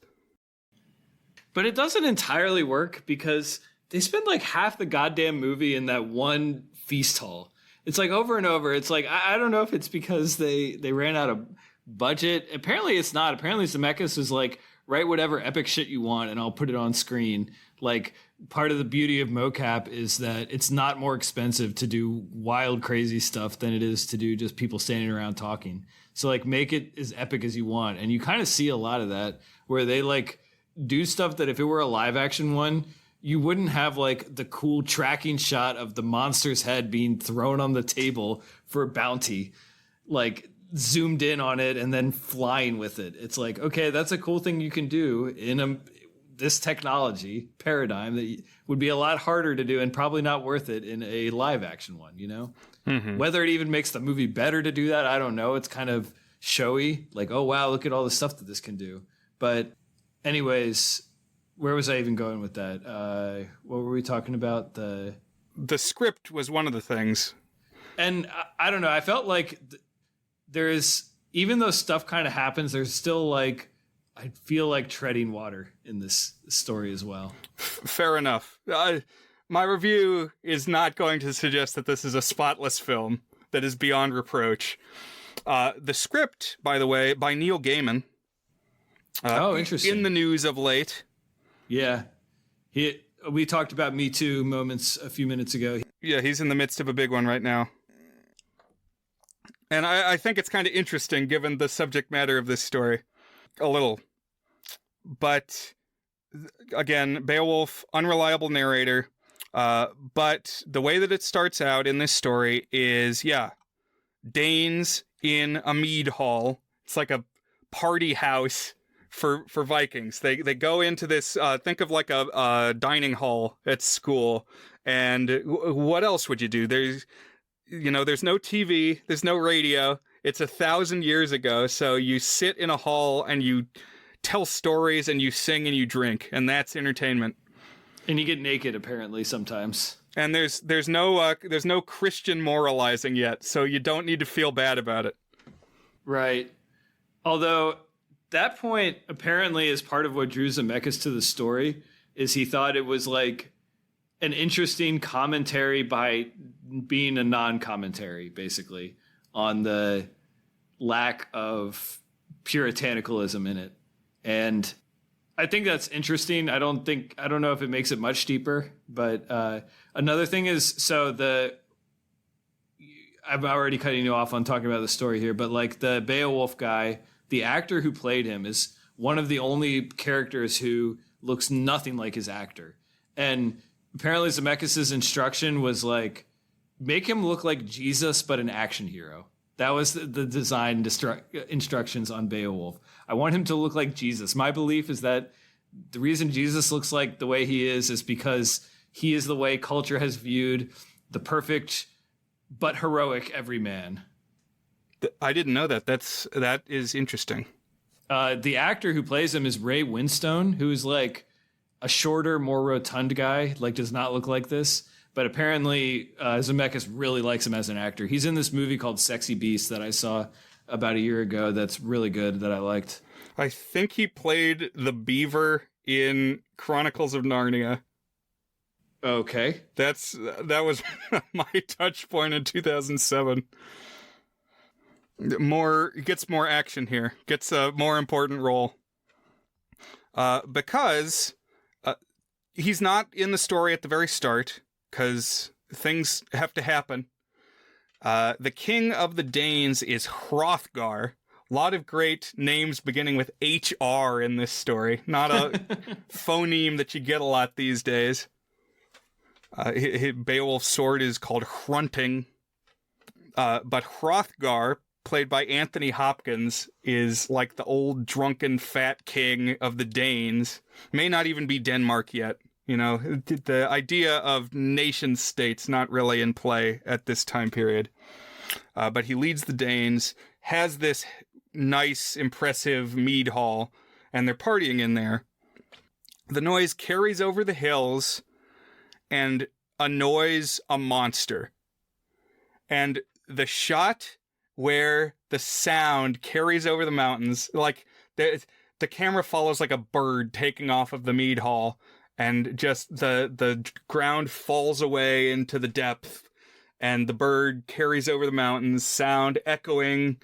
But it doesn't entirely work because they spend like half the goddamn movie in that one feast hall. It's like over and over. It's like, I don't know if it's because they ran out of budget. Apparently it's not. Apparently Zemeckis was like, write whatever epic shit you want and I'll put it on screen. Like, part of the beauty of mocap is that it's not more expensive to do wild, crazy stuff than it is to do just people standing around talking. So like, make it as epic as you want. And you kind of see a lot of that where they like do stuff that if it were a live action one, you wouldn't have like the cool tracking shot of the monster's head being thrown on the table for a bounty, like zoomed in on it and then flying with it. It's like, okay, that's a cool thing you can do in this technology paradigm that would be a lot harder to do and probably not worth it in a live action one, you know? Mm-hmm. Whether it even makes the movie better to do that, I don't know. It's kind of showy, like, oh wow, look at all the stuff that this can do. But anyways, where was I even going with that? What were we talking about? The script was one of the things. And I don't know. I felt like there's, even though stuff kind of happens, there's still like, I feel like treading water in this story as well. Fair enough. My review is not going to suggest that this is a spotless film that is beyond reproach. The script, by the way, by Neil Gaiman. Interesting. In the news of late. Yeah. We talked about Me Too moments a few minutes ago. Yeah, he's in the midst of a big one right now. And I think it's kind of interesting given the subject matter of this story. A little. But, again, Beowulf, unreliable narrator. But the way that it starts out in this story is, Danes in a mead hall. It's like a party house for Vikings. They go into this, think of like a dining hall at school. And what else would you do? There's no TV, there's no radio. It's 1,000 years ago. So you sit in a hall and you tell stories and you sing and you drink, and that's entertainment. And you get naked apparently sometimes. And there's no Christian moralizing yet, so you don't need to feel bad about it. Right. Although that point apparently is part of what drew Zemeckis to the story, is he thought it was like an interesting commentary by being a non-commentary, basically, on the lack of puritanicalism in it. And I think that's interesting. I don't know if it makes it much deeper, but another thing is, I'm already cutting you off on talking about the story here, but like the Beowulf guy, the actor who played him is one of the only characters who looks nothing like his actor. And apparently Zemeckis' instruction was like, make him look like Jesus, but an action hero. That was the design instructions on Beowulf. I want him to look like Jesus. My belief is that the reason Jesus looks like the way he is because he is the way culture has viewed the perfect but heroic everyman. I didn't know that. That is interesting. The actor who plays him is Ray Winstone, who is like a shorter, more rotund guy, like does not look like this. But apparently Zemeckis really likes him as an actor. He's in this movie called Sexy Beast that I saw about a year ago that's really good, that I liked. I think he played the beaver in Chronicles of Narnia. Okay. That was my touch point in 2007. Gets more action here. Gets a more important role. because he's not in the story at the very start, because things have to happen. The king of the Danes is Hrothgar. A lot of great names beginning with HR in this story. Not a phoneme that you get a lot these days. Beowulf's sword is called Hrunting. But Hrothgar, played by Anthony Hopkins, is like the old drunken fat king of the Danes. May not even be Denmark yet. You know, the idea of nation states not really in play at this time period. But he leads the Danes, has this nice, impressive mead hall, and they're partying in there. The noise carries over the hills and annoys a monster. And the shot where the sound carries over the mountains, like the camera follows like a bird taking off of the mead hall, and just the ground falls away into the depth, and the bird carries over the mountains, sound echoing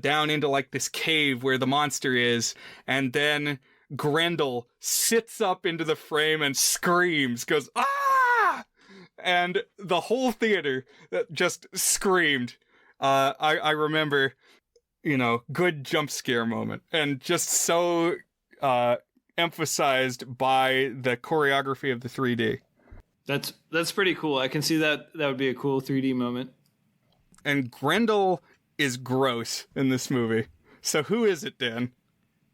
down into like this cave where the monster is, and then Grendel sits up into the frame and screams, goes, "Ah!" And the whole theater just screamed. I remember, good jump scare moment, and just so emphasized by the choreography of the 3D. That's pretty cool. I can see that would be a cool 3D moment. And Grendel is gross in this movie. So who is it, Dan?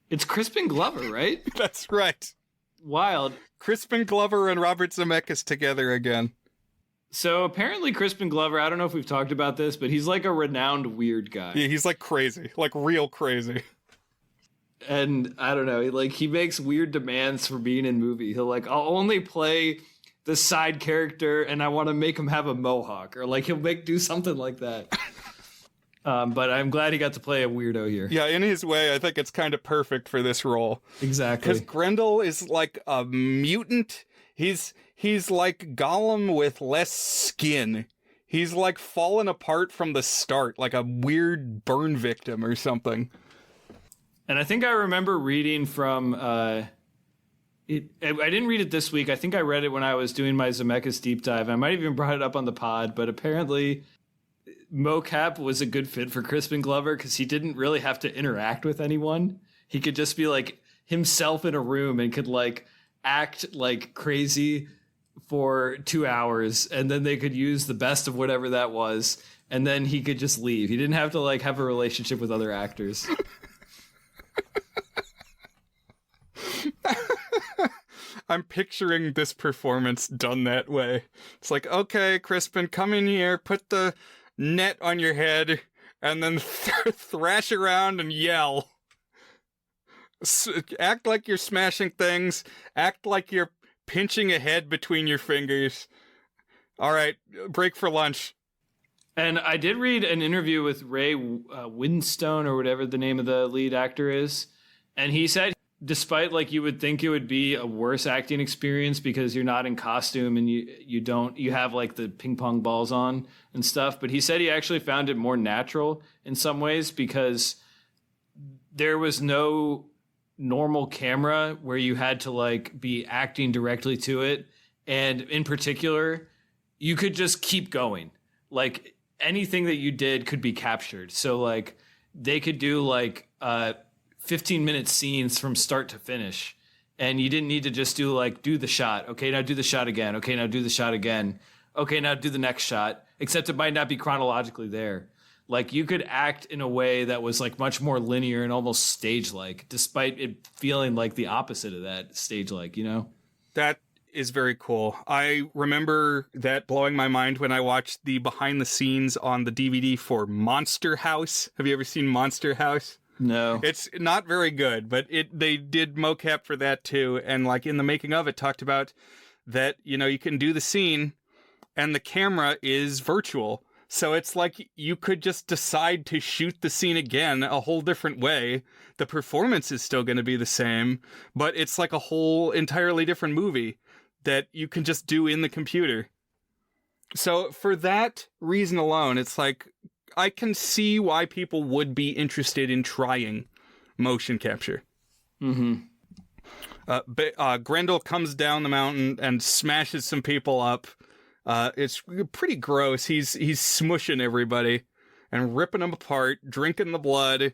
It's Crispin Glover, right? That's right. Wild. Crispin Glover and Robert Zemeckis together again. So apparently Crispin Glover, I don't know if we've talked about this, but he's like a renowned weird guy. Yeah, he's like crazy, like real crazy. And I don't know, he makes weird demands for being in movie. He'll I'll only play the side character and I want to make him have a mohawk, or he'll do something like that. But I'm glad he got to play a weirdo here. Yeah, in his way, I think it's kind of perfect for this role. Exactly. Because Grendel is like a mutant. He's like Gollum with less skin. He's like fallen apart from the start, like a weird burn victim or something. And I think I remember reading from I didn't read it this week. I think I read it when I was doing my Zemeckis deep dive. I might have even brought it up on the pod, but apparently mocap was a good fit for Crispin Glover because he didn't really have to interact with anyone. He could just be like himself in a room and could act like crazy for 2 hours, and then they could use the best of whatever that was, and then he could just leave. He didn't have to have a relationship with other actors. I'm picturing this performance done that way. It's like, okay, Crispin, come in here, put the net on your head, and then thrash around and yell. Act like you're smashing things. Act like you're pinching a head between your fingers. All right, break for lunch. And I did read an interview with Ray Winstone, or whatever the name of the lead actor is. And he said, despite you would think it would be a worse acting experience because you're not in costume and you have the ping pong balls on and stuff. But he said he actually found it more natural in some ways because there was no normal camera where you had to be acting directly to it. And in particular, you could just keep going. Anything that you did could be captured. So they could do 15-minute scenes from start to finish. And you didn't need to just do the shot. Okay, now do the shot again. Okay, now do the shot again. Okay, now do the next shot. Except it might not be chronologically there. You could act in a way that was much more linear and almost stage-like, despite it feeling like the opposite of that, stage-like, That is very cool. I remember that blowing my mind when I watched the behind the scenes on the DVD for Monster House. Have you ever seen Monster House? No. It's not very good, but they did mocap for that too. And in the making of it, talked about that, you can do the scene and the camera is virtual. So it's you could just decide to shoot the scene again a whole different way. The performance is still going to be the same, but it's a whole entirely different movie that you can just do in the computer. So for that reason alone, it's I can see why people would be interested in trying motion capture. Mm-hmm. Grendel comes down the mountain and smashes some people up. It's pretty gross. He's smushing everybody and ripping them apart, drinking the blood,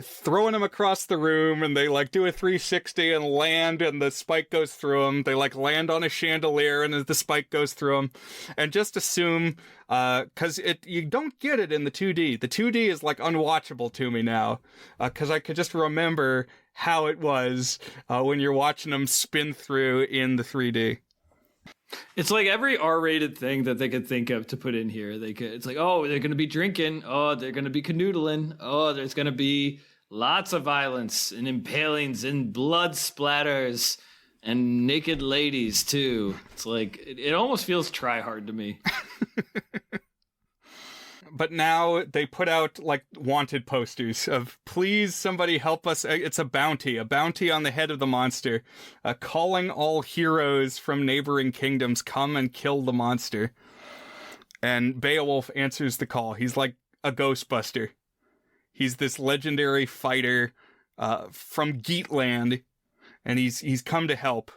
throwing them across the room, and they like do a 360 and land, and the spike goes through them. They like land on a chandelier, and the spike goes through them. And just assume, because you don't get it in the 2D. The 2D is like unwatchable to me now, because I could just remember how it was when you're watching them spin through in the 3D. It's like every R-rated thing that they could think of to put in here. It's like, oh, they're going to be drinking. Oh, they're going to be canoodling. Oh, there's going to be lots of violence and impalings and blood splatters and naked ladies too. It's like, it almost feels try hard to me. But now they put out like wanted posters of, please somebody help us. It's a bounty on the head of the monster, calling all heroes from neighboring kingdoms, come and kill the monster. And Beowulf answers the call. He's like a Ghostbuster. He's this legendary fighter from Geatland, and he's come to help.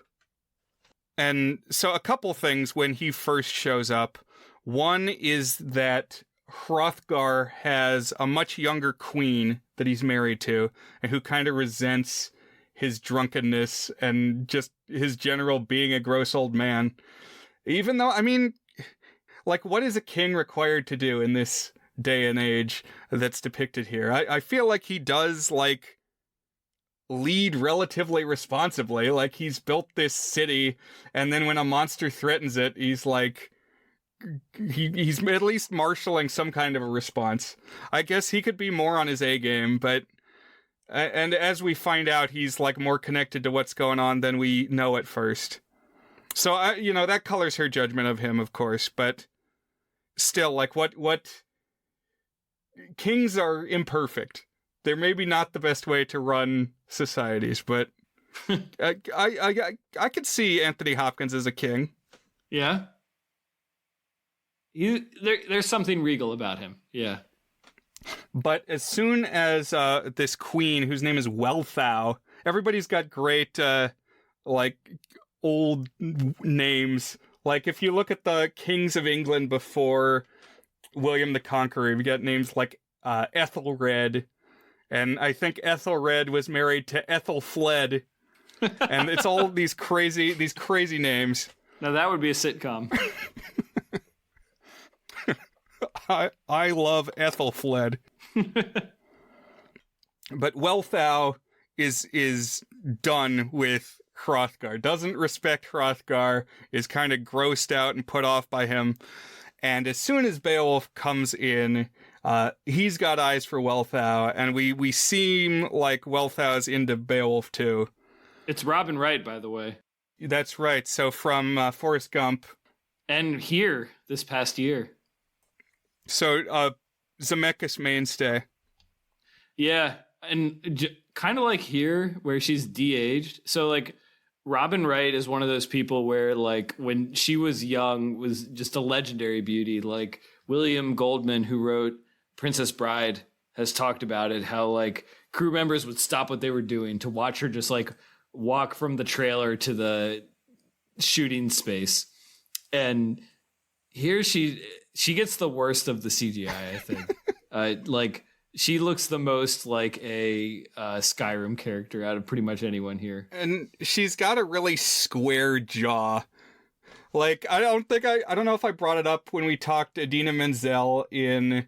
And so a couple things when he first shows up. One is that Hrothgar has a much younger queen that he's married to, and who kind of resents his drunkenness and just his general being a gross old man. Even though, I mean, like, what is a king required to do in this day and age that's depicted here? I feel like he does, like, lead relatively responsibly. Like, he's built this city, and then when a monster threatens it, he's like, he's at least marshaling some kind of a response. I guess he could be more on his A game, but and as we find out, he's like more connected to what's going on than we know at first. So that colors her judgment of him, of course, but still, like, what kings are imperfect. They're maybe not the best way to run societies, but I could see Anthony Hopkins as a king. Yeah. There's something regal about him. Yeah. But as soon as this queen, whose name is Wealhtheow, everybody's got great, like, old names. Like, if you look at the kings of England before William the Conqueror, you got names like Ethelred, and I think Ethelred was married to Ethelfled, and it's all these crazy names. Now that would be a sitcom. I love Ethelfled. But Wealhtheow is done with Hrothgar, doesn't respect Hrothgar, is kind of grossed out and put off by him. And as soon as Beowulf comes in, he's got eyes for Wealhtheow, and we seem like Wealhtheow's into Beowulf too. It's Robin Wright, by the way. That's right. So from Forrest Gump. And here, this past year. So, Zemeckis mainstay. Yeah, and kind of like here, where she's de-aged. So, like, Robin Wright is one of those people where, like, when she was young, was just a legendary beauty. Like, William Goldman, who wrote Princess Bride, has talked about it, how, like, crew members would stop what they were doing to watch her just, like, walk from the trailer to the shooting space. And here she gets the worst of the CGI, I think. Like, she looks the most like a Skyrim character out of pretty much anyone here. And she's got a really square jaw. Like, I don't know if I brought it up when we talked Idina Menzel in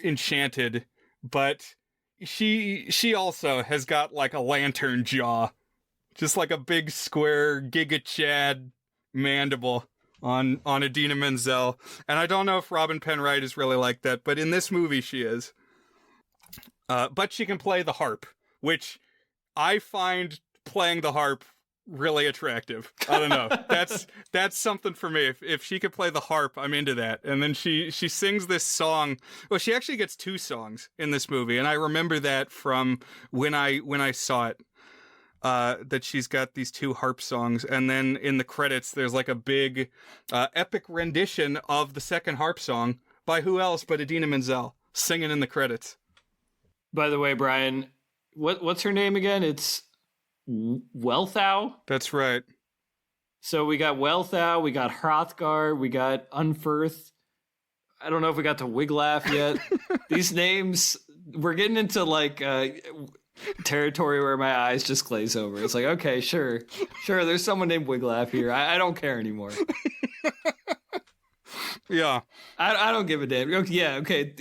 Enchanted, but she also has got like a lantern jaw. Just like a big square Giga Chad mandible on Idina Menzel. And I don't know if Robin Penn Wright is really like that, but in this movie she is. But she can play the harp, which I find playing the harp really attractive. I don't know. That's something for me. If she could play the harp, I'm into that. And then she sings this song. Well, she actually gets two songs in this movie, and I remember that from when I saw it. That she's got these two harp songs, and then in the credits there's like a big epic rendition of the second harp song by who else but Idina Menzel singing in the credits. By the way, Brian, what's her name again? It's Welthau. That's right. So we got Welthau, we got Hrothgar, we got Unferth. I don't know if we got to Wiglaf yet. These names, we're getting into like territory where my eyes just glaze over. It's like, okay, sure, there's someone named Wiglaf here. I don't care anymore. Yeah. I don't give a damn. Yeah, okay.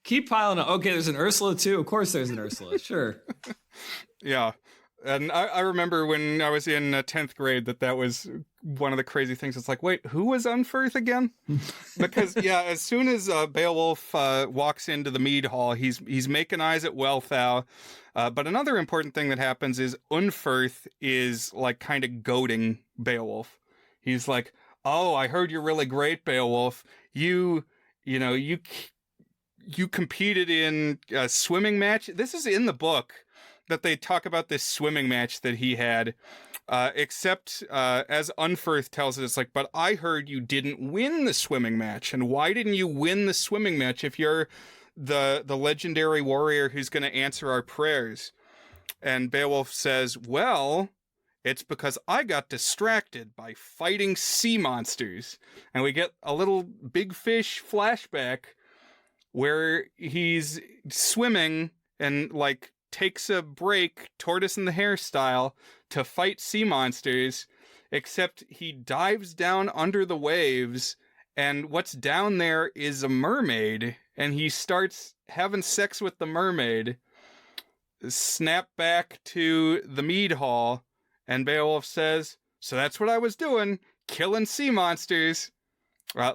Keep piling up. Okay, there's an Ursula too. Of course there's an Ursula. Sure. Yeah. And I remember when I was in 10th grade that was one of the crazy things. It's like, wait, who was Unferth again? Because, yeah, as soon as Beowulf walks into the mead hall, he's making eyes at Welthau. But another important thing that happens is Unferth is, like, kind of goading Beowulf. He's like, oh, I heard you're really great, Beowulf. You competed in a swimming match. This is in the book that they talk about this swimming match that he had, except as Unferth tells us, it's like, but I heard you didn't win the swimming match. And why didn't you win the swimming match if you're the legendary warrior who's going to answer our prayers? And Beowulf says, well, it's because I got distracted by fighting sea monsters. And we get a little big fish flashback where he's swimming and, like, takes a break, Tortoise in the Hare style, to fight sea monsters, except he dives down under the waves, and what's down there is a mermaid, and he starts having sex with the mermaid. Snap back to the mead hall, and Beowulf says, so that's what I was doing, killing sea monsters,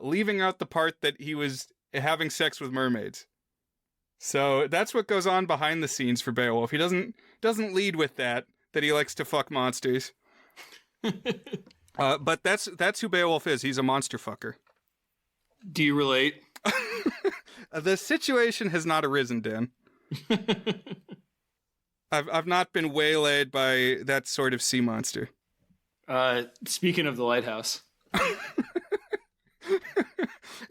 leaving out the part that he was having sex with mermaids. So that's what goes on behind the scenes for Beowulf. He doesn't lead with that he likes to fuck monsters. But that's who Beowulf is. He's a monster fucker. Do you relate? The situation has not arisen, Dan. I've not been waylaid by that sort of sea monster. Speaking of the lighthouse.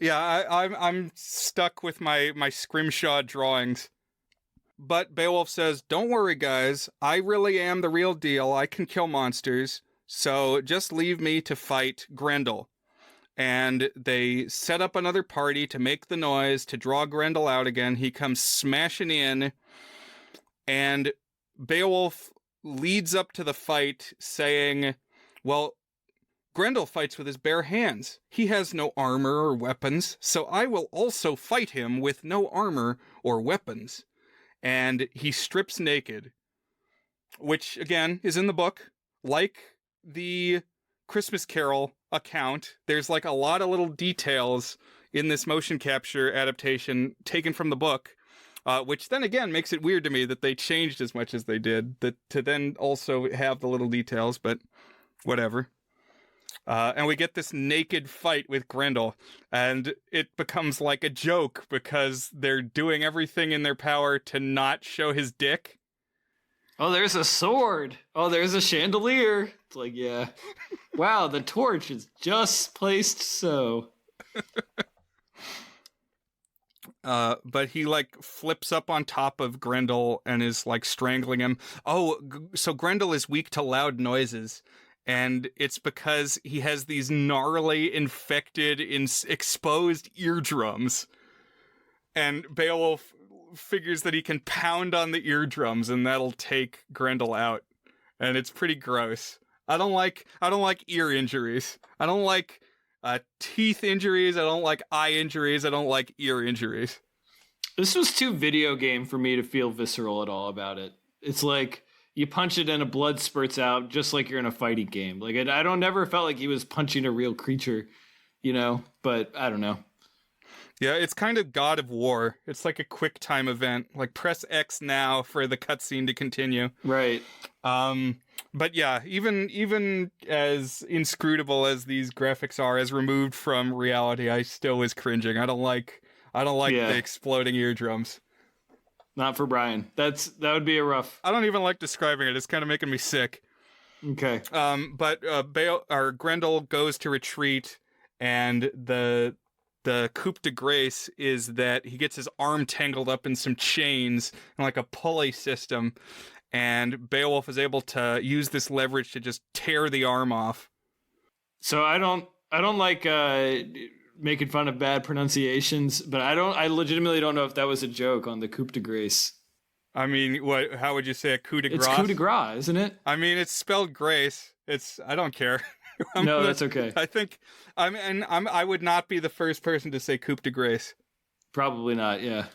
Yeah, I'm stuck with my scrimshaw drawings. But Beowulf says, don't worry, guys. I really am the real deal. I can kill monsters. So just leave me to fight Grendel. And they set up another party to make the noise, to draw Grendel out again. He comes smashing in. And Beowulf leads up to the fight saying, well, Grendel fights with his bare hands. He has no armor or weapons, so I will also fight him with no armor or weapons. And he strips naked, which, again, is in the book. Like the Christmas Carol account, there's like a lot of little details in this motion capture adaptation taken from the book, which then again makes it weird to me that they changed as much as they did, to then also have the little details, but whatever. And we get this naked fight with Grendel, and it becomes like a joke because they're doing everything in their power to not show his dick. Oh, there's a sword. Oh, there's a chandelier. It's like, yeah. Wow, the torch is just placed so. But he, like, flips up on top of Grendel and is, like, strangling him. Oh, so Grendel is weak to loud noises. And it's because he has these gnarly, infected, exposed eardrums. And Beowulf figures that he can pound on the eardrums and that'll take Grendel out. And it's pretty gross. I don't like ear injuries. I don't like teeth injuries. I don't like eye injuries. I don't like ear injuries. This was too video game for me to feel visceral at all about it. It's like you punch it and a blood spurts out just like you're in a fighting game. Like I don't never felt like he was punching a real creature, you know, but I don't know. Yeah, it's kind of God of War. It's like a quick time event. Like press X now for the cutscene to continue. Right. But yeah, even as inscrutable as these graphics are, as removed from reality, I still was cringing. I don't like the exploding eardrums. Not for Brian. That would be a rough. I don't even like describing it. It's kind of making me sick. Okay. But Grendel goes to retreat, and the coup de grace is that he gets his arm tangled up in some chains and like a pulley system, and Beowulf is able to use this leverage to just tear the arm off. So I don't like making fun of bad pronunciations, but I legitimately don't know if that was a joke on the coup de grace. I mean, how would you say a coup de grace? It's coup de grace, isn't it? I mean, it's spelled grace. I don't care. No, that's okay. I think I would not be the first person to say coup de grace. Probably not, yeah.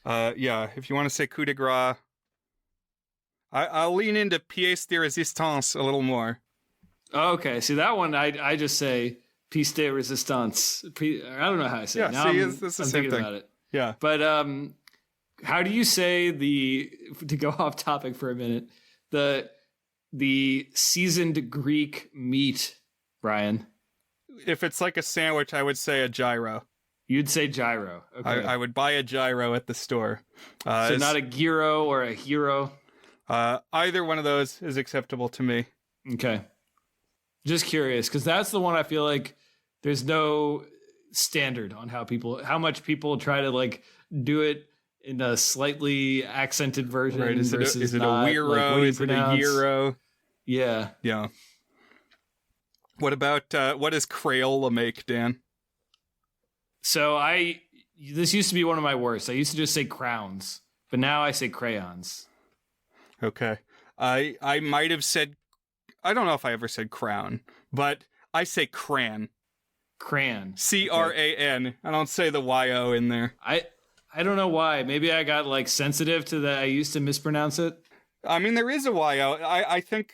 Yeah, if you want to say coup de grace, I'll lean into pièce de résistance a little more. Okay, see that one, I just say pièce de résistance. I don't know how I say it. Now it's the same thinking thing. about it. Yeah. But how do you say to go off topic for a minute, the seasoned Greek meat, Brian? If it's like a sandwich, I would say a gyro. You'd say gyro. Okay. I would buy a gyro at the store. So not a gyro or a hero? Either one of those is acceptable to me. Okay. Just curious, because that's the one I feel like there's no standard on how much people try to like do it in a slightly accented version. Right. Is it a weiro? Like, is it a gyro? Yeah. Yeah. What about what does Crayola make, Dan? So this used to be one of my worst. I used to just say crowns, but now I say crayons. Okay. I might have said, I don't know if I ever said crown, but I say cran. Cran. C-R-A-N. I don't say the Y-O in there. I don't know why. Maybe I got like sensitive to that. I used to mispronounce it. I mean, there is a Y-O. I think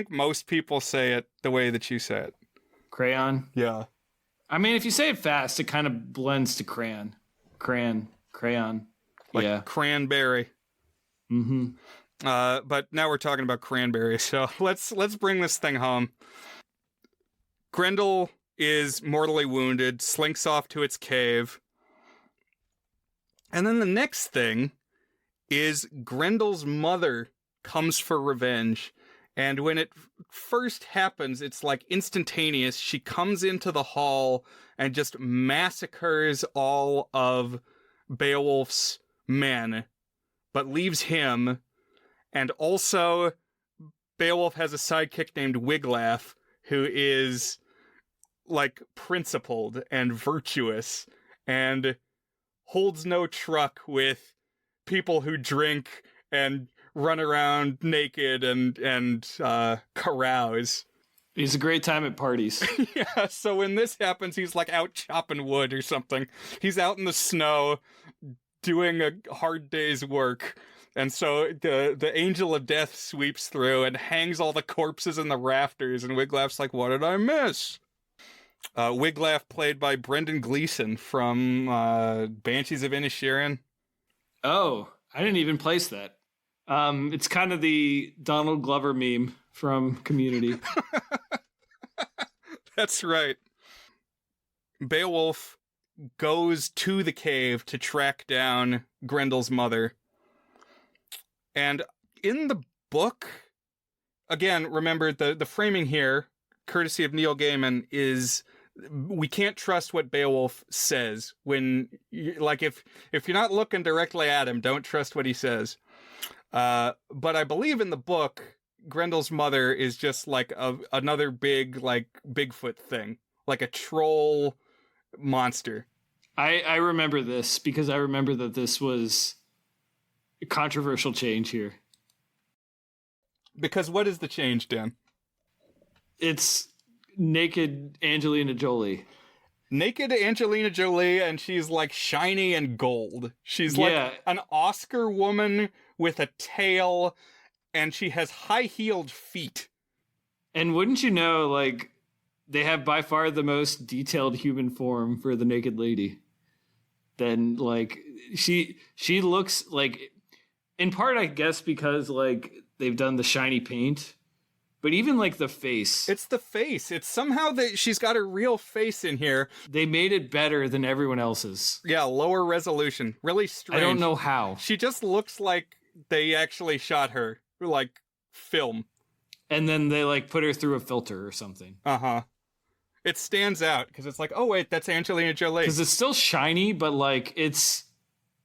most people say it the way that you say it. Crayon? Yeah. I mean, if you say it fast, it kind of blends to crayon. Crayon. Like yeah. cranberry. Mm-hmm. But now we're talking about cranberry, so let's bring this thing home. Grendel is mortally wounded, slinks off to its cave. And then the next thing is Grendel's mother comes for revenge. And when it first happens, it's like instantaneous. She comes into the hall and just massacres all of Beowulf's men, but leaves him. And also, Beowulf has a sidekick named Wiglaf, who is like principled and virtuous and holds no truck with people who drink and run around naked and carouse. He's a great time at parties. Yeah, so when this happens, he's like out chopping wood or something. He's out in the snow doing a hard day's work. And so the angel of death sweeps through and hangs all the corpses in the rafters, and Wiglaf's like, what did I miss? Wiglaf, played by Brendan Gleeson from Banshees of Inisherin. Oh, I didn't even place that. It's kind of the Donald Glover meme from Community. That's right. Beowulf goes to the cave to track down Grendel's mother. And in the book, again, remember the framing here, courtesy of Neil Gaiman, is we can't trust what Beowulf says. When, like, if you're not looking directly at him, don't trust what he says. But I believe in the book, Grendel's mother is just like another big, like, Bigfoot thing, like a troll monster. I remember this because I remember that this was a controversial change here. Because what is the change, Dan? It's naked Angelina Jolie. Naked Angelina Jolie, and she's like shiny and gold. She's like an Oscar woman with a tail, and she has high-heeled feet. And wouldn't you know, like, they have by far the most detailed human form for the naked lady. Then, like, she looks like, in part, I guess, because, like, they've done the shiny paint. But even, like, the face. It's the face. It's somehow that she's got a real face in here. They made it better than everyone else's. Yeah, lower resolution. Really strange. I don't know how. She just looks like they actually shot her, like, film. And then they, like, put her through a filter or something. Uh-huh. It stands out, because it's like, oh, wait, that's Angelina Jolie. Because it's still shiny, but, like, it's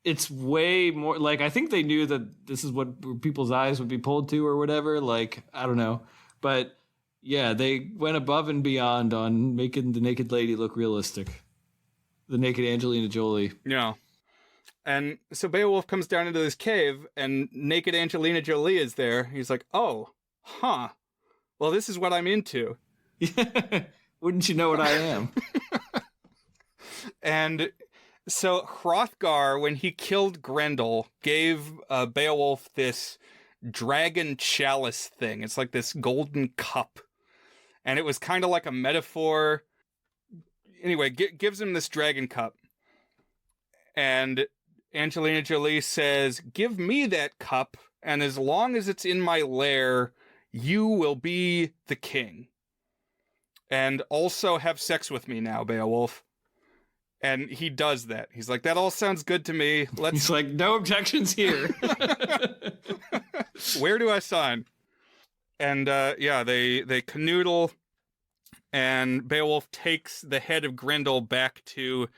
it's way more like, I think they knew that this is what people's eyes would be pulled to or whatever. Like, I don't know. But yeah, they went above and beyond on making the naked lady look realistic. The naked Angelina Jolie. Yeah. And so Beowulf comes down into this cave, and naked Angelina Jolie is there. He's like, oh, huh. Well, this is what I'm into. Wouldn't you know what I am? And so Hrothgar, when he killed Grendel, gave Beowulf this dragon chalice thing. It's like this golden cup. And it was kind of like a metaphor. Anyway, gives him this dragon cup. And Angelina Jolie says, give me that cup, and as long as it's in my lair, you will be the king. And also have sex with me now, Beowulf. And he does that. He's like, that all sounds good to me. He's like, no objections here. Where do I sign? And yeah, they canoodle, and Beowulf takes the head of Grendel back to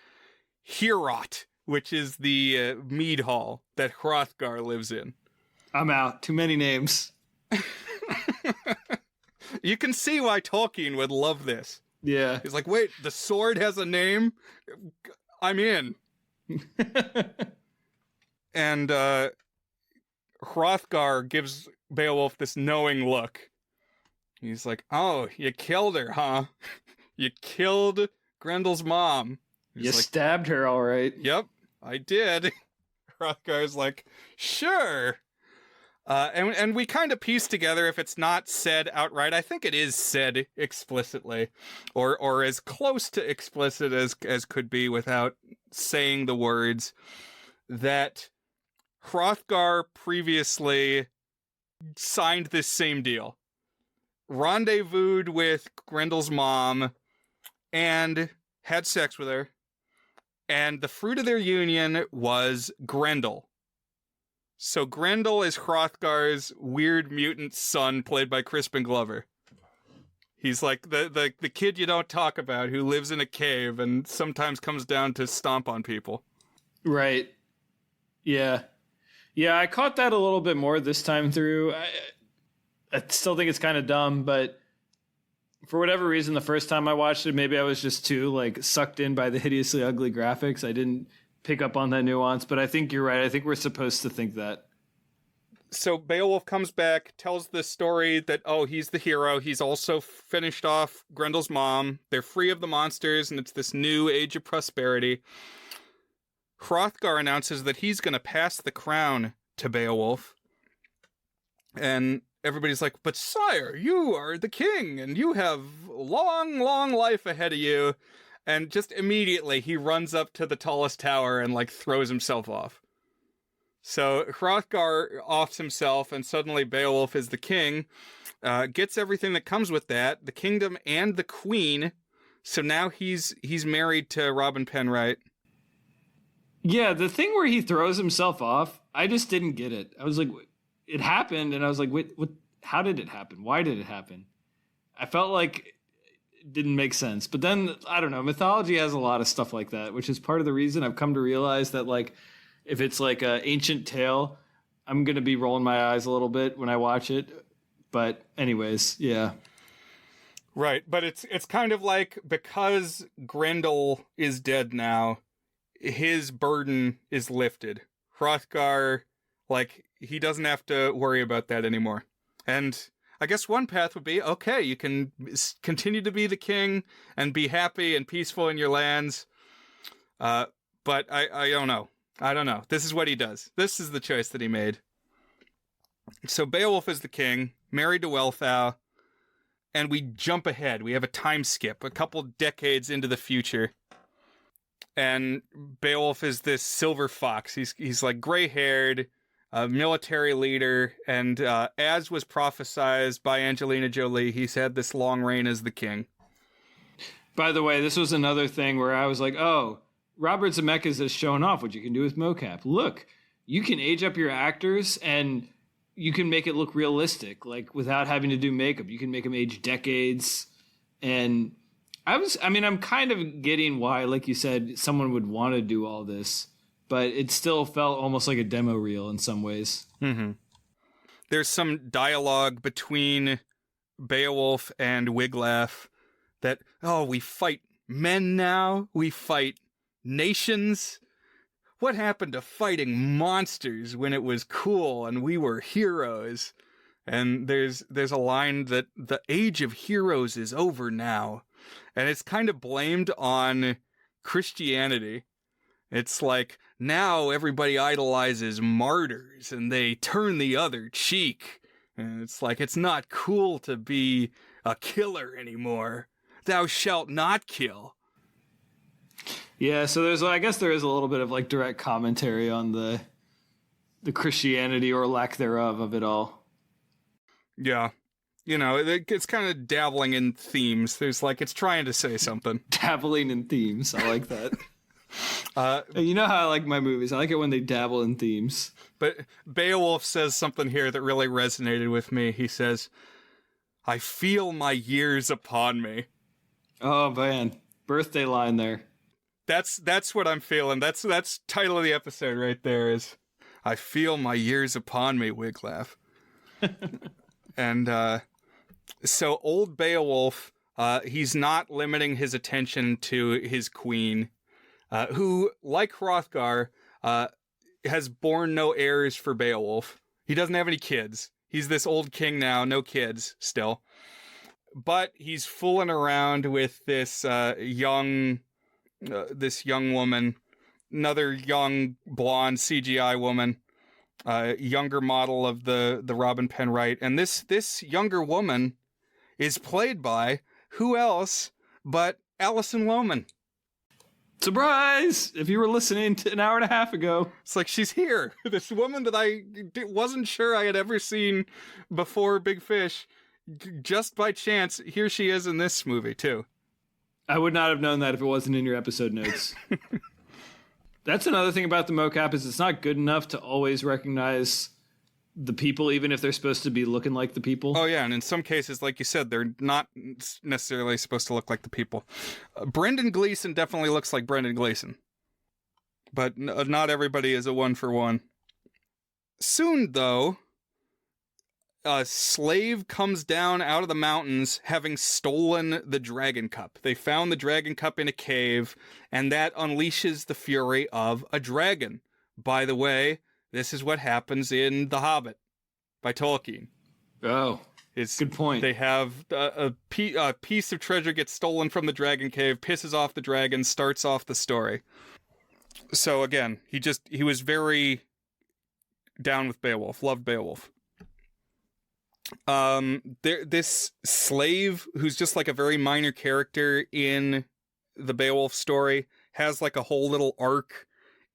Heorot, which is the mead hall that Hrothgar lives in. I'm out. Too many names. You can see why Tolkien would love this. Yeah. He's like, wait, the sword has a name? I'm in. And Hrothgar gives Beowulf this knowing look. He's like, oh, you killed her, huh? You killed Grendel's mom. He's you like, stabbed her, all right. Yep, I did. Hrothgar's like, sure. And we kind of piece together, if it's not said outright, I think it is said explicitly, or as close to explicit as could be without saying the words, that Hrothgar previously signed this same deal. Rendezvoused with Grendel's mom and had sex with her. And the fruit of their union was Grendel. So Grendel is Hrothgar's weird mutant son, played by Crispin Glover. He's like the kid you don't talk about, who lives in a cave and sometimes comes down to stomp on people. Right. Yeah. Yeah, I caught that a little bit more this time through. I still think it's kind of dumb, but for whatever reason, the first time I watched it, maybe I was just too like sucked in by the hideously ugly graphics. I didn't pick up on that nuance, but I think you're right. I think we're supposed to think that. So Beowulf comes back, tells the story that, oh, he's the hero. He's also finished off Grendel's mom. They're free of the monsters, and it's this new age of prosperity. Hrothgar announces that he's going to pass the crown to Beowulf. And everybody's like, but sire, you are the king, and you have long, long life ahead of you. And just immediately he runs up to the tallest tower and like throws himself off. So Hrothgar offs himself, and suddenly Beowulf is the king, gets everything that comes with that, the kingdom and the queen. So now he's married to Robin Penwright. Yeah, the thing where he throws himself off, I just didn't get it. I was like, it happened, and I was like, wait, what? How did it happen? Why did it happen? I felt like it didn't make sense. But then, I don't know, mythology has a lot of stuff like that, which is part of the reason I've come to realize that, like, if it's like an ancient tale, I'm going to be rolling my eyes a little bit when I watch it. But anyways, yeah. Right, but it's kind of like, because Grendel is dead now, his burden is lifted. Hrothgar, like, he doesn't have to worry about that anymore. And I guess one path would be, okay, you can continue to be the king and be happy and peaceful in your lands. But I don't know. I don't know. This is what he does. This is the choice that he made. So Beowulf is the king, married to Wealhtheow, and we jump ahead. We have a time skip, a couple decades into the future. And Beowulf is this silver fox. He's like gray-haired, a military leader, and as was prophesized by Angelina Jolie, he's had this long reign as the king. By the way, this was another thing where I was like, oh, Robert Zemeckis has shown off what you can do with mocap. Look, you can age up your actors and you can make it look realistic, like without having to do makeup. You can make them age decades. And I'm kind of getting why, like you said, someone would want to do all this. but it still felt almost like a demo reel in some ways. Mm-hmm. There's some dialogue between Beowulf and Wiglaf that, oh, we fight men now? We fight nations? What happened to fighting monsters when it was cool and we were heroes? And there's a line that the age of heroes is over now. And it's kind of blamed on Christianity. It's like, now everybody idolizes martyrs and they turn the other cheek. And it's like, it's not cool to be a killer anymore. Thou shalt not kill. Yeah, so I guess there is a little bit of like direct commentary on the Christianity or lack thereof of it all. Yeah. You know, it's kind of dabbling in themes. There's like, it's trying to say something. Dabbling in themes. I like that. You know how I like my movies. I like it when they dabble in themes. But Beowulf says something here that really resonated with me. He says, I feel my years upon me. Oh, man. Birthday line there. That's what I'm feeling. That's title of the episode right there is, I feel my years upon me, Wiglaf. And so old Beowulf, he's not limiting his attention to his queen, who, like Hrothgar, has borne no heirs for Beowulf. He doesn't have any kids. He's this old king now, no kids still. But he's fooling around with this young woman, another young blonde CGI woman, younger model of the Robin Penwright. And this younger woman is played by who else but Alison Lohman. Surprise! If you were listening to an hour and a half ago. It's like, she's here. This woman that I wasn't sure I had ever seen before Big Fish. Just by chance, here she is in this movie, too. I would not have known that if it wasn't in your episode notes. That's another thing about the mocap is it's not good enough to always recognize the people, even if they're supposed to be looking like the people. Oh, yeah, and in some cases, like you said, they're not necessarily supposed to look like the people. Brendan Gleeson definitely looks like Brendan Gleeson. But not everybody is a one-for-one. Soon, though, a slave comes down out of the mountains having stolen the dragon cup. They found the dragon cup in a cave, and that unleashes the fury of a dragon. By the way, this is what happens in The Hobbit by Tolkien. Oh, it's good point. They have a piece of treasure gets stolen from the dragon cave, pisses off the dragon, starts off the story. So again, he was very down with Beowulf, loved Beowulf. This slave who's just like a very minor character in the Beowulf story has like a whole little arc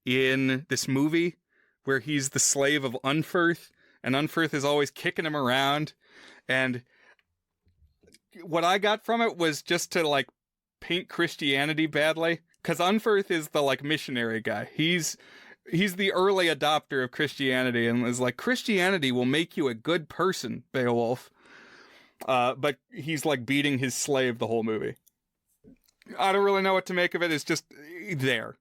in this movie where he's the slave of Unferth, and Unferth is always kicking him around. And what I got from it was just to like paint Christianity badly, because Unferth is the like missionary guy. He's the early adopter of Christianity and is like, Christianity will make you a good person, Beowulf. But he's like beating his slave the whole movie. I don't really know what to make of it. It's just there.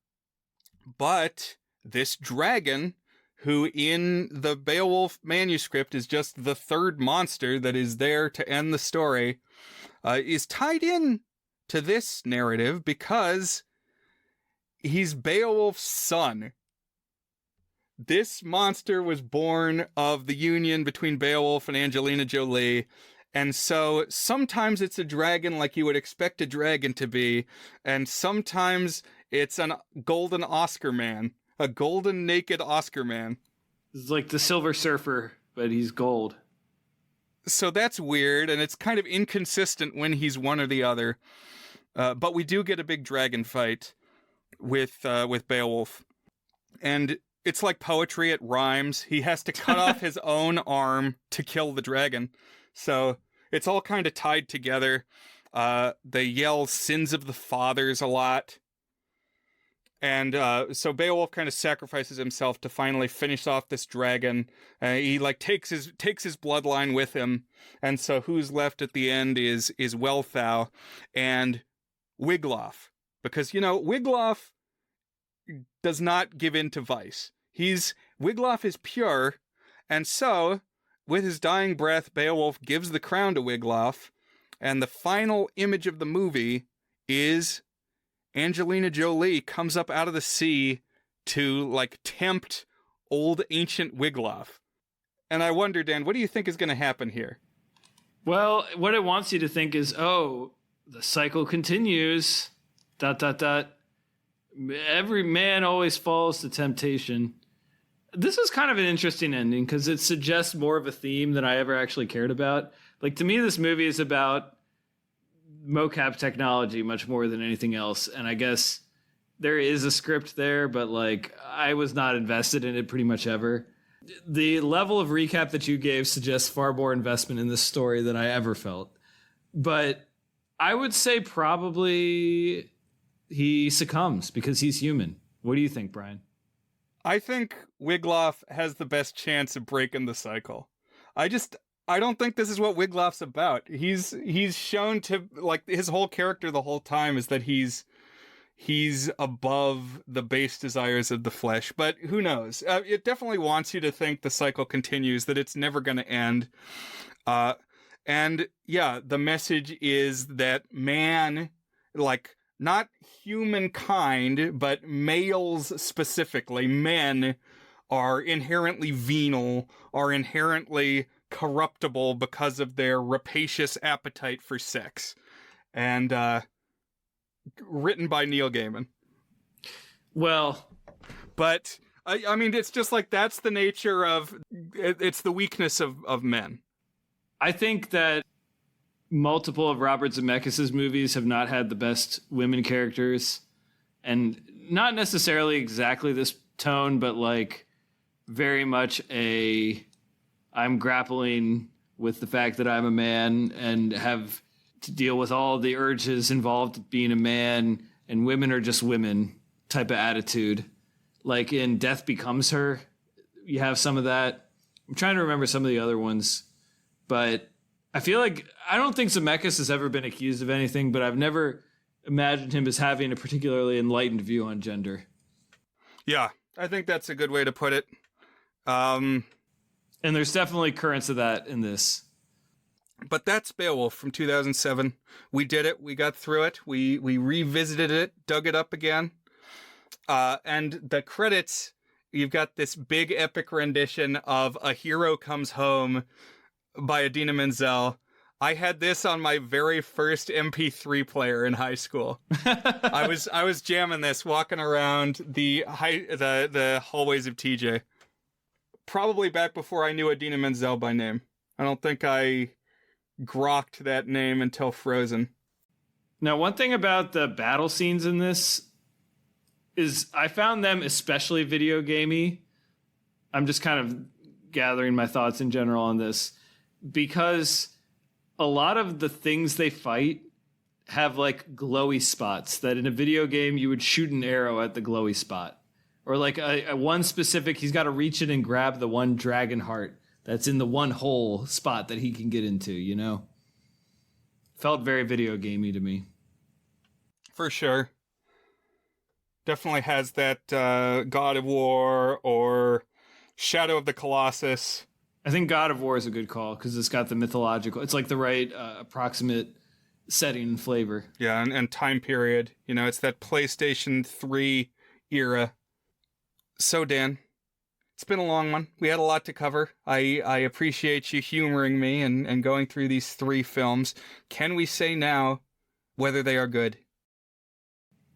But this dragon, who in the Beowulf manuscript is just the third monster that is there to end the story, is tied in to this narrative because he's Beowulf's son. This monster was born of the union between Beowulf and Angelina Jolie, and so sometimes it's a dragon like you would expect a dragon to be, and sometimes it's a golden Oscar man, a golden naked Oscar man. It's like the Silver Surfer, but he's gold. So that's weird, and it's kind of inconsistent when he's one or the other. But we do get a big dragon fight with Beowulf, and it's like poetry, it rhymes. He has to cut off his own arm to kill the dragon. So it's all kind of tied together. They yell sins of the fathers a lot. And so Beowulf kind of sacrifices himself to finally finish off this dragon. He like takes his bloodline with him. And so who's left at the end is Wealhtheow and Wiglaf. Because, you know, Wiglaf does not give in to vice. Wiglaf is pure, and so, with his dying breath, Beowulf gives the crown to Wiglaf, and the final image of the movie is Angelina Jolie comes up out of the sea to, like, tempt old ancient Wiglaf. And I wonder, Dan, what do you think is going to happen here? Well, what it wants you to think is, oh, the cycle continues, ... Every man always falls to temptation. This is kind of an interesting ending because it suggests more of a theme than I ever actually cared about. Like, to me, this movie is about mocap technology much more than anything else. And I guess there is a script there, but, like, I was not invested in it pretty much ever. The level of recap that you gave suggests far more investment in this story than I ever felt. But I would say probably he succumbs because he's human. What do you think, Brian? I think Wiglaf has the best chance of breaking the cycle. I don't think this is what Wiglaf's about. He's shown to, like, his whole character the whole time is that he's above the base desires of the flesh, but who knows? It definitely wants you to think the cycle continues, that it's never going to end. And yeah, the message is that man, like, not humankind, but males specifically, men are inherently venal, are inherently corruptible because of their rapacious appetite for sex. And, written by Neil Gaiman. Well, but I mean, it's just like, that's the nature of, it's the weakness of men. I think that multiple of Robert Zemeckis' movies have not had the best women characters, and not necessarily exactly this tone, but like very much I'm grappling with the fact that I'm a man and have to deal with all the urges involved with being a man, and women are just women type of attitude. Like in Death Becomes Her, you have some of that. I'm trying to remember some of the other ones, but I feel like, I don't think Zemeckis has ever been accused of anything, but I've never imagined him as having a particularly enlightened view on gender. Yeah, I think that's a good way to put it. And there's definitely currents of that in this. But that's Beowulf from 2007. We did it. We got through it. We revisited it, dug it up again. And the credits, you've got this big epic rendition of A Hero Comes Home by Idina Menzel. I had this on my very first MP3 player in high school. I was jamming this, walking around the hallways of TJ. Probably back before I knew Idina Menzel by name. I don't think I grokked that name until Frozen. Now, one thing about the battle scenes in this is I found them especially video gamey. I'm just kind of gathering my thoughts in general on this, because a lot of the things they fight have like glowy spots that in a video game you would shoot an arrow at the glowy spot. Or like a one specific, he's got to reach in and grab the one dragon heart that's in the one hole spot that he can get into, you know? Felt very video gamey to me. For sure. Definitely has that God of War or Shadow of the Colossus. I think God of War is a good call because it's got the mythological, it's like the right approximate setting and flavor. Yeah, and time period. You know, it's that PlayStation 3 era. So, Dan, it's been a long one. We had a lot to cover. I appreciate you humoring me and going through these three films. Can we say now whether they are good?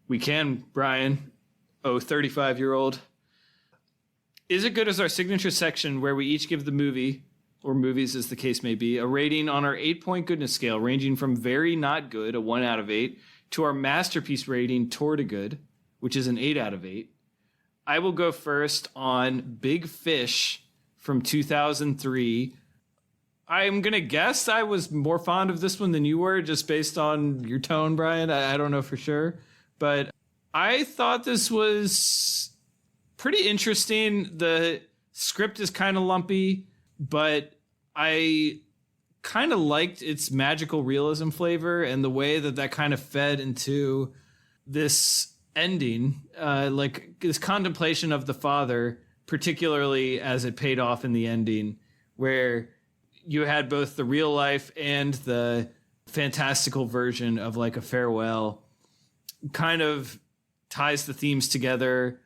We can, Brian. Oh, 35-year-old. Is it good as our signature section where we each give the movie, or movies as the case may be, a rating on our 8-point goodness scale, ranging from very not good, a 1 out of 8, to our masterpiece rating toward a good, which is an 8 out of 8. I will go first on Big Fish from 2003. I'm going to guess I was more fond of this one than you were, just based on your tone, Brian. I don't know for sure. But I thought this was pretty interesting. The script is kind of lumpy, but I kind of liked its magical realism flavor and the way that kind of fed into this ending, like this contemplation of the father, particularly as it paid off in the ending, where you had both the real life and the fantastical version of like a farewell, kind of ties the themes together.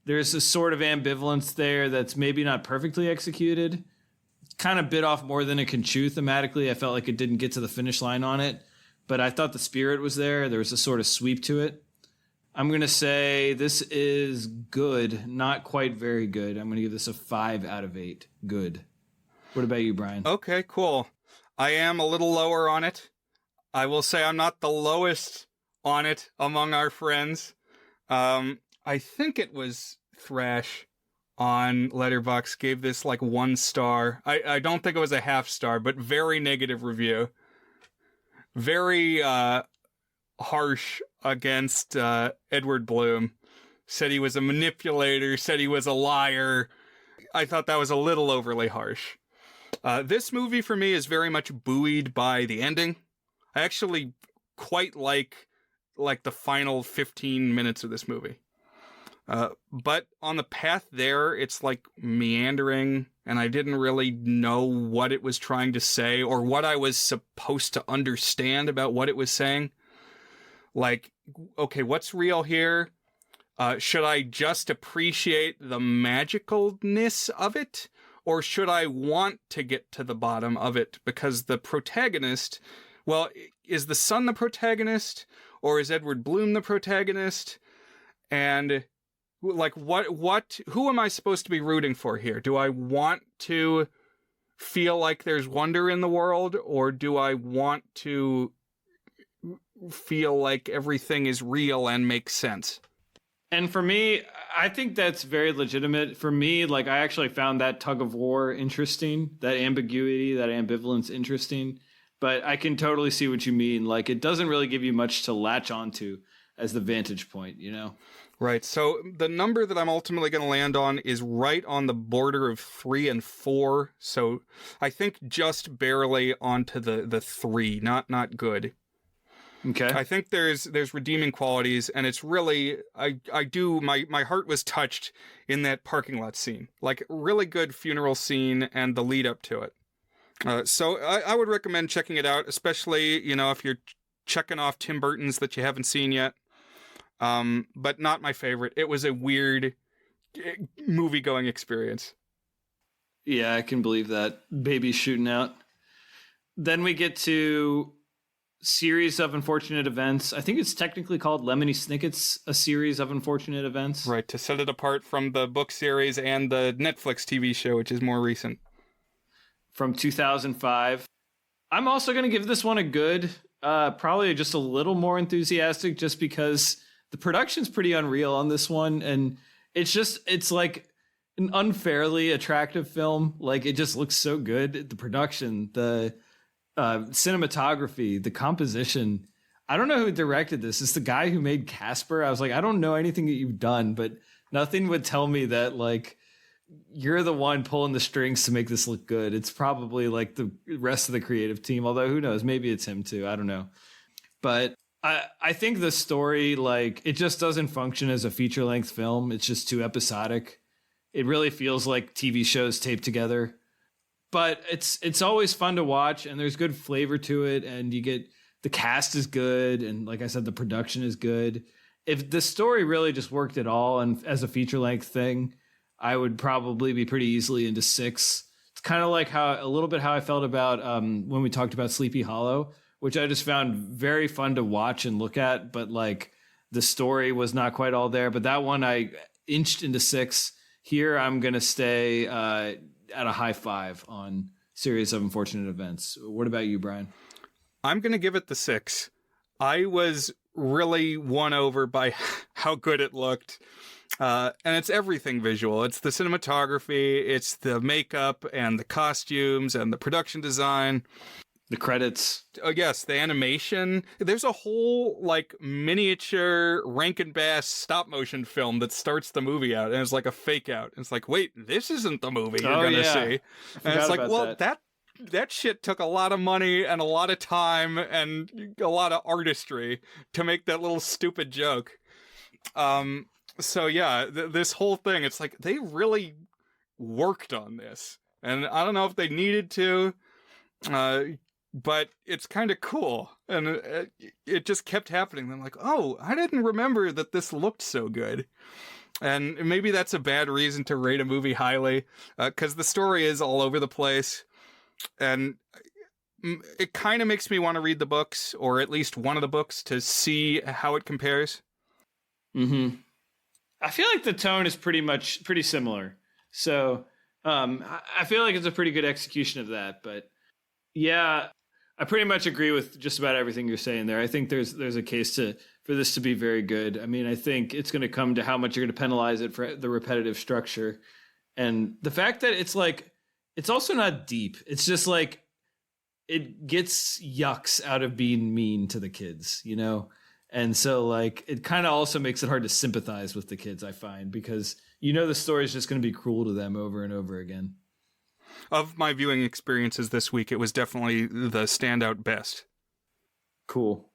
There's a sort of ambivalence there that's maybe not perfectly executed. Kind of bit off more than it can chew thematically. I felt like it didn't get to the finish line on it, but I thought the spirit was there. There was a sort of sweep to it. I'm going to say this is good, not quite very good. I'm going to give this a 5 out of 8. Good. What about you, Brian? Okay, cool. I am a little lower on it. I will say I'm not the lowest on it among our friends. I think it was Thrash on Letterboxd gave this like 1 star. I don't think it was a half star, but very negative review. Very harsh against Edward Bloom. Said he was a manipulator, said he was a liar. I thought that was a little overly harsh. This movie for me is very much buoyed by the ending. I actually quite like the final 15 minutes of this movie. But on the path there, it's like meandering, and I didn't really know what it was trying to say or what I was supposed to understand about what it was saying. Like, okay, what's real here? Should I just appreciate the magicalness of it? Or should I want to get to the bottom of it? Because the protagonist, well, is the son the protagonist? Or is Edward Bloom the protagonist? And like, who am I supposed to be rooting for here? Do I want to feel like there's wonder in the world? Or do I want to feel like everything is real and makes sense? And for me, I think that's very legitimate. For me, like, I actually found that tug of war interesting, that ambiguity, that ambivalence interesting. But I can totally see what you mean. Like, it doesn't really give you much to latch onto as the vantage point, you know? Right. So the number that I'm ultimately going to land on is right on the border of 3 and 4. So I think just barely onto the 3, not good. Okay. I think there's redeeming qualities, and it's really, my heart was touched in that parking lot scene. Like, really good funeral scene and the lead up to it. So I would recommend checking it out, especially, you know, if you're checking off Tim Burton's that you haven't seen yet. But not my favorite. It was a weird movie-going experience. Yeah, I can believe that. Baby shooting out. Then we get to series of unfortunate events. I think it's technically called Lemony Snicket's A Series of Unfortunate Events. Right, to set it apart from the book series and the Netflix TV show, which is more recent. From 2005. I'm also going to give this one a good, probably just a little more enthusiastic, just because the production's pretty unreal on this one. And it's like an unfairly attractive film. Like, it just looks so good. The production, the cinematography, the composition. I don't know who directed this. It's the guy who made Casper. I was like, I don't know anything that you've done, but nothing would tell me that, like, you're the one pulling the strings to make this look good. It's probably like the rest of the creative team, although who knows, maybe it's him too. I don't know. But I think the story, like, it just doesn't function as a feature-length film. It's just too episodic. It really feels like TV shows taped together. But it's always fun to watch, and there's good flavor to it, and you get, the cast is good, and like I said, the production is good. If the story really just worked at all and as a feature-length thing, I would probably be pretty easily into 6. It's kind of like a little bit how I felt about when we talked about Sleepy Hollow, which I just found very fun to watch and look at, but like the story was not quite all there. But that one I inched into 6. Here I'm going to stay at a high 5 on Series of Unfortunate Events. What about you, Brian? I'm going to give it the 6. I was really won over by how good it looked. And it's everything visual. It's the cinematography, it's the makeup and the costumes and the production design. The credits. Oh, yes, the animation. There's a whole, like, miniature Rankin Bass stop motion film that starts the movie out, and it's like a fake out. It's like, wait, this isn't the movie you're going to see. And it's like, well, that shit took a lot of money and a lot of time and a lot of artistry to make that little stupid joke. So yeah, this whole thing, it's like they really worked on this, and I don't know if they needed to, but it's kind of cool, and it just kept happening. I'm like, oh, I didn't remember that this looked so good. And maybe that's a bad reason to rate a movie highly, because the story is all over the place, and it kind of makes me want to read the books, or at least one of the books, to see how it compares. Mm-hmm. I feel like the tone is pretty similar. So I feel like it's a pretty good execution of that. But yeah, I pretty much agree with just about everything you're saying there. I think there's a case for this to be very good. I mean, I think it's going to come to how much you're going to penalize it for the repetitive structure. And the fact that it's also not deep. It's just like it gets yucks out of being mean to the kids, you know? And so like it kind of also makes it hard to sympathize with the kids, I find, because you know the story is just going to be cruel to them over and over again. Of my viewing experiences this week, it was definitely the standout best. Cool.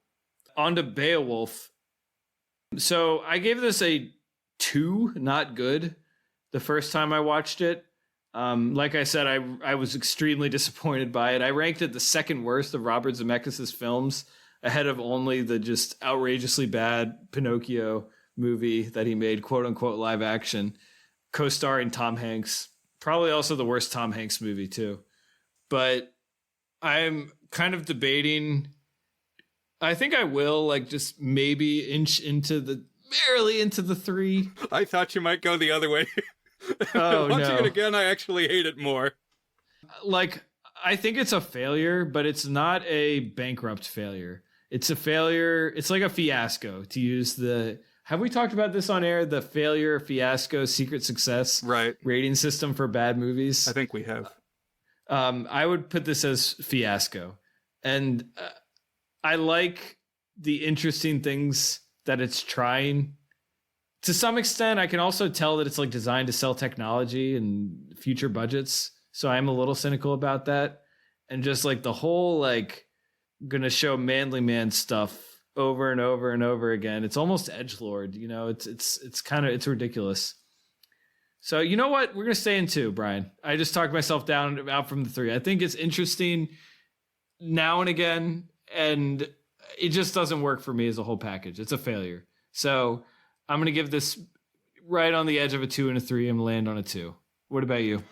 On to Beowulf. So I gave this a 2, not good, the first time I watched it. Like I said, I was extremely disappointed by it. I ranked it the second worst of Robert Zemeckis' films, ahead of only the just outrageously bad Pinocchio movie that he made, quote unquote, live action, co-starring Tom Hanks. Probably also the worst Tom Hanks movie too. But I'm kind of debating. I think I will like just maybe barely into the 3. I thought you might go the other way. Oh, Watching no. it again, I actually hate it more. Like, I think it's a failure, but it's not a bankrupt failure. It's a failure. It's like a fiasco, to use have we talked about this on air? The failure, fiasco, secret success rating system for bad movies? I think we have. I would put this as fiasco. And I like the interesting things that it's trying. To some extent, I can also tell that it's like designed to sell technology and future budgets. So I'm a little cynical about that. And just like the whole like gonna show manly man stuff over and over and over again. It's almost edgelord, you know, it's ridiculous. So you know what? We're gonna stay in 2, Brian. I just talked myself out from the 3. I think it's interesting now and again, and it just doesn't work for me as a whole package. It's a failure. So I'm gonna give this right on the edge of a 2 and a 3. I'm gonna land on a 2. What about you?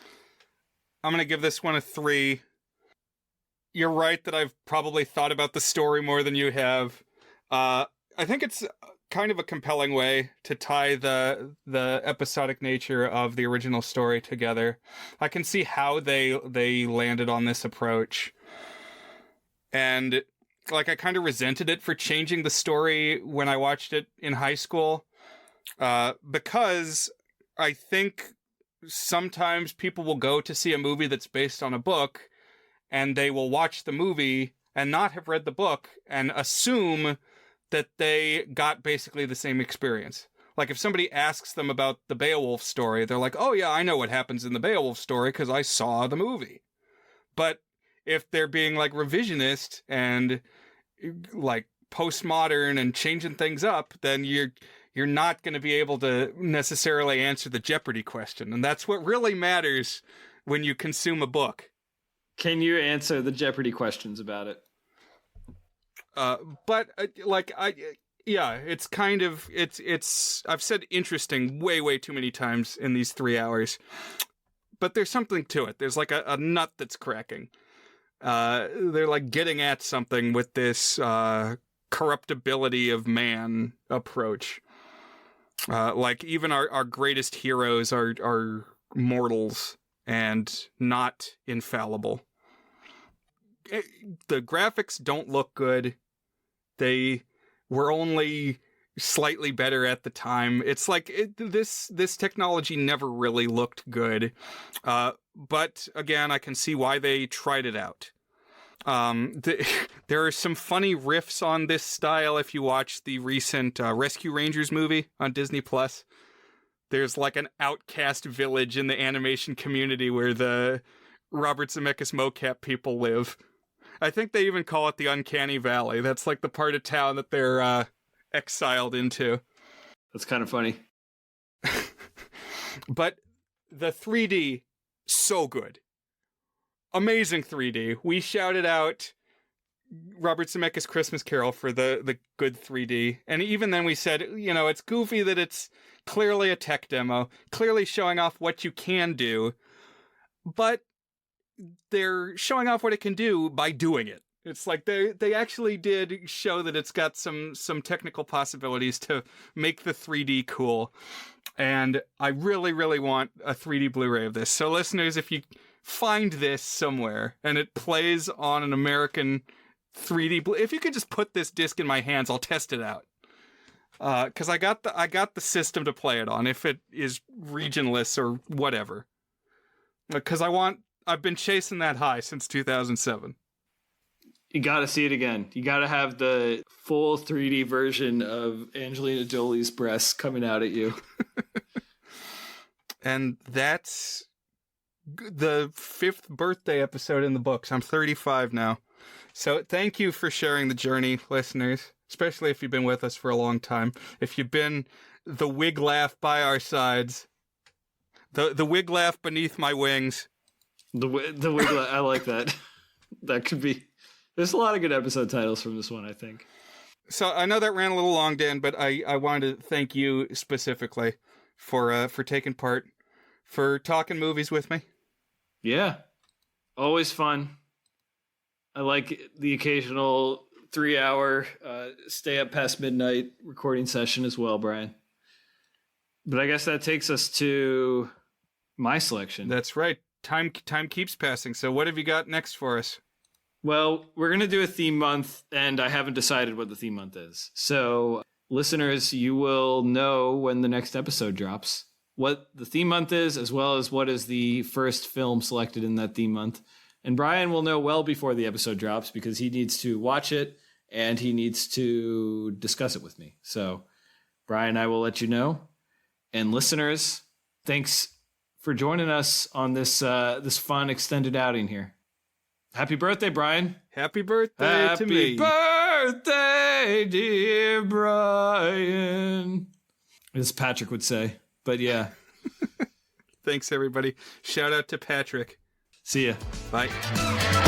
I'm going to give this one a 3. You're right that I've probably thought about the story more than you have. I think it's kind of a compelling way to tie the episodic nature of the original story together. I can see how they landed on this approach. And like I kind of resented it for changing the story when I watched it in high school. Because I think sometimes people will go to see a movie that's based on a book, and they will watch the movie and not have read the book and assume that they got basically the same experience. Like if somebody asks them about the Beowulf story, they're like, oh yeah, I know what happens in the Beowulf story because I saw the movie. But if they're being like revisionist and like postmodern and changing things up, then you're not going to be able to necessarily answer the Jeopardy question. And that's what really matters when you consume a book. Can you answer the Jeopardy questions about it? It's kind of, I've said interesting way too many times in these 3 hours, but there's something to it. There's like a nut that's cracking. They're like getting at something with this, corruptibility of man approach. Like even our greatest heroes are mortals and not infallible. The graphics don't look good. They were only slightly better at the time. It's like this technology never really looked good. But again, I can see why they tried it out. There are some funny riffs on this style if you watch the recent Rescue Rangers movie on Disney+. There's like an outcast village in the animation community where the Robert Zemeckis mocap people live. I think they even call it the Uncanny Valley. That's like the part of town that they're exiled into. That's kind of funny. But the 3D, so good. Amazing 3D. We shouted out Robert Zemeckis' Christmas Carol for the good 3D. And even then we said, it's goofy that it's clearly a tech demo, clearly showing off what you can do, but they're showing off what it can do by doing it. It's like they actually did show that it's got some technical possibilities to make the 3D cool. And I really, really want a 3D Blu-ray of this. So listeners, if you find this somewhere and it plays on an American 3D, if you could just put this disc in my hands, I'll test it out. Because I got the system to play it on, if it is regionless or whatever. Because I've been chasing that high since 2007. You got to see it again. You got to have the full 3D version of Angelina Jolie's breasts coming out at you. And that's the 5th birthday episode in the books. I'm 35 now. So thank you for sharing the journey, listeners, especially if you've been with us for a long time. If you've been the wig laugh by our sides, the wig laugh beneath my wings. The wig laugh, I like that. That could be... There's a lot of good episode titles from this one, I think. So I know that ran a little long, Dan, but I wanted to thank you specifically for taking part, for talking movies with me. Yeah, always fun. I like the occasional 3-hour stay up past midnight recording session as well, Brian. But I guess that takes us to my selection. That's right. Time keeps passing. So what have you got next for us? Well, we're going to do a theme month, and I haven't decided what the theme month is. So, listeners, you will know when the next episode drops what the theme month is, as well as what is the first film selected in that theme month. And Brian will know well before the episode drops because he needs to watch it and he needs to discuss it with me. So, Brian, I will let you know. And listeners, thanks for joining us on this fun extended outing here. Happy birthday, Brian. Happy birthday to me. Happy birthday, dear Brian. As Patrick would say. But yeah. Thanks, everybody. Shout out to Patrick. See ya. Bye.